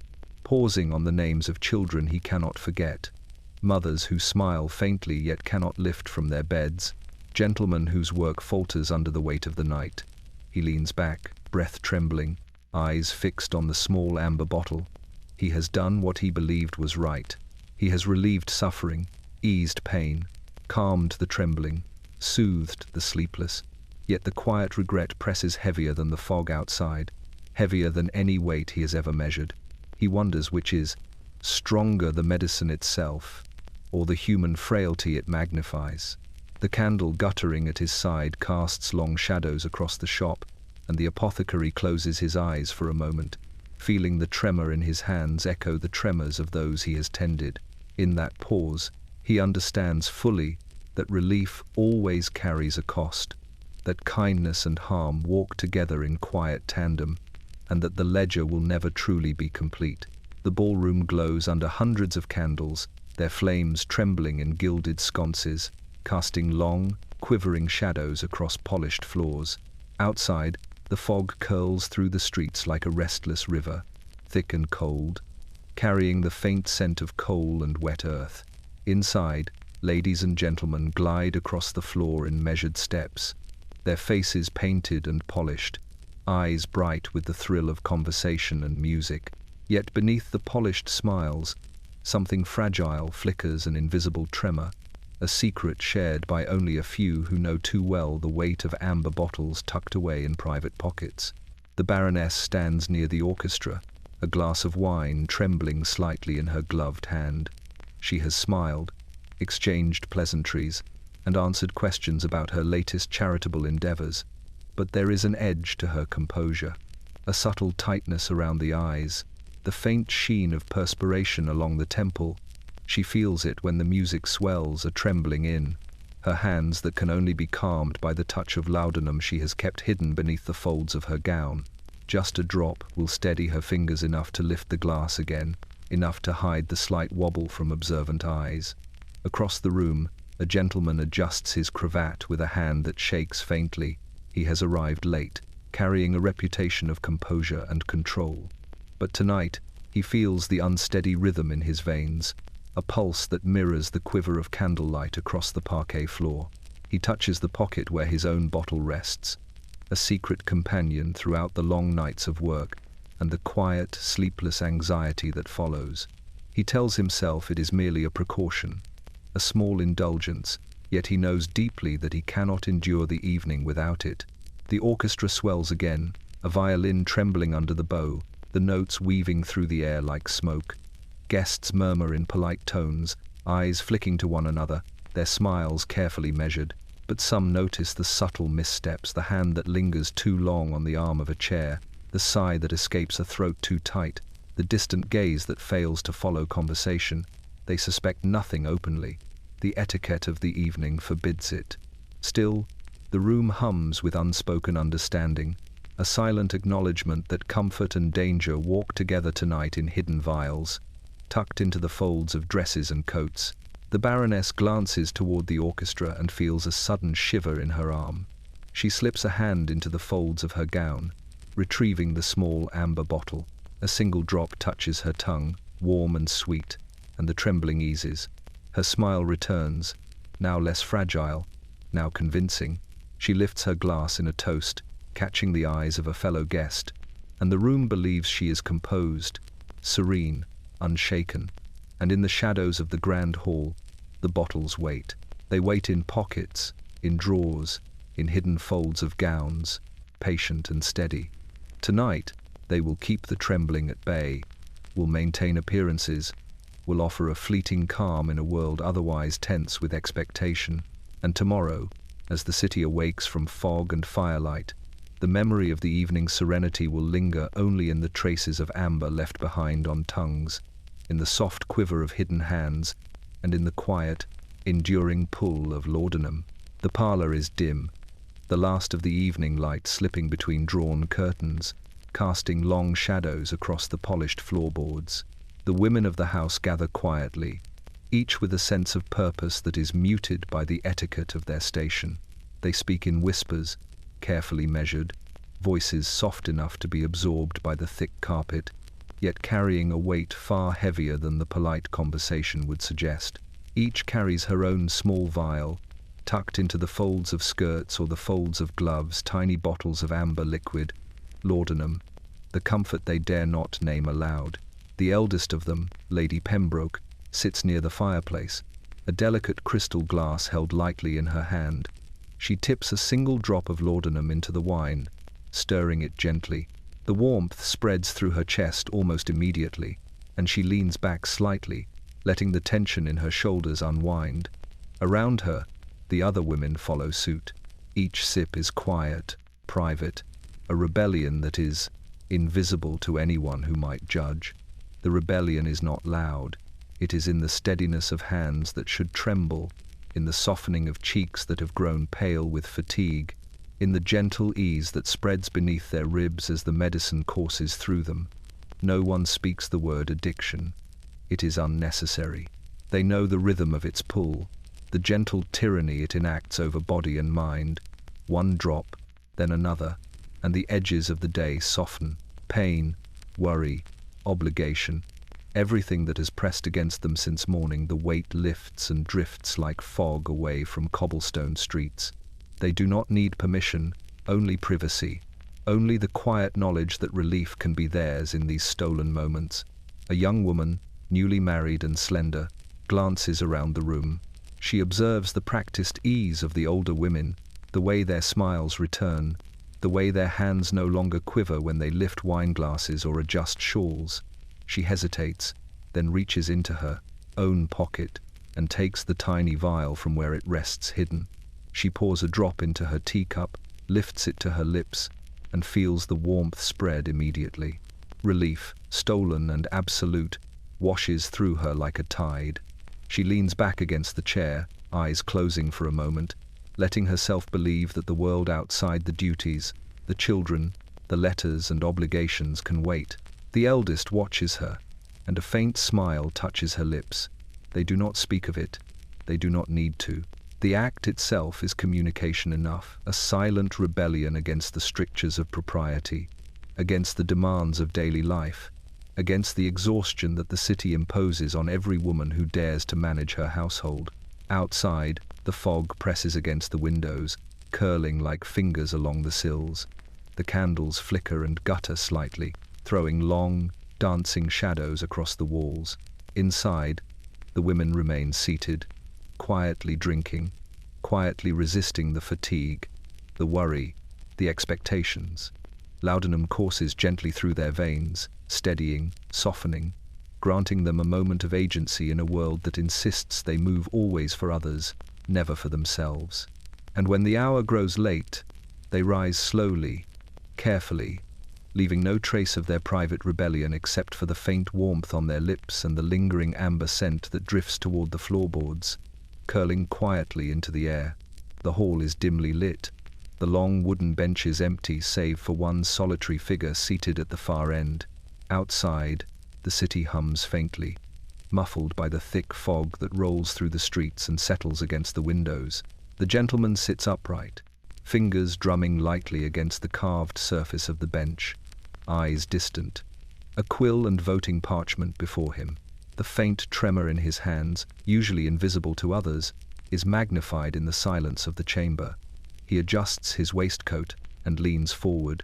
pausing on the names of children he cannot forget, mothers who smile faintly yet cannot lift from their beds, gentlemen whose work falters under the weight of the night. He leans back, breath trembling, eyes fixed on the small amber bottle. He has done what he believed was right. He has relieved suffering, eased pain, calmed the trembling, soothed the sleepless. Yet the quiet regret presses heavier than the fog outside, heavier than any weight he has ever measured. He wonders which is stronger, the medicine itself, or the human frailty it magnifies. The candle guttering at his side casts long shadows across the shop, and the apothecary closes his eyes for a moment, feeling the tremor in his hands echo the tremors of those he has tended. In that pause, he understands fully that relief always carries a cost, that kindness and harm walk together in quiet tandem, and that the ledger will never truly be complete. The ballroom glows under hundreds of candles, their flames trembling in gilded sconces, casting long, quivering shadows across polished floors. Outside, the fog curls through the streets like a restless river, thick and cold, carrying the faint scent of coal and wet earth. Inside, ladies and gentlemen glide across the floor in measured steps, their faces painted and polished, eyes bright with the thrill of conversation and music. Yet beneath the polished smiles, something fragile flickers, an invisible tremor, a secret shared by only a few who know too well the weight of amber bottles tucked away in private pockets. The Baroness stands near the orchestra, a glass of wine trembling slightly in her gloved hand. She has smiled, exchanged pleasantries, and answered questions about her latest charitable endeavors, but there is an edge to her composure, a subtle tightness around the eyes, the faint sheen of perspiration along the temple. She feels it when the music swells, a trembling in her hands that can only be calmed by the touch of laudanum she has kept hidden beneath the folds of her gown. Just a drop will steady her fingers enough to lift the glass again, enough to hide the slight wobble from observant eyes. Across the room, a gentleman adjusts his cravat with a hand that shakes faintly. He has arrived late, carrying a reputation of composure and control. But tonight, he feels the unsteady rhythm in his veins, a pulse that mirrors the quiver of candlelight across the parquet floor. He touches the pocket where his own bottle rests, a secret companion throughout the long nights of work and the quiet, sleepless anxiety that follows. He tells himself it is merely a precaution, a small indulgence, yet he knows deeply that he cannot endure the evening without it. The orchestra swells again, a violin trembling under the bow, the notes weaving through the air like smoke. Guests murmur in polite tones, eyes flicking to one another, their smiles carefully measured. But some notice the subtle missteps, the hand that lingers too long on the arm of a chair, the sigh that escapes a throat too tight, the distant gaze that fails to follow conversation. They suspect nothing openly, The etiquette of the evening forbids it. Still, the room hums with unspoken understanding, a silent acknowledgement that comfort and danger walk together tonight in hidden vials, tucked into the folds of dresses and coats. The Baroness glances toward the orchestra and feels a sudden shiver in her arm. She slips a hand into the folds of her gown, retrieving the small amber bottle. A single drop touches her tongue, warm and sweet, and the trembling eases. Her smile returns, now less fragile, now convincing. She lifts her glass in a toast, catching the eyes of a fellow guest, and the room believes she is composed, serene, unshaken. And in the shadows of the grand hall, the bottles wait. They wait in pockets, in drawers, in hidden folds of gowns, patient and steady. Tonight, they will keep the trembling at bay, will maintain appearances, will offer a fleeting calm in a world otherwise tense with expectation. And tomorrow, as the city awakes from fog and firelight, the memory of the evening's serenity will linger only in the traces of amber left behind on tongues, in the soft quiver of hidden hands, and in the quiet, enduring pull of laudanum. The parlor is dim, the last of the evening light slipping between drawn curtains, casting long shadows across the polished floorboards. The women of the house gather quietly, each with a sense of purpose that is muted by the etiquette of their station. They speak in whispers, carefully measured, voices soft enough to be absorbed by the thick carpet, yet carrying a weight far heavier than the polite conversation would suggest. Each carries her own small vial, tucked into the folds of skirts or the folds of gloves, tiny bottles of amber liquid, laudanum, the comfort they dare not name aloud. The eldest of them, Lady Pembroke, sits near the fireplace, a delicate crystal glass held lightly in her hand. She tips a single drop of laudanum into the wine, stirring it gently. The warmth spreads through her chest almost immediately, and she leans back slightly, letting the tension in her shoulders unwind. Around her, the other women follow suit. Each sip is quiet, private, a rebellion that is invisible to anyone who might judge. The rebellion is not loud. It is in the steadiness of hands that should tremble, in the softening of cheeks that have grown pale with fatigue, in the gentle ease that spreads beneath their ribs as the medicine courses through them. No one speaks the word addiction. It is unnecessary. They know the rhythm of its pull, the gentle tyranny it enacts over body and mind. One drop, then another, and the edges of the day soften. Pain, worry, obligation, everything that has pressed against them since morning, the weight lifts and drifts like fog away from cobblestone streets. They do not need permission, only privacy, only the quiet knowledge that relief can be theirs in these stolen moments. A young woman, newly married and slender, glances around the room. She observes the practiced ease of the older women, the way their smiles return, the way their hands no longer quiver when they lift wine glasses or adjust shawls. She hesitates, then reaches into her own pocket and takes the tiny vial from where it rests hidden. She pours a drop into her teacup, lifts it to her lips, and feels the warmth spread immediately. Relief, stolen and absolute, washes through her like a tide. She leans back against the chair, eyes closing for a moment, letting herself believe that the world outside the duties, the children, the letters and obligations can wait. The eldest watches her, and a faint smile touches her lips. They do not speak of it. They do not need to. The act itself is communication enough, a silent rebellion against the strictures of propriety, against the demands of daily life, against the exhaustion that the city imposes on every woman who dares to manage her household. Outside, the fog presses against the windows, curling like fingers along the sills. The candles flicker and gutter slightly, throwing long, dancing shadows across the walls. Inside, the women remain seated, quietly drinking, quietly resisting the fatigue, the worry, the expectations. Laudanum courses gently through their veins, steadying, softening, granting them a moment of agency in a world that insists they move always for others, never for themselves. And when the hour grows late, they rise slowly, carefully, leaving no trace of their private rebellion except for the faint warmth on their lips and the lingering amber scent that drifts toward the floorboards. curling quietly into the air. The hall is dimly lit. The long wooden benches empty save for one solitary figure seated at the far end. Outside, the city hums faintly, muffled by the thick fog that rolls through the streets and settles against the windows. The gentleman sits upright, fingers drumming lightly against the carved surface of the bench, eyes distant, a quill and voting parchment before him. The faint tremor in his hands, usually invisible to others, is magnified in the silence of the chamber. He adjusts his waistcoat and leans forward,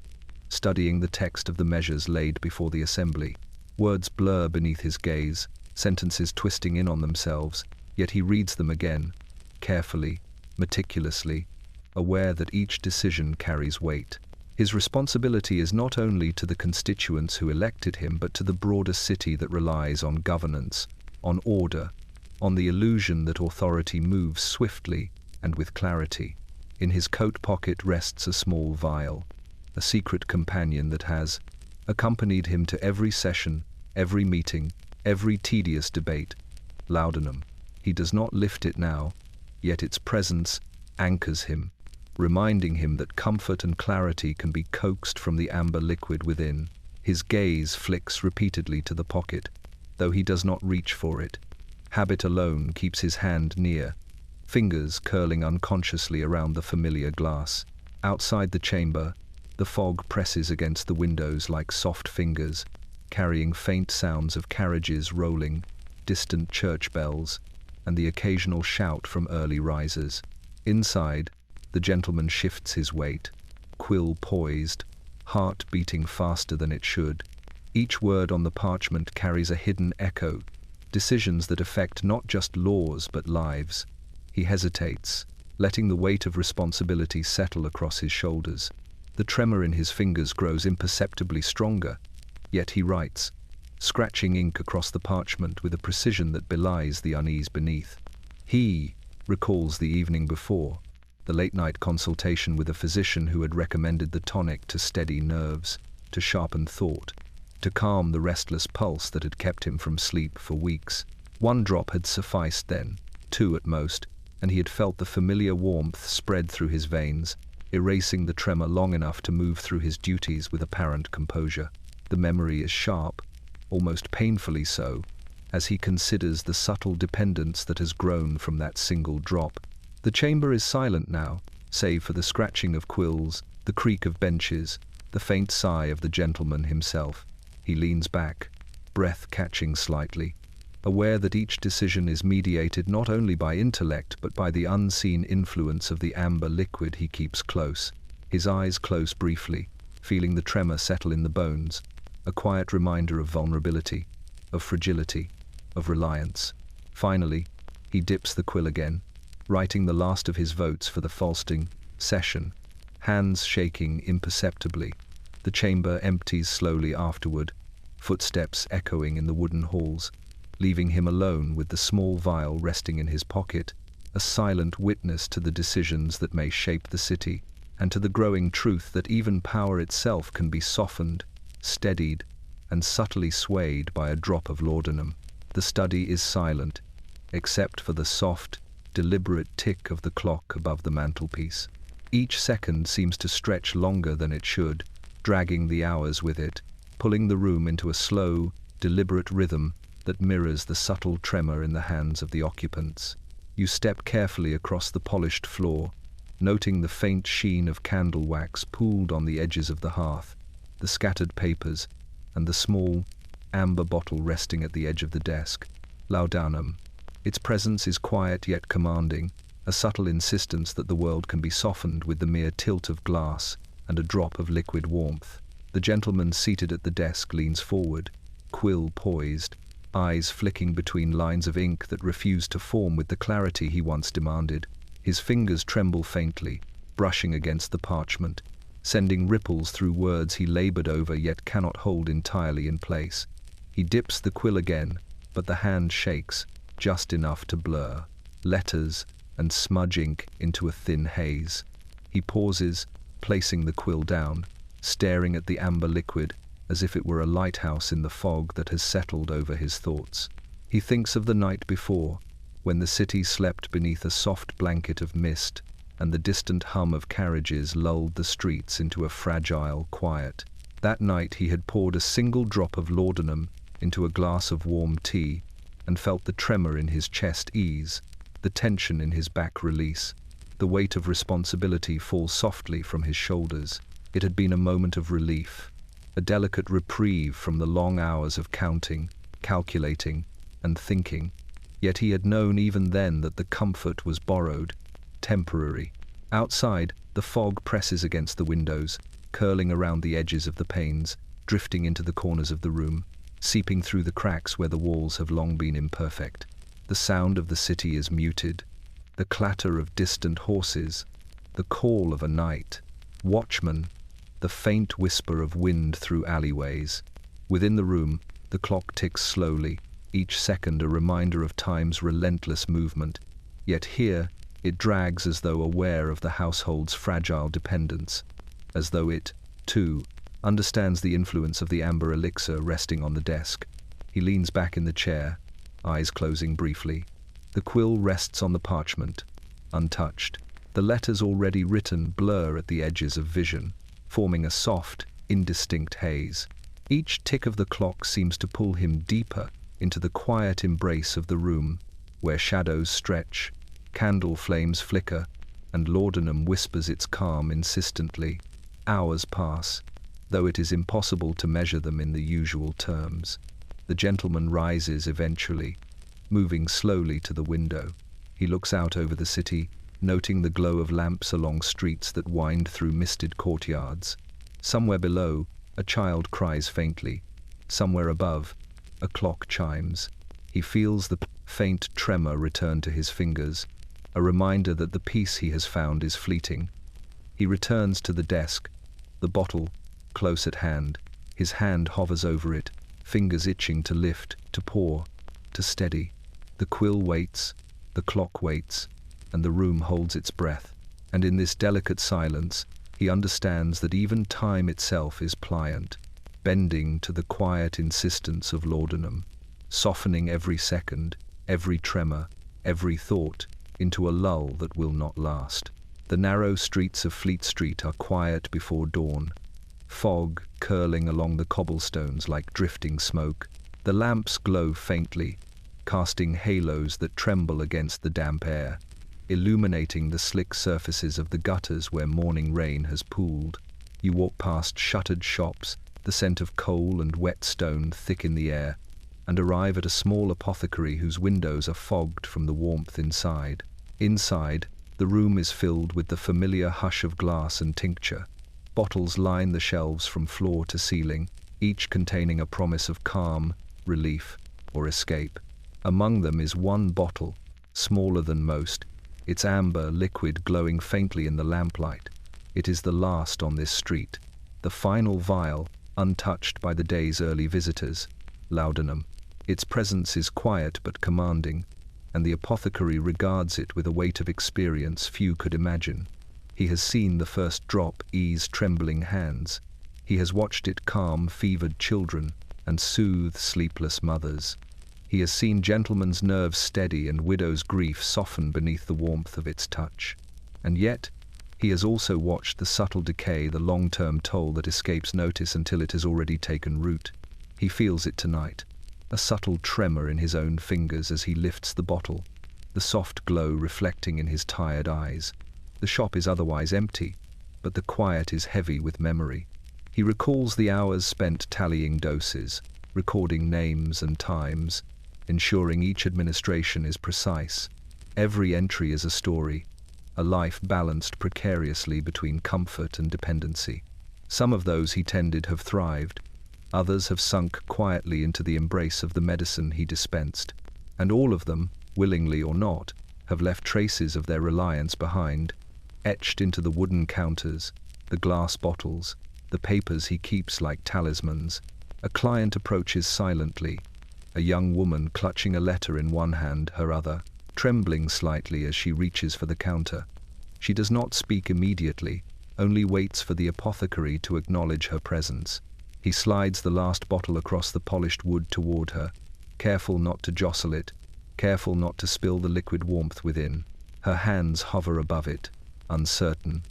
studying the text of the measures laid before the assembly. Words blur beneath his gaze, sentences twisting in on themselves, yet he reads them again, carefully, meticulously, aware that each decision carries weight. His responsibility is not only to the constituents who elected him, but to the broader city that relies on governance, on order, on the illusion that authority moves swiftly and with clarity. In his coat pocket rests a small vial, a secret companion that has accompanied him to every session, every meeting, every tedious debate. Laudanum. He does not lift it now, yet its presence anchors him, reminding him that comfort and clarity can be coaxed from the amber liquid within. His gaze flicks repeatedly to the pocket, though he does not reach for it. Habit alone keeps his hand near, fingers curling unconsciously around the familiar glass. Outside the chamber, the fog presses against the windows like soft fingers, carrying faint sounds of carriages rolling, distant church bells, and the occasional shout from early risers. Inside, the gentleman shifts his weight, quill poised, heart beating faster than it should. Each word on the parchment carries a hidden echo, decisions that affect not just laws but lives. He hesitates, letting the weight of responsibility settle across his shoulders. The tremor in his fingers grows imperceptibly stronger, yet he writes, scratching ink across the parchment with a precision that belies the unease beneath. He recalls the evening before, the late-night consultation with a physician who had recommended the tonic to steady nerves, to sharpen thought, to calm the restless pulse that had kept him from sleep for weeks. One drop had sufficed then, two at most, and he had felt the familiar warmth spread through his veins, erasing the tremor long enough to move through his duties with apparent composure. The memory is sharp, almost painfully so, as he considers the subtle dependence that has grown from that single drop. The chamber is silent now, save for the scratching of quills, the creak of benches, the faint sigh of the gentleman himself. He leans back, breath catching slightly, aware that each decision is mediated not only by intellect but by the unseen influence of the amber liquid he keeps close. His eyes close briefly, feeling the tremor settle in the bones, a quiet reminder of vulnerability, of fragility, of reliance. Finally, he dips the quill again, writing the last of his votes for the fasting session, hands shaking imperceptibly. The chamber empties slowly afterward, footsteps echoing in the wooden halls, leaving him alone with the small vial resting in his pocket, a silent witness to the decisions that may shape the city, and to the growing truth that even power itself can be softened, steadied, and subtly swayed by a drop of laudanum. The study is silent, except for the soft, deliberate tick of the clock above the mantelpiece. Each second seems to stretch longer than it should, dragging the hours with it, pulling the room into a slow, deliberate rhythm that mirrors the subtle tremor in the hands of the occupants. You step carefully across the polished floor, noting the faint sheen of candle wax pooled on the edges of the hearth, the scattered papers, and the small, amber bottle resting at the edge of the desk. Laudanum. Its presence is quiet yet commanding, a subtle insistence that the world can be softened with the mere tilt of glass and a drop of liquid warmth. The gentleman seated at the desk leans forward, quill poised, eyes flicking between lines of ink that refuse to form with the clarity he once demanded. His fingers tremble faintly, brushing against the parchment, sending ripples through words he labored over yet cannot hold entirely in place. He dips the quill again, but the hand shakes, just enough to blur letters and smudge ink into a thin haze. He pauses, placing the quill down, staring at the amber liquid as if it were a lighthouse in the fog that has settled over his thoughts. He thinks of the night before, when the city slept beneath a soft blanket of mist, and the distant hum of carriages lulled the streets into a fragile quiet. That night he had poured a single drop of laudanum into a glass of warm tea, and felt the tremor in his chest ease, the tension in his back release, the weight of responsibility fall softly from his shoulders. It had been a moment of relief, a delicate reprieve from the long hours of counting, calculating, and thinking. Yet he had known even then that the comfort was borrowed, temporary. Outside, the fog presses against the windows, curling around the edges of the panes, drifting into the corners of the room, seeping through the cracks where the walls have long been imperfect. The sound of the city is muted, the clatter of distant horses, the call of a night watchman, the faint whisper of wind through alleyways. Within the room, the clock ticks slowly, each second a reminder of time's relentless movement. Yet here, it drags as though aware of the household's fragile dependence, as though it, too, understands the influence of the amber elixir resting on the desk. He leans back in the chair, eyes closing briefly. The quill rests on the parchment, untouched. The letters already written blur at the edges of vision, forming a soft, indistinct haze. Each tick of the clock seems to pull him deeper into the quiet embrace of the room, where shadows stretch, candle flames flicker, and laudanum whispers its calm insistently. Hours pass, though it is impossible to measure them in the usual terms. The gentleman rises eventually, moving slowly to the window. He looks out over the city, noting the glow of lamps along streets that wind through misted courtyards. Somewhere below, a child cries faintly. Somewhere above, a clock chimes. He feels the faint tremor return to his fingers, a reminder that the peace he has found is fleeting. He returns to the desk, the bottle close at hand. His hand hovers over it, fingers itching to lift, to pour, to steady. The quill waits, the clock waits, and the room holds its breath. And in this delicate silence, he understands that even time itself is pliant, bending to the quiet insistence of laudanum, softening every second, every tremor, every thought, into a lull that will not last. The narrow streets of Fleet Street are quiet before dawn, fog curling along the cobblestones like drifting smoke. The lamps glow faintly, casting halos that tremble against the damp air, illuminating the slick surfaces of the gutters where morning rain has pooled. You walk past shuttered shops, the scent of coal and wet stone thick in the air, and arrive at a small apothecary whose windows are fogged from the warmth inside. Inside, the room is filled with the familiar hush of glass and tincture. Bottles line the shelves from floor to ceiling, each containing a promise of calm, relief, or escape. Among them is one bottle, smaller than most, its amber liquid glowing faintly in the lamplight. It is the last on this street, the final vial, untouched by the day's early visitors, laudanum. Its presence is quiet but commanding, and the apothecary regards it with a weight of experience few could imagine. He has seen the first drop ease trembling hands. He has watched it calm fevered children and soothe sleepless mothers. He has seen gentlemen's nerves steady and widows' grief soften beneath the warmth of its touch. And yet, he has also watched the subtle decay, the long-term toll that escapes notice until it has already taken root. He feels it tonight, a subtle tremor in his own fingers as he lifts the bottle, the soft glow reflecting in his tired eyes. The shop is otherwise empty, but the quiet is heavy with memory. He recalls the hours spent tallying doses, recording names and times, ensuring each administration is precise. Every entry is a story, a life balanced precariously between comfort and dependency. Some of those he tended have thrived, others have sunk quietly into the embrace of the medicine he dispensed, and all of them, willingly or not, have left traces of their reliance behind, etched into the wooden counters, the glass bottles, the papers he keeps like talismans. A client approaches silently, a young woman clutching a letter in one hand, her other, trembling slightly as she reaches for the counter. She does not speak immediately, only waits for the apothecary to acknowledge her presence. He slides the last bottle across the polished wood toward her, careful not to jostle it, careful not to spill the liquid warmth within. Her hands hover above it, uncertain,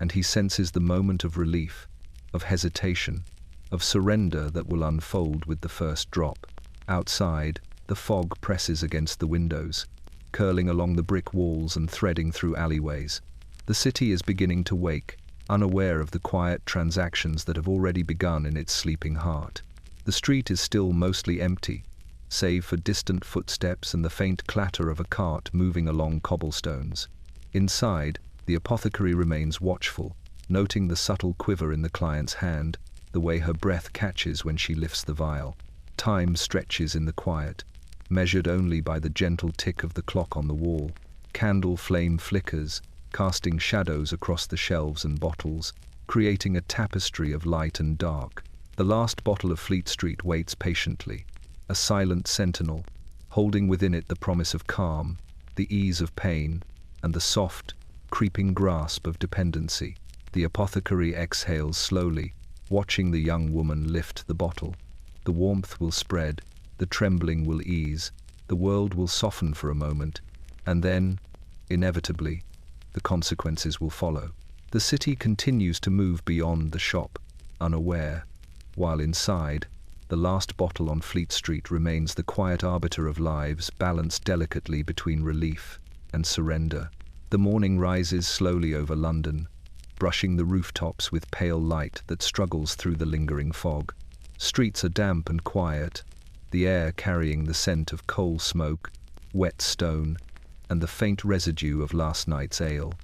and he senses the moment of relief, of hesitation, of surrender that will unfold with the first drop. Outside, the fog presses against the windows, curling along the brick walls and threading through alleyways. The city is beginning to wake, unaware of the quiet transactions that have already begun in its sleeping heart. The street is still mostly empty, save for distant footsteps and the faint clatter of a cart moving along cobblestones. Inside, the apothecary remains watchful, noting the subtle quiver in the client's hand, the way her breath catches when she lifts the vial. Time stretches in the quiet, measured only by the gentle tick of the clock on the wall. Candle flame flickers, casting shadows across the shelves and bottles, creating a tapestry of light and dark. The last bottle of Fleet Street waits patiently, a silent sentinel, holding within it the promise of calm, the ease of pain, and the soft, creeping grasp of dependency. The apothecary exhales slowly, watching the young woman lift the bottle. The warmth will spread, the trembling will ease, the world will soften for a moment, and then, inevitably, the consequences will follow. The city continues to move beyond the shop, unaware, while inside, the last bottle on Fleet Street remains the quiet arbiter of lives, balanced delicately between relief and surrender. The morning rises slowly over London, brushing the rooftops with pale light that struggles through the lingering fog. Streets are damp and quiet, the air carrying the scent of coal smoke, wet stone, and the faint residue of last night's ale.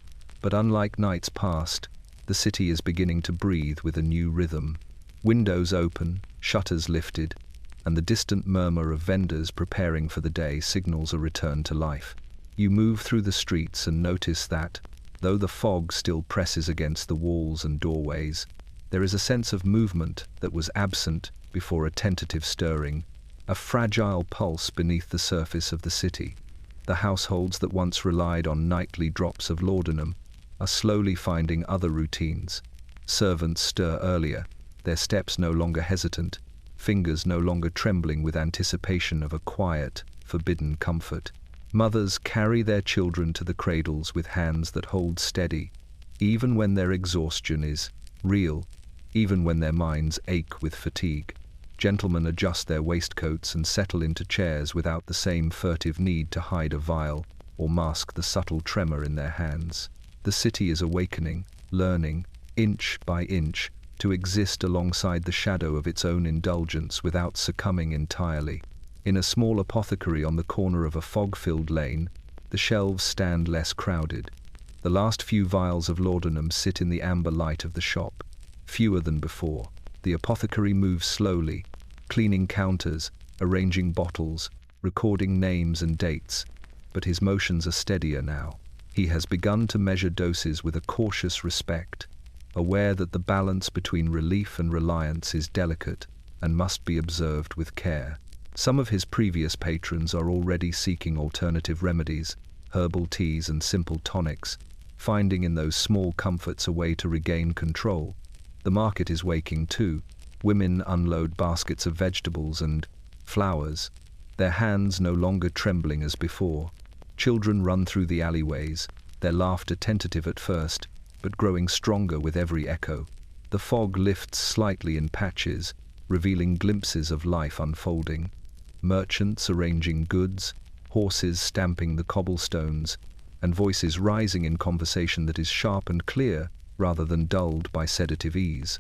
But unlike nights past, the city is beginning to breathe with a new rhythm. Windows open, shutters lifted, and the distant murmur of vendors preparing for the day signals a return to life. You move through the streets and notice that, though the fog still presses against the walls and doorways, there is a sense of movement that was absent before a tentative stirring, a fragile pulse beneath the surface of the city. The households that once relied on nightly drops of laudanum are slowly finding other routines. Servants stir earlier, their steps no longer hesitant, fingers no longer trembling with anticipation of a quiet, forbidden comfort. Mothers carry their children to the cradles with hands that hold steady, even when their exhaustion is real, even when their minds ache with fatigue. Gentlemen adjust their waistcoats and settle into chairs without the same furtive need to hide a vial or mask the subtle tremor in their hands. The city is awakening, learning, inch by inch, to exist alongside the shadow of its own indulgence without succumbing entirely. In a small apothecary on the corner of a fog-filled lane, the shelves stand less crowded. The last few vials of laudanum sit in the amber light of the shop, fewer than before. The apothecary moves slowly, cleaning counters, arranging bottles, recording names and dates, but his motions are steadier now. He has begun to measure doses with a cautious respect, aware that the balance between relief and reliance is delicate and must be observed with care. Some of his previous patrons are already seeking alternative remedies, herbal teas and simple tonics, finding in those small comforts a way to regain control. The market is waking too. Women unload baskets of vegetables and flowers, their hands no longer trembling as before. Children run through the alleyways, their laughter tentative at first, but growing stronger with every echo. The fog lifts slightly in patches, revealing glimpses of life unfolding. Merchants arranging goods, horses stamping the cobblestones, and voices rising in conversation that is sharp and clear rather than dulled by sedative ease.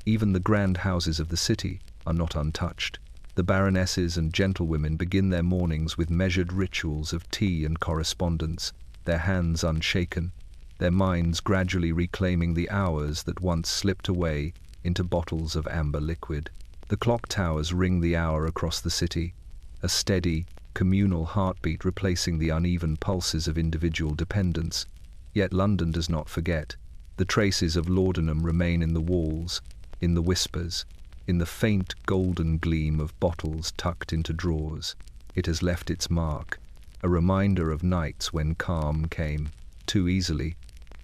Even the grand houses of the city are not untouched. The baronesses and gentlewomen begin their mornings with measured rituals of tea and correspondence, their hands unshaken, their minds gradually reclaiming the hours that once slipped away into bottles of amber liquid. The clock towers ring the hour across the city, a steady, communal heartbeat replacing the uneven pulses of individual dependence. Yet London does not forget. The traces of laudanum remain in the walls, in the whispers, in the faint golden gleam of bottles tucked into drawers. It has left its mark, a reminder of nights when calm came too easily,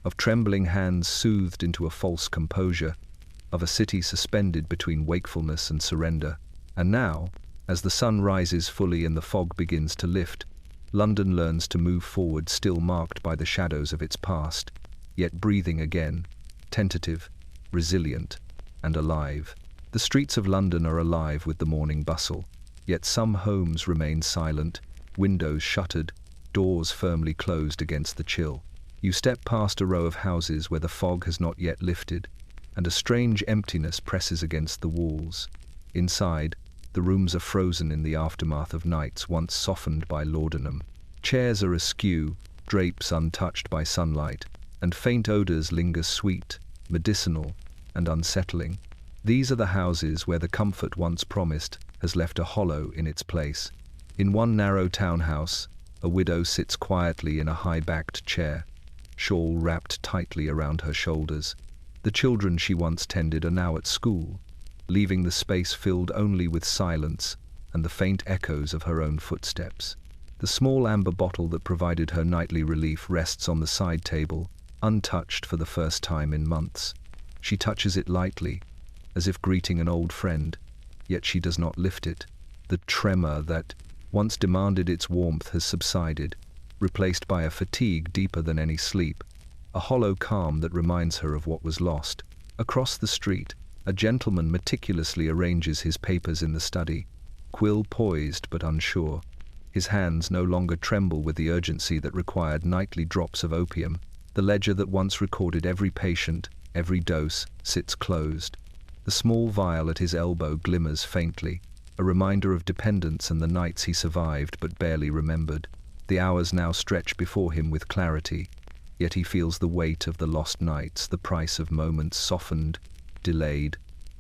of trembling hands soothed into a false composure, of a city suspended between wakefulness and surrender. And now, as the sun rises fully and the fog begins to lift, London learns to move forward, still marked by the shadows of its past, yet breathing again, tentative, resilient, and alive. The streets of London are alive with the morning bustle, yet some homes remain silent, windows shuttered, doors firmly closed against the chill. You step past a row of houses where the fog has not yet lifted, and a strange emptiness presses against the walls. Inside, the rooms are frozen in the aftermath of nights once softened by laudanum. Chairs are askew, drapes untouched by sunlight, and faint odors linger, sweet, medicinal, and unsettling. These are the houses where the comfort once promised has left a hollow in its place. In one narrow townhouse, a widow sits quietly in a high-backed chair, shawl wrapped tightly around her shoulders. The children she once tended are now at school, leaving the space filled only with silence and the faint echoes of her own footsteps. The small amber bottle that provided her nightly relief rests on the side table, untouched for the first time in months. She touches it lightly, as if greeting an old friend, yet she does not lift it. The tremor that once demanded its warmth has subsided, replaced by a fatigue deeper than any sleep, a hollow calm that reminds her of what was lost. Across the street, a gentleman meticulously arranges his papers in the study, quill poised but unsure. His hands no longer tremble with the urgency that required nightly drops of opium. The ledger that once recorded every patient, every dose, sits closed. The small vial at his elbow glimmers faintly, a reminder of dependence and the nights he survived but barely remembered. The hours now stretch before him with clarity, yet he feels the weight of the lost nights, the price of moments softened, delayed,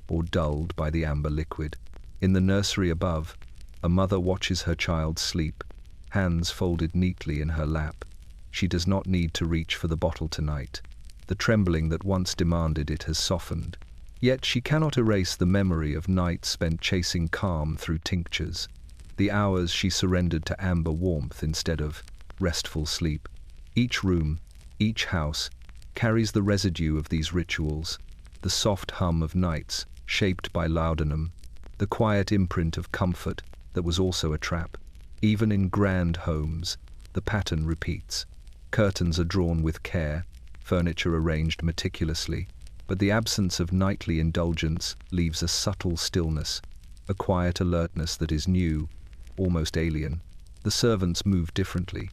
or dulled by the amber liquid. In the nursery above, a mother watches her child sleep, hands folded neatly in her lap. She does not need to reach for the bottle tonight. The trembling that once demanded it has softened. Yet she cannot erase the memory of nights spent chasing calm through tinctures, the hours she surrendered to amber warmth instead of restful sleep. Each room, each house, carries the residue of these rituals, the soft hum of nights shaped by laudanum, the quiet imprint of comfort that was also a trap. Even in grand homes, the pattern repeats. Curtains are drawn with care, furniture arranged meticulously, but the absence of nightly indulgence leaves a subtle stillness, a quiet alertness that is new, almost alien. The servants move differently.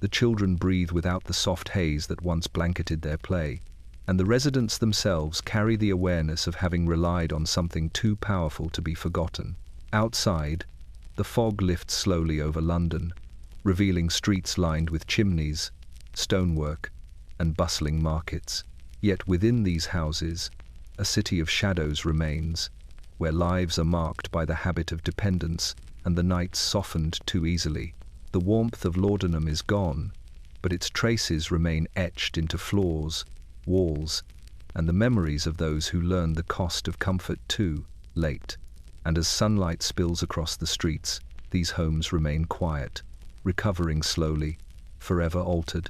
The children breathe without the soft haze that once blanketed their play, and the residents themselves carry the awareness of having relied on something too powerful to be forgotten. Outside, the fog lifts slowly over London, revealing streets lined with chimneys, stonework, and bustling markets. Yet within these houses, a city of shadows remains, where lives are marked by the habit of dependence and the nights softened too easily. The warmth of laudanum is gone, but its traces remain etched into floors, walls, and the memories of those who learned the cost of comfort too late. And as sunlight spills across the streets, these homes remain quiet, recovering slowly, forever altered,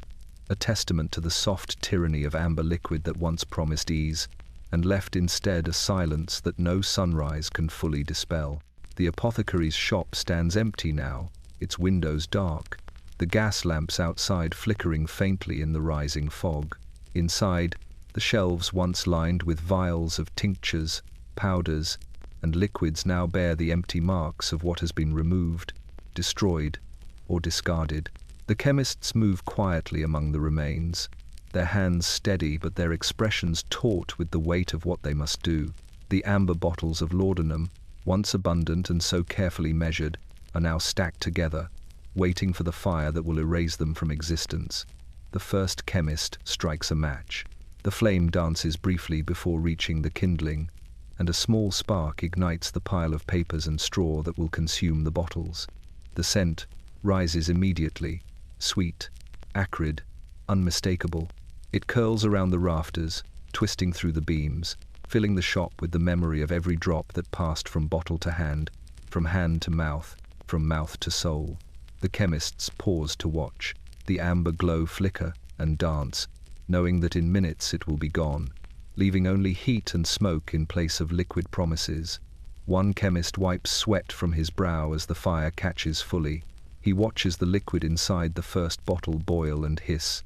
a testament to the soft tyranny of amber liquid that once promised ease, and left instead a silence that no sunrise can fully dispel. The apothecary's shop stands empty now, its windows dark, the gas lamps outside flickering faintly in the rising fog. Inside, the shelves once lined with vials of tinctures, powders, and liquids now bear the empty marks of what has been removed, destroyed, or discarded. The chemists move quietly among the remains, their hands steady but their expressions taut with the weight of what they must do. The amber bottles of laudanum, once abundant and so carefully measured, are now stacked together, waiting for the fire that will erase them from existence. The first chemist strikes a match. The flame dances briefly before reaching the kindling, and a small spark ignites the pile of papers and straw that will consume the bottles. The scent rises immediately, sweet, acrid, unmistakable. It curls around the rafters, twisting through the beams, filling the shop with the memory of every drop that passed from bottle to hand to mouth, from mouth to soul. The chemists pause to watch, the amber glow flicker and dance, knowing that in minutes it will be gone, leaving only heat and smoke in place of liquid promises. One chemist wipes sweat from his brow as the fire catches fully. He He watches the liquid inside the first bottle boil and hiss,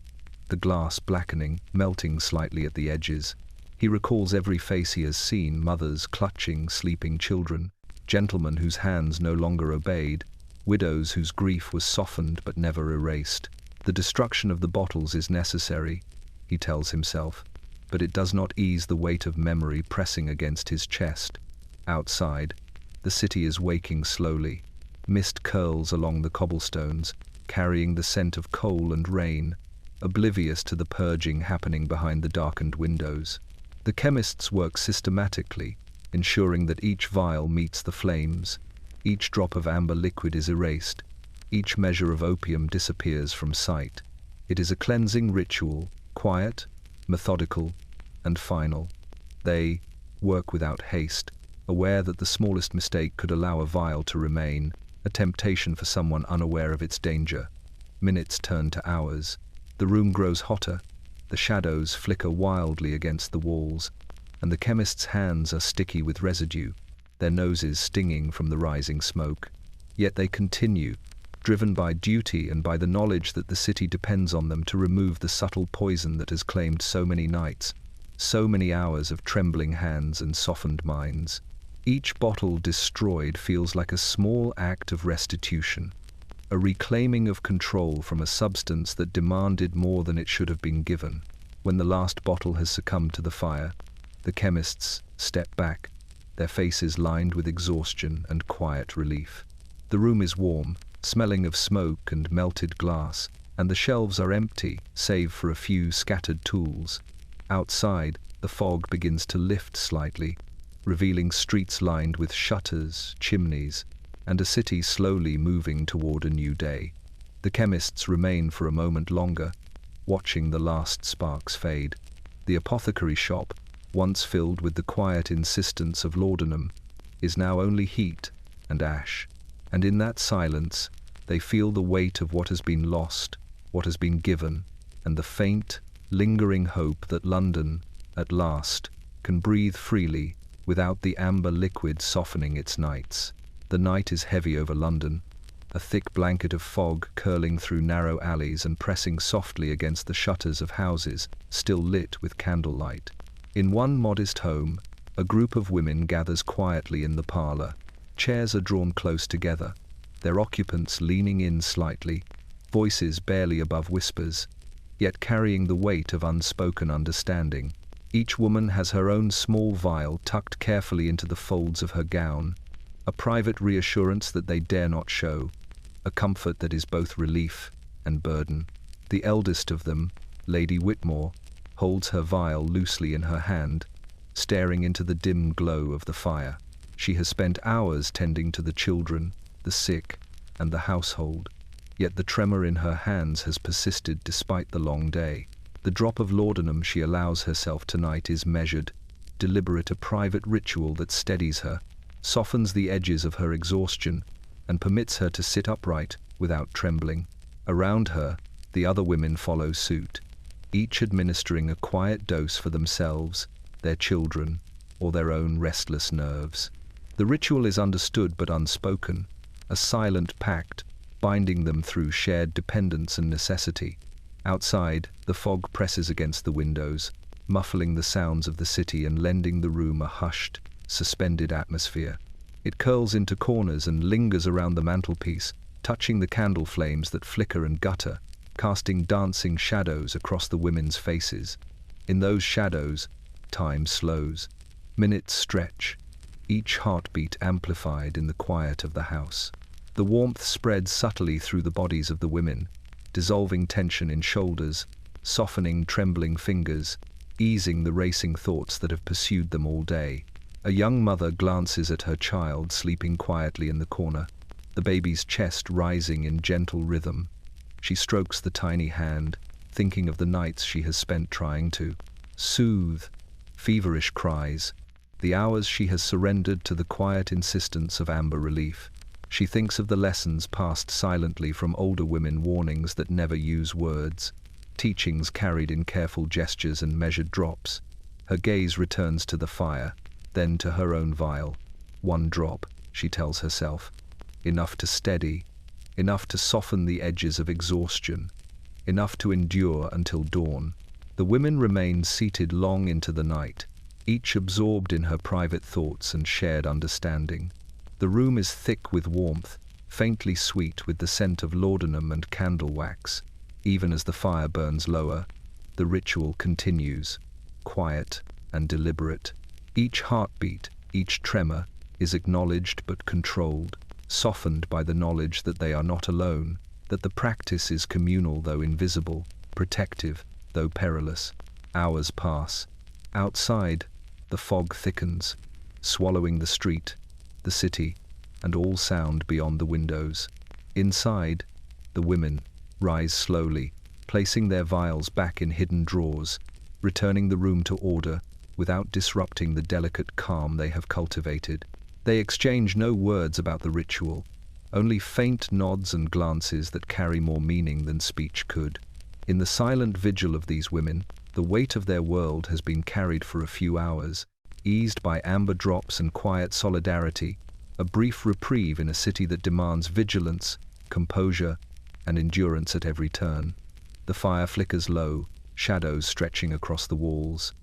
the glass blackening, melting slightly at the edges. He recalls every face he has seen, mothers clutching sleeping children, gentlemen whose hands no longer obeyed, widows whose grief was softened but never erased. The destruction of the bottles is necessary, he tells himself, but it does not ease the weight of memory pressing against his chest. Outside, the city is waking slowly. Mist curls along the cobblestones, carrying the scent of coal and rain, oblivious to the purging happening behind the darkened windows. The chemists work systematically, ensuring that each vial meets the flames, each drop of amber liquid is erased, each measure of opium disappears from sight. It is a cleansing ritual, quiet, methodical, and final. They work without haste, aware that the smallest mistake could allow a vial to remain, a temptation for someone unaware of its danger. Minutes turn to hours. The room grows hotter, the shadows flicker wildly against the walls, and the chemist's hands are sticky with residue, their noses stinging from the rising smoke. Yet they continue, driven by duty and by the knowledge that the city depends on them to remove the subtle poison that has claimed so many nights, so many hours of trembling hands and softened minds. Each bottle destroyed feels like a small act of restitution, a reclaiming of control from a substance that demanded more than it should have been given. When the last bottle has succumbed to the fire, the chemists step back, their faces lined with exhaustion and quiet relief. The room is warm, smelling of smoke and melted glass, and the shelves are empty, save for a few scattered tools. Outside, the fog begins to lift slightly, revealing streets lined with shutters, chimneys, and a city slowly moving toward a new day. The chemists remain for a moment longer, watching the last sparks fade. The apothecary shop, once filled with the quiet insistence of laudanum, is now only heat and ash, and in that silence they feel the weight of what has been lost, what has been given, and the faint, lingering hope that London, at last, can breathe freely without the amber liquid softening its nights. The night is heavy over London, a thick blanket of fog curling through narrow alleys and pressing softly against the shutters of houses still lit with candlelight. In one modest home, a group of women gathers quietly in the parlor. Chairs are drawn close together, their occupants leaning in slightly, voices barely above whispers, yet carrying the weight of unspoken understanding. Each woman has her own small vial tucked carefully into the folds of her gown, a private reassurance that they dare not show, a comfort that is both relief and burden. The eldest of them, Lady Whitmore, holds her vial loosely in her hand, staring into the dim glow of the fire. She has spent hours tending to the children, the sick, and the household, yet the tremor in her hands has persisted despite the long day. The drop of laudanum she allows herself tonight is measured, deliberate, a private ritual that steadies her, softens the edges of her exhaustion, and permits her to sit upright without trembling. Around her, the other women follow suit, each administering a quiet dose for themselves, their children, or their own restless nerves. The ritual is understood but unspoken, a silent pact binding them through shared dependence and necessity. Outside, the fog presses against the windows, muffling the sounds of the city and lending the room a hushed, suspended atmosphere. It curls into corners and lingers around the mantelpiece, touching the candle flames that flicker and gutter, casting dancing shadows across the women's faces. In those shadows, time slows. Minutes stretch, each heartbeat amplified in the quiet of the house. The warmth spreads subtly through the bodies of the women, dissolving tension in shoulders, softening trembling fingers, easing the racing thoughts that have pursued them all day. A young mother glances at her child sleeping quietly in the corner, the baby's chest rising in gentle rhythm. She strokes the tiny hand, thinking of the nights she has spent trying to soothe feverish cries, the hours she has surrendered to the quiet insistence of amber relief. She thinks of the lessons passed silently from older women, warnings that never use words, teachings carried in careful gestures and measured drops. Her gaze returns to the fire, then to her own vial. One drop, she tells herself, enough to steady, enough to soften the edges of exhaustion, enough to endure until dawn. The women remained seated long into the night, each absorbed in her private thoughts and shared understanding. The room is thick with warmth, faintly sweet with the scent of laudanum and candle wax. Even as the fire burns lower, the ritual continues, quiet and deliberate. Each heartbeat, each tremor, is acknowledged but controlled, softened by the knowledge that they are not alone, that the practice is communal though invisible, protective though perilous. Hours pass. Outside, the fog thickens, swallowing the street, the city, and all sound beyond the windows. Inside, the women rise slowly, placing their vials back in hidden drawers, returning the room to order without disrupting the delicate calm they have cultivated. They exchange no words about the ritual, only faint nods and glances that carry more meaning than speech could. In the silent vigil of these women, the weight of their world has been carried for a few hours, eased by amber drops and quiet solidarity, a brief reprieve in a city that demands vigilance, composure, and endurance at every turn. The fire flickers low, shadows stretching across the walls.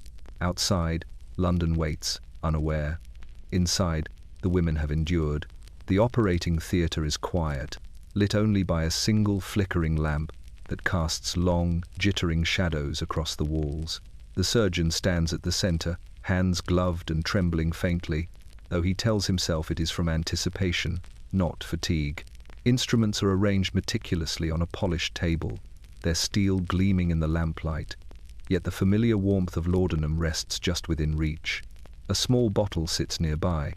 Outside, London waits, unaware. Inside, the women have endured. The operating theatre is quiet, lit only by a single flickering lamp that casts long, jittering shadows across the walls. The surgeon stands at the center, hands gloved and trembling faintly, though he tells himself it is from anticipation, not fatigue. Instruments are arranged meticulously on a polished table, their steel gleaming in the lamplight, yet the familiar warmth of laudanum rests just within reach. A small bottle sits nearby,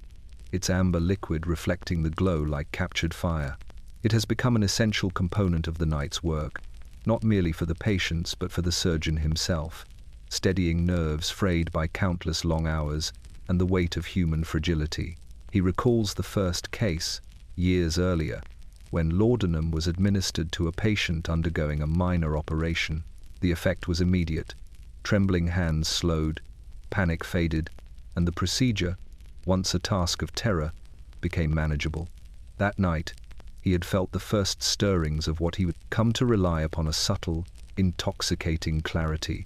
its amber liquid reflecting the glow like captured fire. It has become an essential component of the night's work, not merely for the patients but for the surgeon himself, steadying nerves frayed by countless long hours and the weight of human fragility. He recalls the first case, years earlier, when laudanum was administered to a patient undergoing a minor operation. The effect was immediate. Trembling hands slowed, panic faded, and the procedure, once a task of terror, became manageable. That night, he had felt the first stirrings of what he would come to rely upon: a subtle, intoxicating clarity,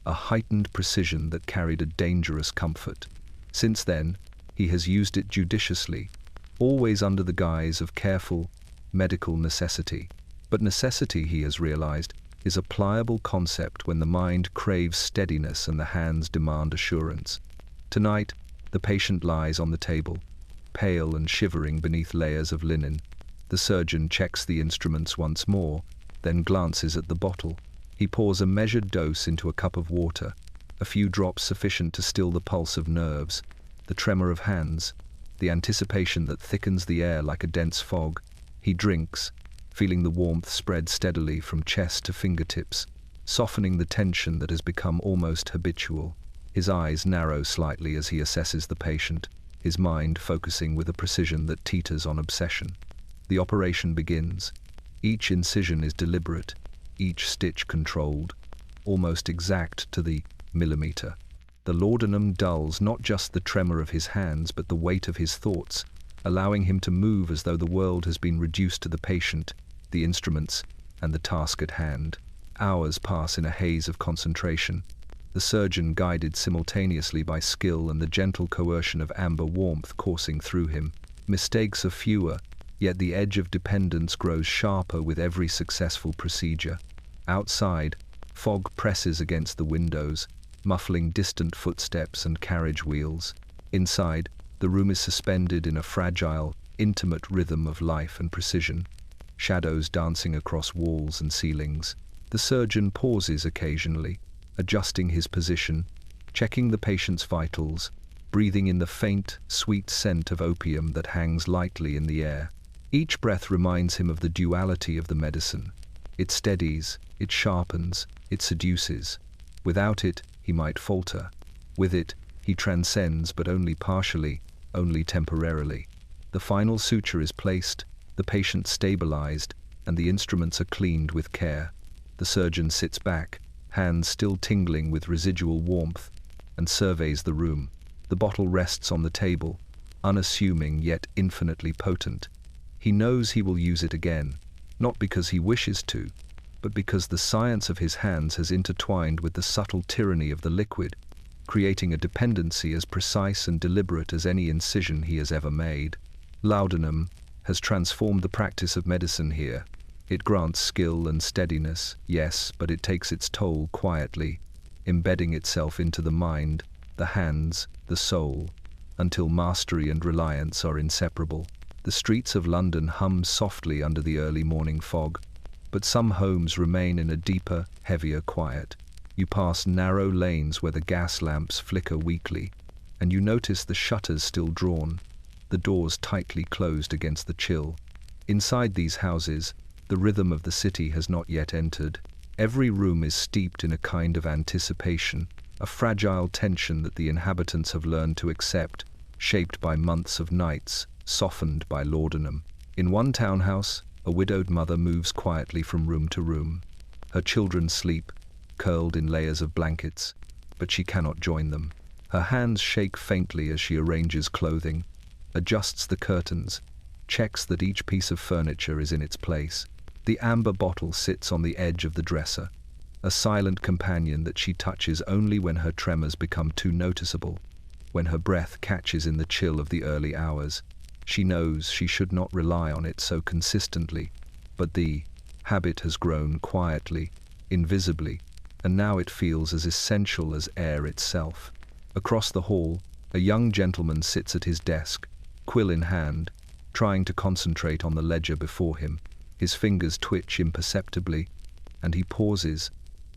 a heightened precision that carried a dangerous comfort. Since then, he has used it judiciously, always under the guise of careful, medical necessity. But necessity, he has realized, is a pliable concept when the mind craves steadiness and the hands demand assurance. Tonight, the patient lies on the table, pale and shivering beneath layers of linen. The surgeon checks the instruments once more, then glances at the bottle. He pours a measured dose into a cup of water, a few drops sufficient to still the pulse of nerves, the tremor of hands, the anticipation that thickens the air like a dense fog. He drinks, feeling the warmth spread steadily from chest to fingertips, softening the tension that has become almost habitual. His eyes narrow slightly as he assesses the patient, his mind focusing with a precision that teeters on obsession. The operation begins. Each incision is deliberate, each stitch controlled, almost exact to the millimeter. The laudanum dulls not just the tremor of his hands but the weight of his thoughts, allowing him to move as though the world has been reduced to the patient, the instruments, and the task at hand. Hours pass in a haze of concentration, the surgeon guided simultaneously by skill and the gentle coercion of amber warmth coursing through him. Mistakes are fewer, yet the edge of dependence grows sharper with every successful procedure. Outside, fog presses against the windows, muffling distant footsteps and carriage wheels. Inside, the room is suspended in a fragile, intimate rhythm of life and precision, shadows dancing across walls and ceilings. The surgeon pauses occasionally, adjusting his position, checking the patient's vitals, breathing in the faint, sweet scent of opium that hangs lightly in the air. Each breath reminds him of the duality of the medicine. It steadies, it sharpens, it seduces. Without it, he might falter. With it, he transcends, but only partially, only temporarily. The final suture is placed, the patient stabilized, and the instruments are cleaned with care. The surgeon sits back, hands still tingling with residual warmth, and surveys the room. The bottle rests on the table, unassuming yet infinitely potent. He knows he will use it again, not because he wishes to, but because the science of his hands has intertwined with the subtle tyranny of the liquid, creating a dependency as precise and deliberate as any incision he has ever made. Laudanum has transformed the practice of medicine here. It grants skill and steadiness, yes, but it takes its toll quietly, embedding itself into the mind, the hands, the soul, until mastery and reliance are inseparable. The streets of London hum softly under the early morning fog, but some homes remain in a deeper, heavier quiet. You pass narrow lanes where the gas lamps flicker weakly, and you notice the shutters still drawn, the doors tightly closed against the chill. Inside these houses, the rhythm of the city has not yet entered. Every room is steeped in a kind of anticipation, a fragile tension that the inhabitants have learned to accept, shaped by months of nights, softened by laudanum. In one townhouse, a widowed mother moves quietly from room to room. Her children sleep, curled in layers of blankets, but she cannot join them. Her hands shake faintly as she arranges clothing, adjusts the curtains, checks that each piece of furniture is in its place. The amber bottle sits on the edge of the dresser, a silent companion that she touches only when her tremors become too noticeable, when her breath catches in the chill of the early hours. She knows she should not rely on it so consistently, but the habit has grown quietly, invisibly, and now it feels as essential as air itself. Across the hall, a young gentleman sits at his desk, quill in hand, trying to concentrate on the ledger before him. His fingers twitch imperceptibly, and he pauses,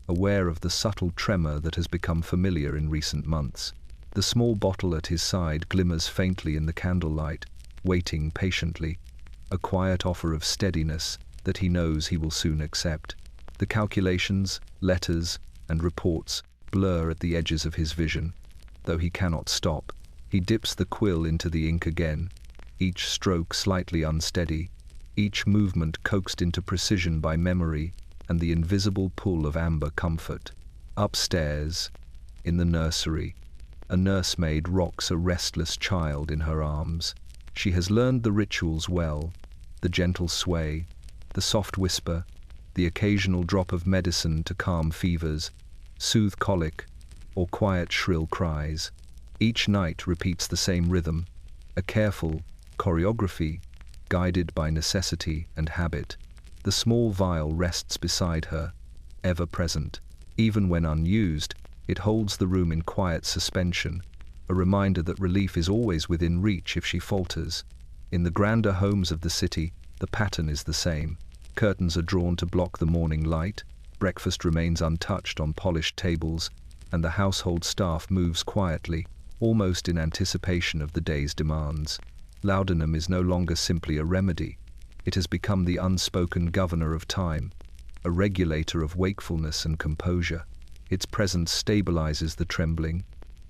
aware of the subtle tremor that has become familiar in recent months. The small bottle at his side glimmers faintly in the candlelight, waiting patiently, a quiet offer of steadiness that he knows he will soon accept. The calculations, letters, and reports blur at the edges of his vision. Though he cannot stop, he dips the quill into the ink again, each stroke slightly unsteady, each movement coaxed into precision by memory and the invisible pull of amber comfort. Upstairs, in the nursery, a nursemaid rocks a restless child in her arms. She has learned the rituals well, the gentle sway, the soft whisper, the occasional drop of medicine to calm fevers, soothe colic, or quiet shrill cries. Each night repeats the same rhythm, a careful choreography guided by necessity and habit. The small vial rests beside her, ever present. Even when unused, it holds the room in quiet suspension, a reminder that relief is always within reach if she falters. In the grander homes of the city, the pattern is the same. Curtains are drawn to block the morning light, breakfast remains untouched on polished tables, and the household staff moves quietly, almost in anticipation of the day's demands. Laudanum is no longer simply a remedy. It has become the unspoken governor of time, a regulator of wakefulness and composure. Its presence stabilizes the trembling,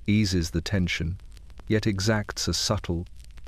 eases the tension, yet exacts a subtle,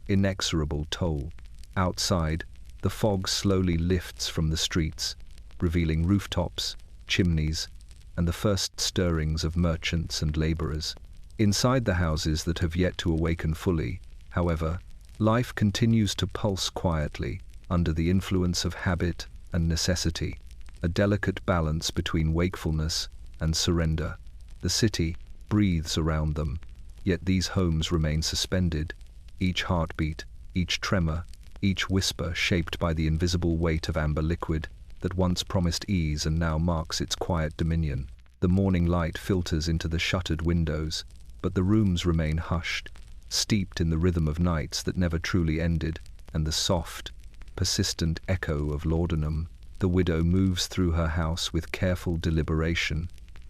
inexorable toll. Outside, the fog slowly lifts from the streets, revealing rooftops, chimneys, and the first stirrings of merchants and laborers. Inside the houses that have yet to awaken fully, however, life continues to pulse quietly under the influence of habit and necessity, a delicate balance between wakefulness and surrender. The city breathes around them, yet these homes remain suspended, each heartbeat, each tremor, each whisper shaped by the invisible weight of amber liquid that once promised ease and now marks its quiet dominion. The morning light filters into the shuttered windows, but the rooms remain hushed, steeped in the rhythm of nights that never truly ended, and the soft, persistent echo of laudanum. The widow moves through her house with careful deliberation,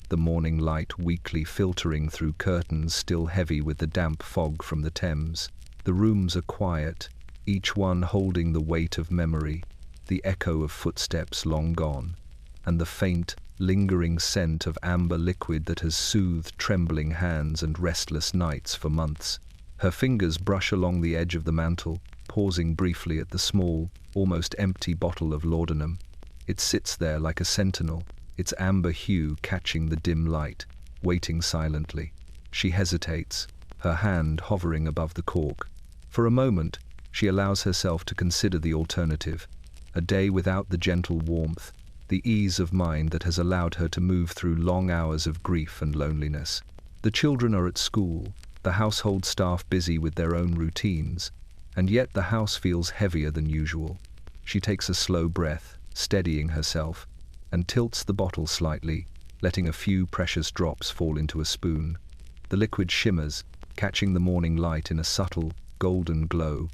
the morning light weakly filtering through curtains still heavy with the damp fog from the Thames. The rooms are quiet, each one holding the weight of memory, the echo of footsteps long gone, and the faint, lingering scent of amber liquid that has soothed trembling hands and restless nights for months. Her fingers brush along the edge of the mantel, pausing briefly at the small, almost empty bottle of laudanum. It sits there like a sentinel, its amber hue catching the dim light, waiting silently. She hesitates, her hand hovering above the cork. For a moment, she allows herself to consider the alternative, A day without the gentle warmth, the ease of mind that has allowed her to move through long hours of grief and loneliness. The children are at school, the household staff busy with their own routines, and yet the house feels heavier than usual. She takes a slow breath, steadying herself, and tilts the bottle slightly, letting a few precious drops fall into a spoon. The liquid shimmers, catching the morning light in a subtle, golden glow,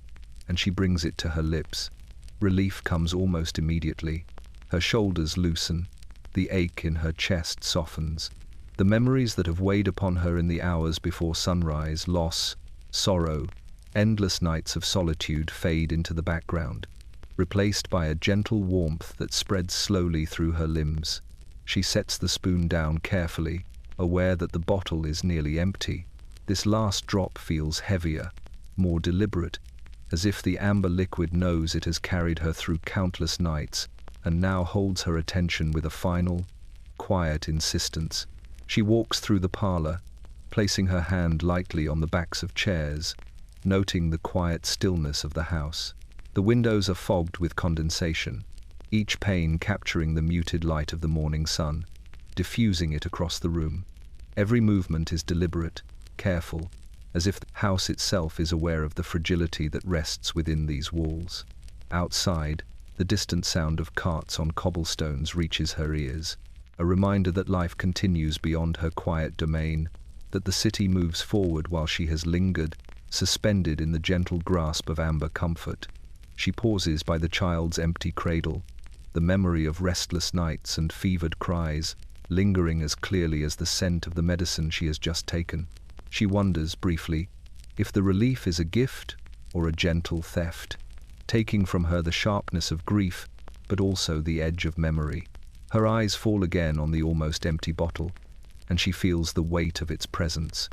and she brings it to her lips. Relief comes almost immediately. Her shoulders loosen, the ache in her chest softens. The memories that have weighed upon her in the hours before sunrise, loss, sorrow, endless nights of solitude fade into the background, replaced by a gentle warmth that spreads slowly through her limbs. She sets the spoon down carefully, aware that the bottle is nearly empty. This last drop feels heavier, more deliberate, as if the amber liquid knows it has carried her through countless nights and now holds her attention with a final, quiet insistence. She walks through the parlor, placing her hand lightly on the backs of chairs, noting the quiet stillness of the house. The windows are fogged with condensation, each pane capturing the muted light of the morning sun, diffusing it across the room. Every movement is deliberate, careful, as if the house itself is aware of the fragility that rests within these walls. Outside, the distant sound of carts on cobblestones reaches her ears, a reminder that life continues beyond her quiet domain, that the city moves forward while she has lingered, suspended in the gentle grasp of amber comfort. She pauses by the child's empty cradle, the memory of restless nights and fevered cries, lingering as clearly as the scent of the medicine she has just taken. She wonders, briefly, if the relief is a gift or a gentle theft, taking from her the sharpness of grief, but also the edge of memory. Her eyes fall again on the almost empty bottle, and she feels the weight of its presence,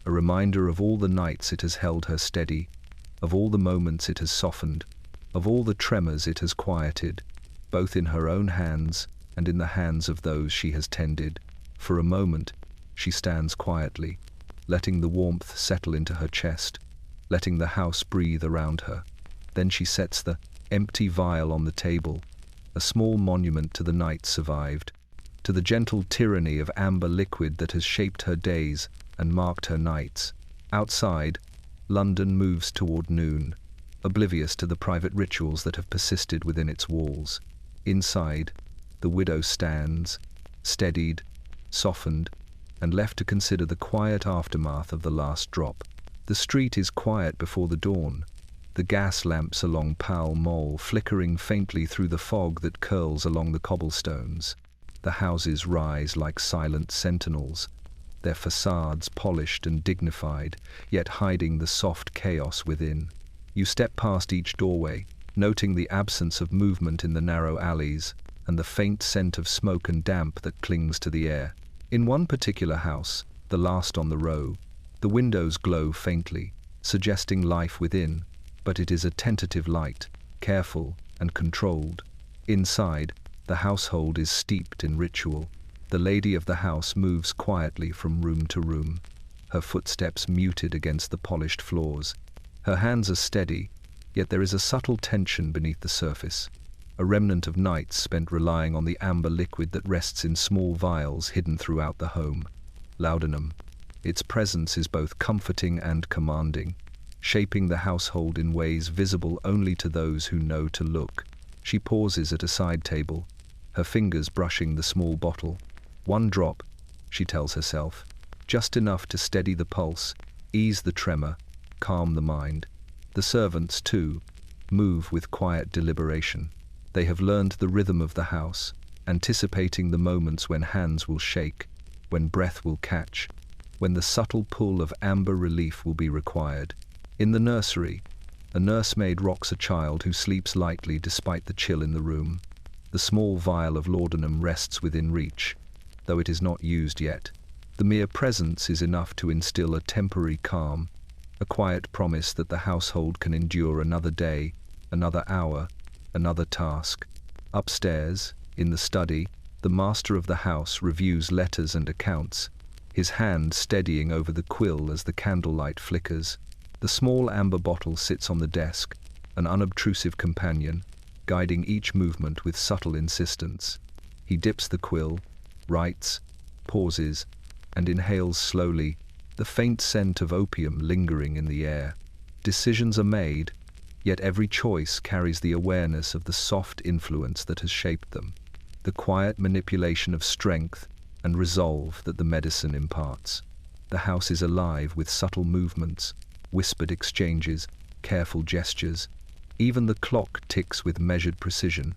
a reminder of all the nights it has held her steady, of all the moments it has softened, of all the tremors it has quieted, both in her own hands and in the hands of those she has tended. For a moment, she stands quietly, letting the warmth settle into her chest, letting the house breathe around her. Then she sets the empty vial on the table, a small monument to the night survived, to the gentle tyranny of amber liquid that has shaped her days and marked her nights. Outside, London moves toward noon, oblivious to the private rituals that have persisted within its walls. Inside, the widow stands, steadied, softened, and left to consider the quiet aftermath of the last drop. The street is quiet before the dawn, the gas lamps along Pall Mall flickering faintly through the fog that curls along the cobblestones. The houses rise like silent sentinels, their facades polished and dignified, yet hiding the soft chaos within. You step past each doorway, noting the absence of movement in the narrow alleys and the faint scent of smoke and damp that clings to the air. In one particular house, the last on the row, the windows glow faintly, suggesting life within, but it is a tentative light, careful and controlled. Inside, the household is steeped in ritual. The lady of the house moves quietly from room to room, her footsteps muted against the polished floors. Her hands are steady, yet there is a subtle tension beneath the surface, a remnant of nights spent relying on the amber liquid that rests in small vials hidden throughout the home. Laudanum. Its presence is both comforting and commanding, shaping the household in ways visible only to those who know to look. She pauses at a side table, her fingers brushing the small bottle. One drop, she tells herself, just enough to steady the pulse, ease the tremor, calm the mind. The servants, too, move with quiet deliberation. They have learned the rhythm of the house, anticipating the moments when hands will shake, when breath will catch, when the subtle pull of amber relief will be required. In the nursery, a nursemaid rocks a child who sleeps lightly despite the chill in the room. The small vial of laudanum rests within reach, though it is not used yet. The mere presence is enough to instill a temporary calm, a quiet promise that the household can endure another day, another hour, another task. Upstairs, in the study, the master of the house reviews letters and accounts, his hand steadying over the quill as the candlelight flickers. The small amber bottle sits on the desk, an unobtrusive companion, guiding each movement with subtle insistence. He dips the quill, writes, pauses, and inhales slowly, the faint scent of opium lingering in the air. Decisions are made, yet every choice carries the awareness of the soft influence that has shaped them, the quiet manipulation of strength and resolve that the medicine imparts. The house is alive with subtle movements, whispered exchanges, careful gestures. Even the clock ticks with measured precision,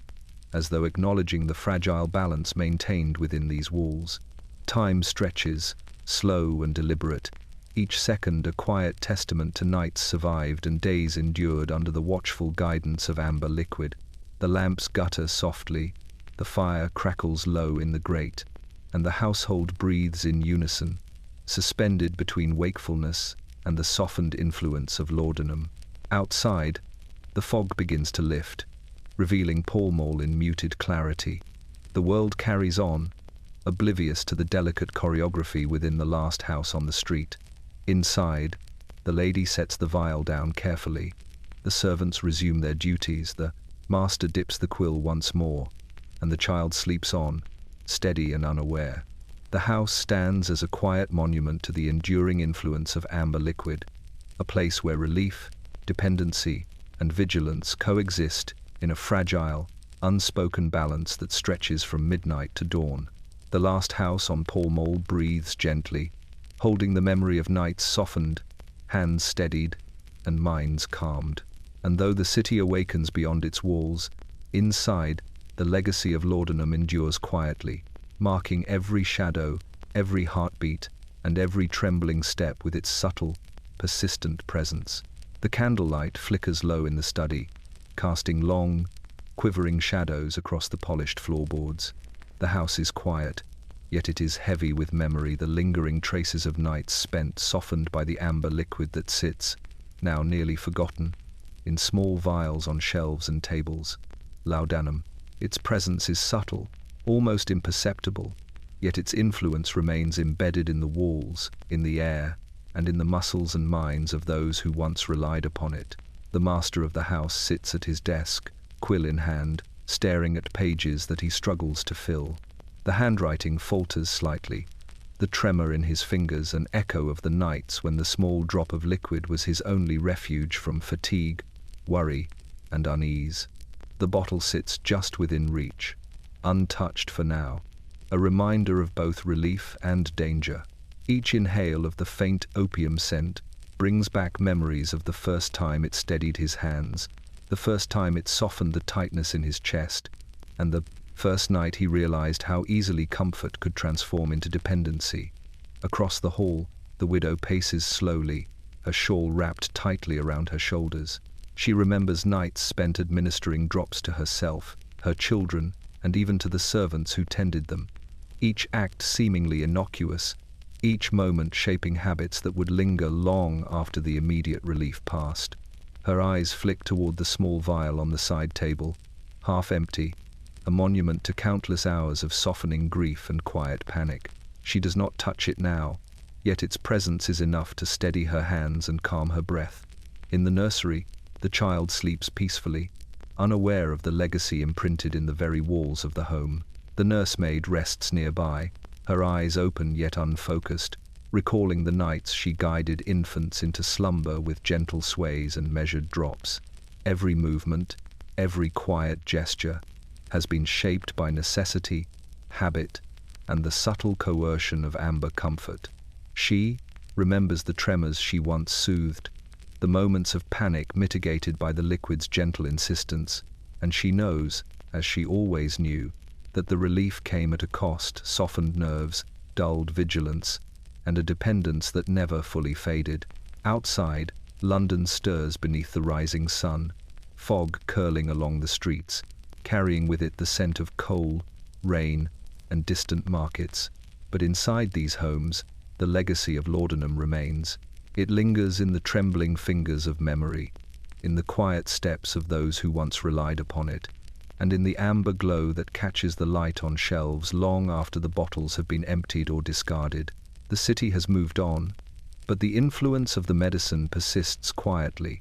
as though acknowledging the fragile balance maintained within these walls. Time stretches, slow and deliberate, each second a quiet testament to nights survived and days endured under the watchful guidance of amber liquid. The lamps gutter softly, the fire crackles low in the grate, and the household breathes in unison, suspended between wakefulness and the softened influence of laudanum. Outside, the fog begins to lift, revealing Pall Mall in muted clarity. The world carries on, oblivious to the delicate choreography within the last house on the street. Inside, the lady sets the vial down carefully. The servants resume their duties, the master dips the quill once more, and the child sleeps on, steady and unaware. The house stands as a quiet monument to the enduring influence of amber liquid, a place where relief, dependency, and vigilance coexist in a fragile, unspoken balance that stretches from midnight to dawn. The last house on Pall Mall breathes gently, holding the memory of nights softened, hands steadied, and minds calmed. And though the city awakens beyond its walls, inside, the legacy of laudanum endures quietly, marking every shadow, every heartbeat, and every trembling step with its subtle, persistent presence. The candlelight flickers low in the study, casting long, quivering shadows across the polished floorboards. The house is quiet, yet it is heavy with memory, the lingering traces of nights spent softened by the amber liquid that sits, now nearly forgotten, in small vials on shelves and tables. Laudanum. Its presence is subtle, almost imperceptible, yet its influence remains embedded in the walls, in the air, and in the muscles and minds of those who once relied upon it. The master of the house sits at his desk, quill in hand, staring at pages that he struggles to fill. The handwriting falters slightly, the tremor in his fingers an echo of the nights when the small drop of liquid was his only refuge from fatigue, worry, and unease. The bottle sits just within reach, untouched for now, a reminder of both relief and danger. Each inhale of the faint opium scent brings back memories of the first time it steadied his hands, the first time it softened the tightness in his chest, and the first night he realized how easily comfort could transform into dependency. Across the hall, the widow paces slowly, her shawl wrapped tightly around her shoulders. She remembers nights spent administering drops to herself, her children, and even to the servants who tended them. Each act seemingly innocuous, each moment shaping habits that would linger long after the immediate relief passed. Her eyes flick toward the small vial on the side table, half empty, a monument to countless hours of softening grief and quiet panic. She does not touch it now, yet its presence is enough to steady her hands and calm her breath. In the nursery, the child sleeps peacefully, unaware of the legacy imprinted in the very walls of the home. The nursemaid rests nearby, her eyes open yet unfocused, recalling the nights she guided infants into slumber with gentle sways and measured drops. Every movement, every quiet gesture, has been shaped by necessity, habit, and the subtle coercion of amber comfort. She remembers the tremors she once soothed, the moments of panic mitigated by the liquid's gentle insistence, and she knows, as she always knew, that the relief came at a cost: softened nerves, dulled vigilance, and a dependence that never fully faded. Outside, London stirs beneath the rising sun, fog curling along the streets, carrying with it the scent of coal, rain, and distant markets. But inside these homes, the legacy of laudanum remains. It lingers in the trembling fingers of memory, in the quiet steps of those who once relied upon it, and in the amber glow that catches the light on shelves long after the bottles have been emptied or discarded. The city has moved on, but the influence of the medicine persists quietly,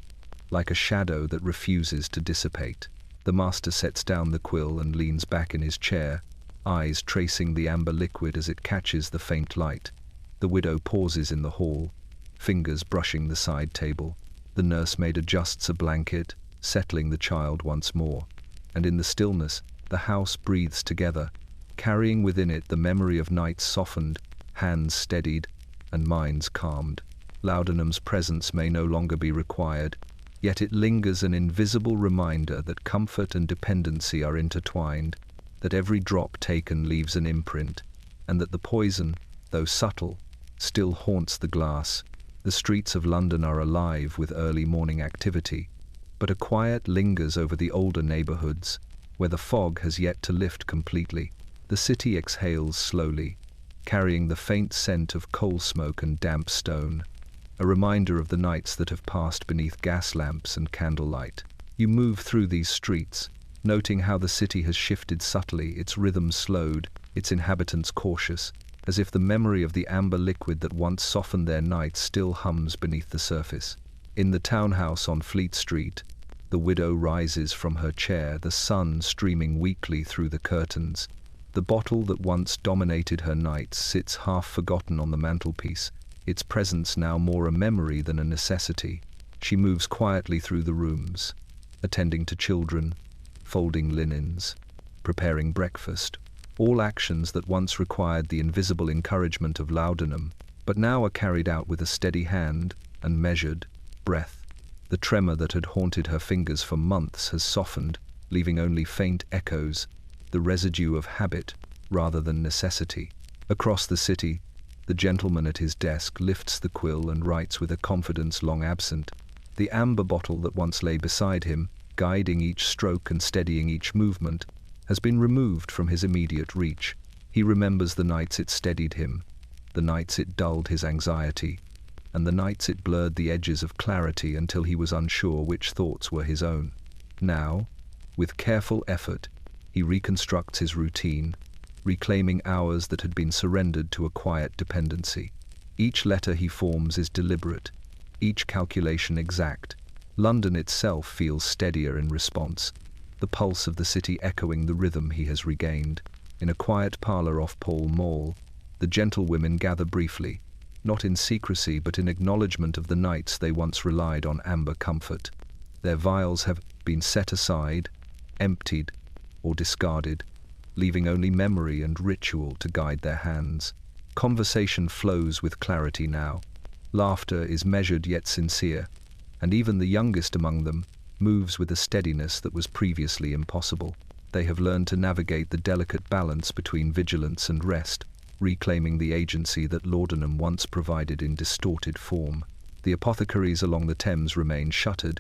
like a shadow that refuses to dissipate. The master sets down the quill and leans back in his chair, eyes tracing the amber liquid as it catches the faint light. The widow pauses in the hall, fingers brushing the side table. The nursemaid adjusts a blanket, settling the child once more. And in the stillness, the house breathes together, carrying within it the memory of nights softened, hands steadied, and minds calmed. Laudanum's presence may no longer be required, yet it lingers, an invisible reminder that comfort and dependency are intertwined, that every drop taken leaves an imprint, and that the poison, though subtle, still haunts the glass. The streets of London are alive with early morning activity, but a quiet lingers over the older neighborhoods, where the fog has yet to lift completely. The city exhales slowly, carrying the faint scent of coal smoke and damp stone, a reminder of the nights that have passed beneath gas lamps and candlelight. You move through these streets, noting how the city has shifted subtly, its rhythm slowed, its inhabitants cautious, as if the memory of the amber liquid that once softened their nights still hums beneath the surface. In the townhouse on Fleet Street, the widow rises from her chair, the sun streaming weakly through the curtains. The bottle that once dominated her nights sits half forgotten on the mantelpiece, its presence now more a memory than a necessity. She moves quietly through the rooms, attending to children, folding linens, preparing breakfast, all actions that once required the invisible encouragement of laudanum, but now are carried out with a steady hand and measured breath. The tremor that had haunted her fingers for months has softened, leaving only faint echoes, the residue of habit rather than necessity. Across the city, the gentleman at his desk lifts the quill and writes with a confidence long absent. The amber bottle that once lay beside him, guiding each stroke and steadying each movement, has been removed from his immediate reach. He remembers the nights it steadied him, the nights it dulled his anxiety, and the nights it blurred the edges of clarity until he was unsure which thoughts were his own. Now, with careful effort, he reconstructs his routine, reclaiming hours that had been surrendered to a quiet dependency. Each letter he forms is deliberate, each calculation exact. London itself feels steadier in response, the pulse of the city echoing the rhythm he has regained. In a quiet parlor off Pall Mall, the gentlewomen gather briefly, not in secrecy but in acknowledgement of the nights they once relied on amber comfort. Their vials have been set aside, emptied, or discarded, leaving only memory and ritual to guide their hands. Conversation flows with clarity now. Laughter is measured yet sincere, and even the youngest among them moves with a steadiness that was previously impossible. They have learned to navigate the delicate balance between vigilance and rest, reclaiming the agency that laudanum once provided in distorted form. The apothecaries along the Thames remain shuttered,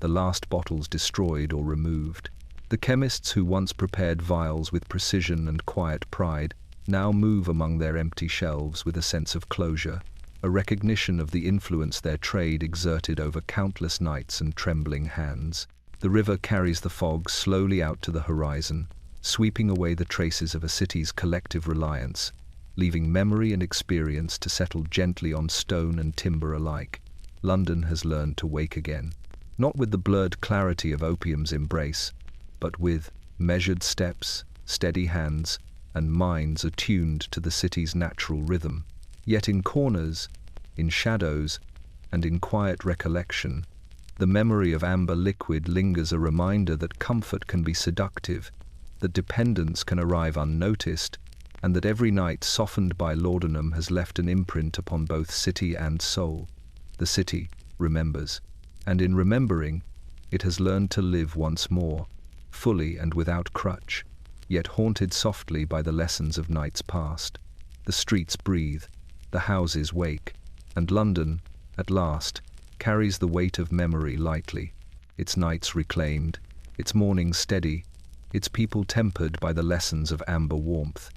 the last bottles destroyed or removed. The chemists who once prepared vials with precision and quiet pride now move among their empty shelves with a sense of closure, a recognition of the influence their trade exerted over countless nights and trembling hands. The river carries the fog slowly out to the horizon, sweeping away the traces of a city's collective reliance, leaving memory and experience to settle gently on stone and timber alike. London has learned to wake again, not with the blurred clarity of opium's embrace, but with measured steps, steady hands, and minds attuned to the city's natural rhythm. Yet in corners, in shadows, and in quiet recollection, the memory of amber liquid lingers, a reminder that comfort can be seductive, that dependence can arrive unnoticed, and that every night softened by laudanum has left an imprint upon both city and soul. The city remembers, and in remembering, it has learned to live once more, fully and without crutch, yet haunted softly by the lessons of nights past. The streets breathe, the houses wake, and London, at last, carries the weight of memory lightly, its nights reclaimed, its mornings steady, its people tempered by the lessons of amber warmth.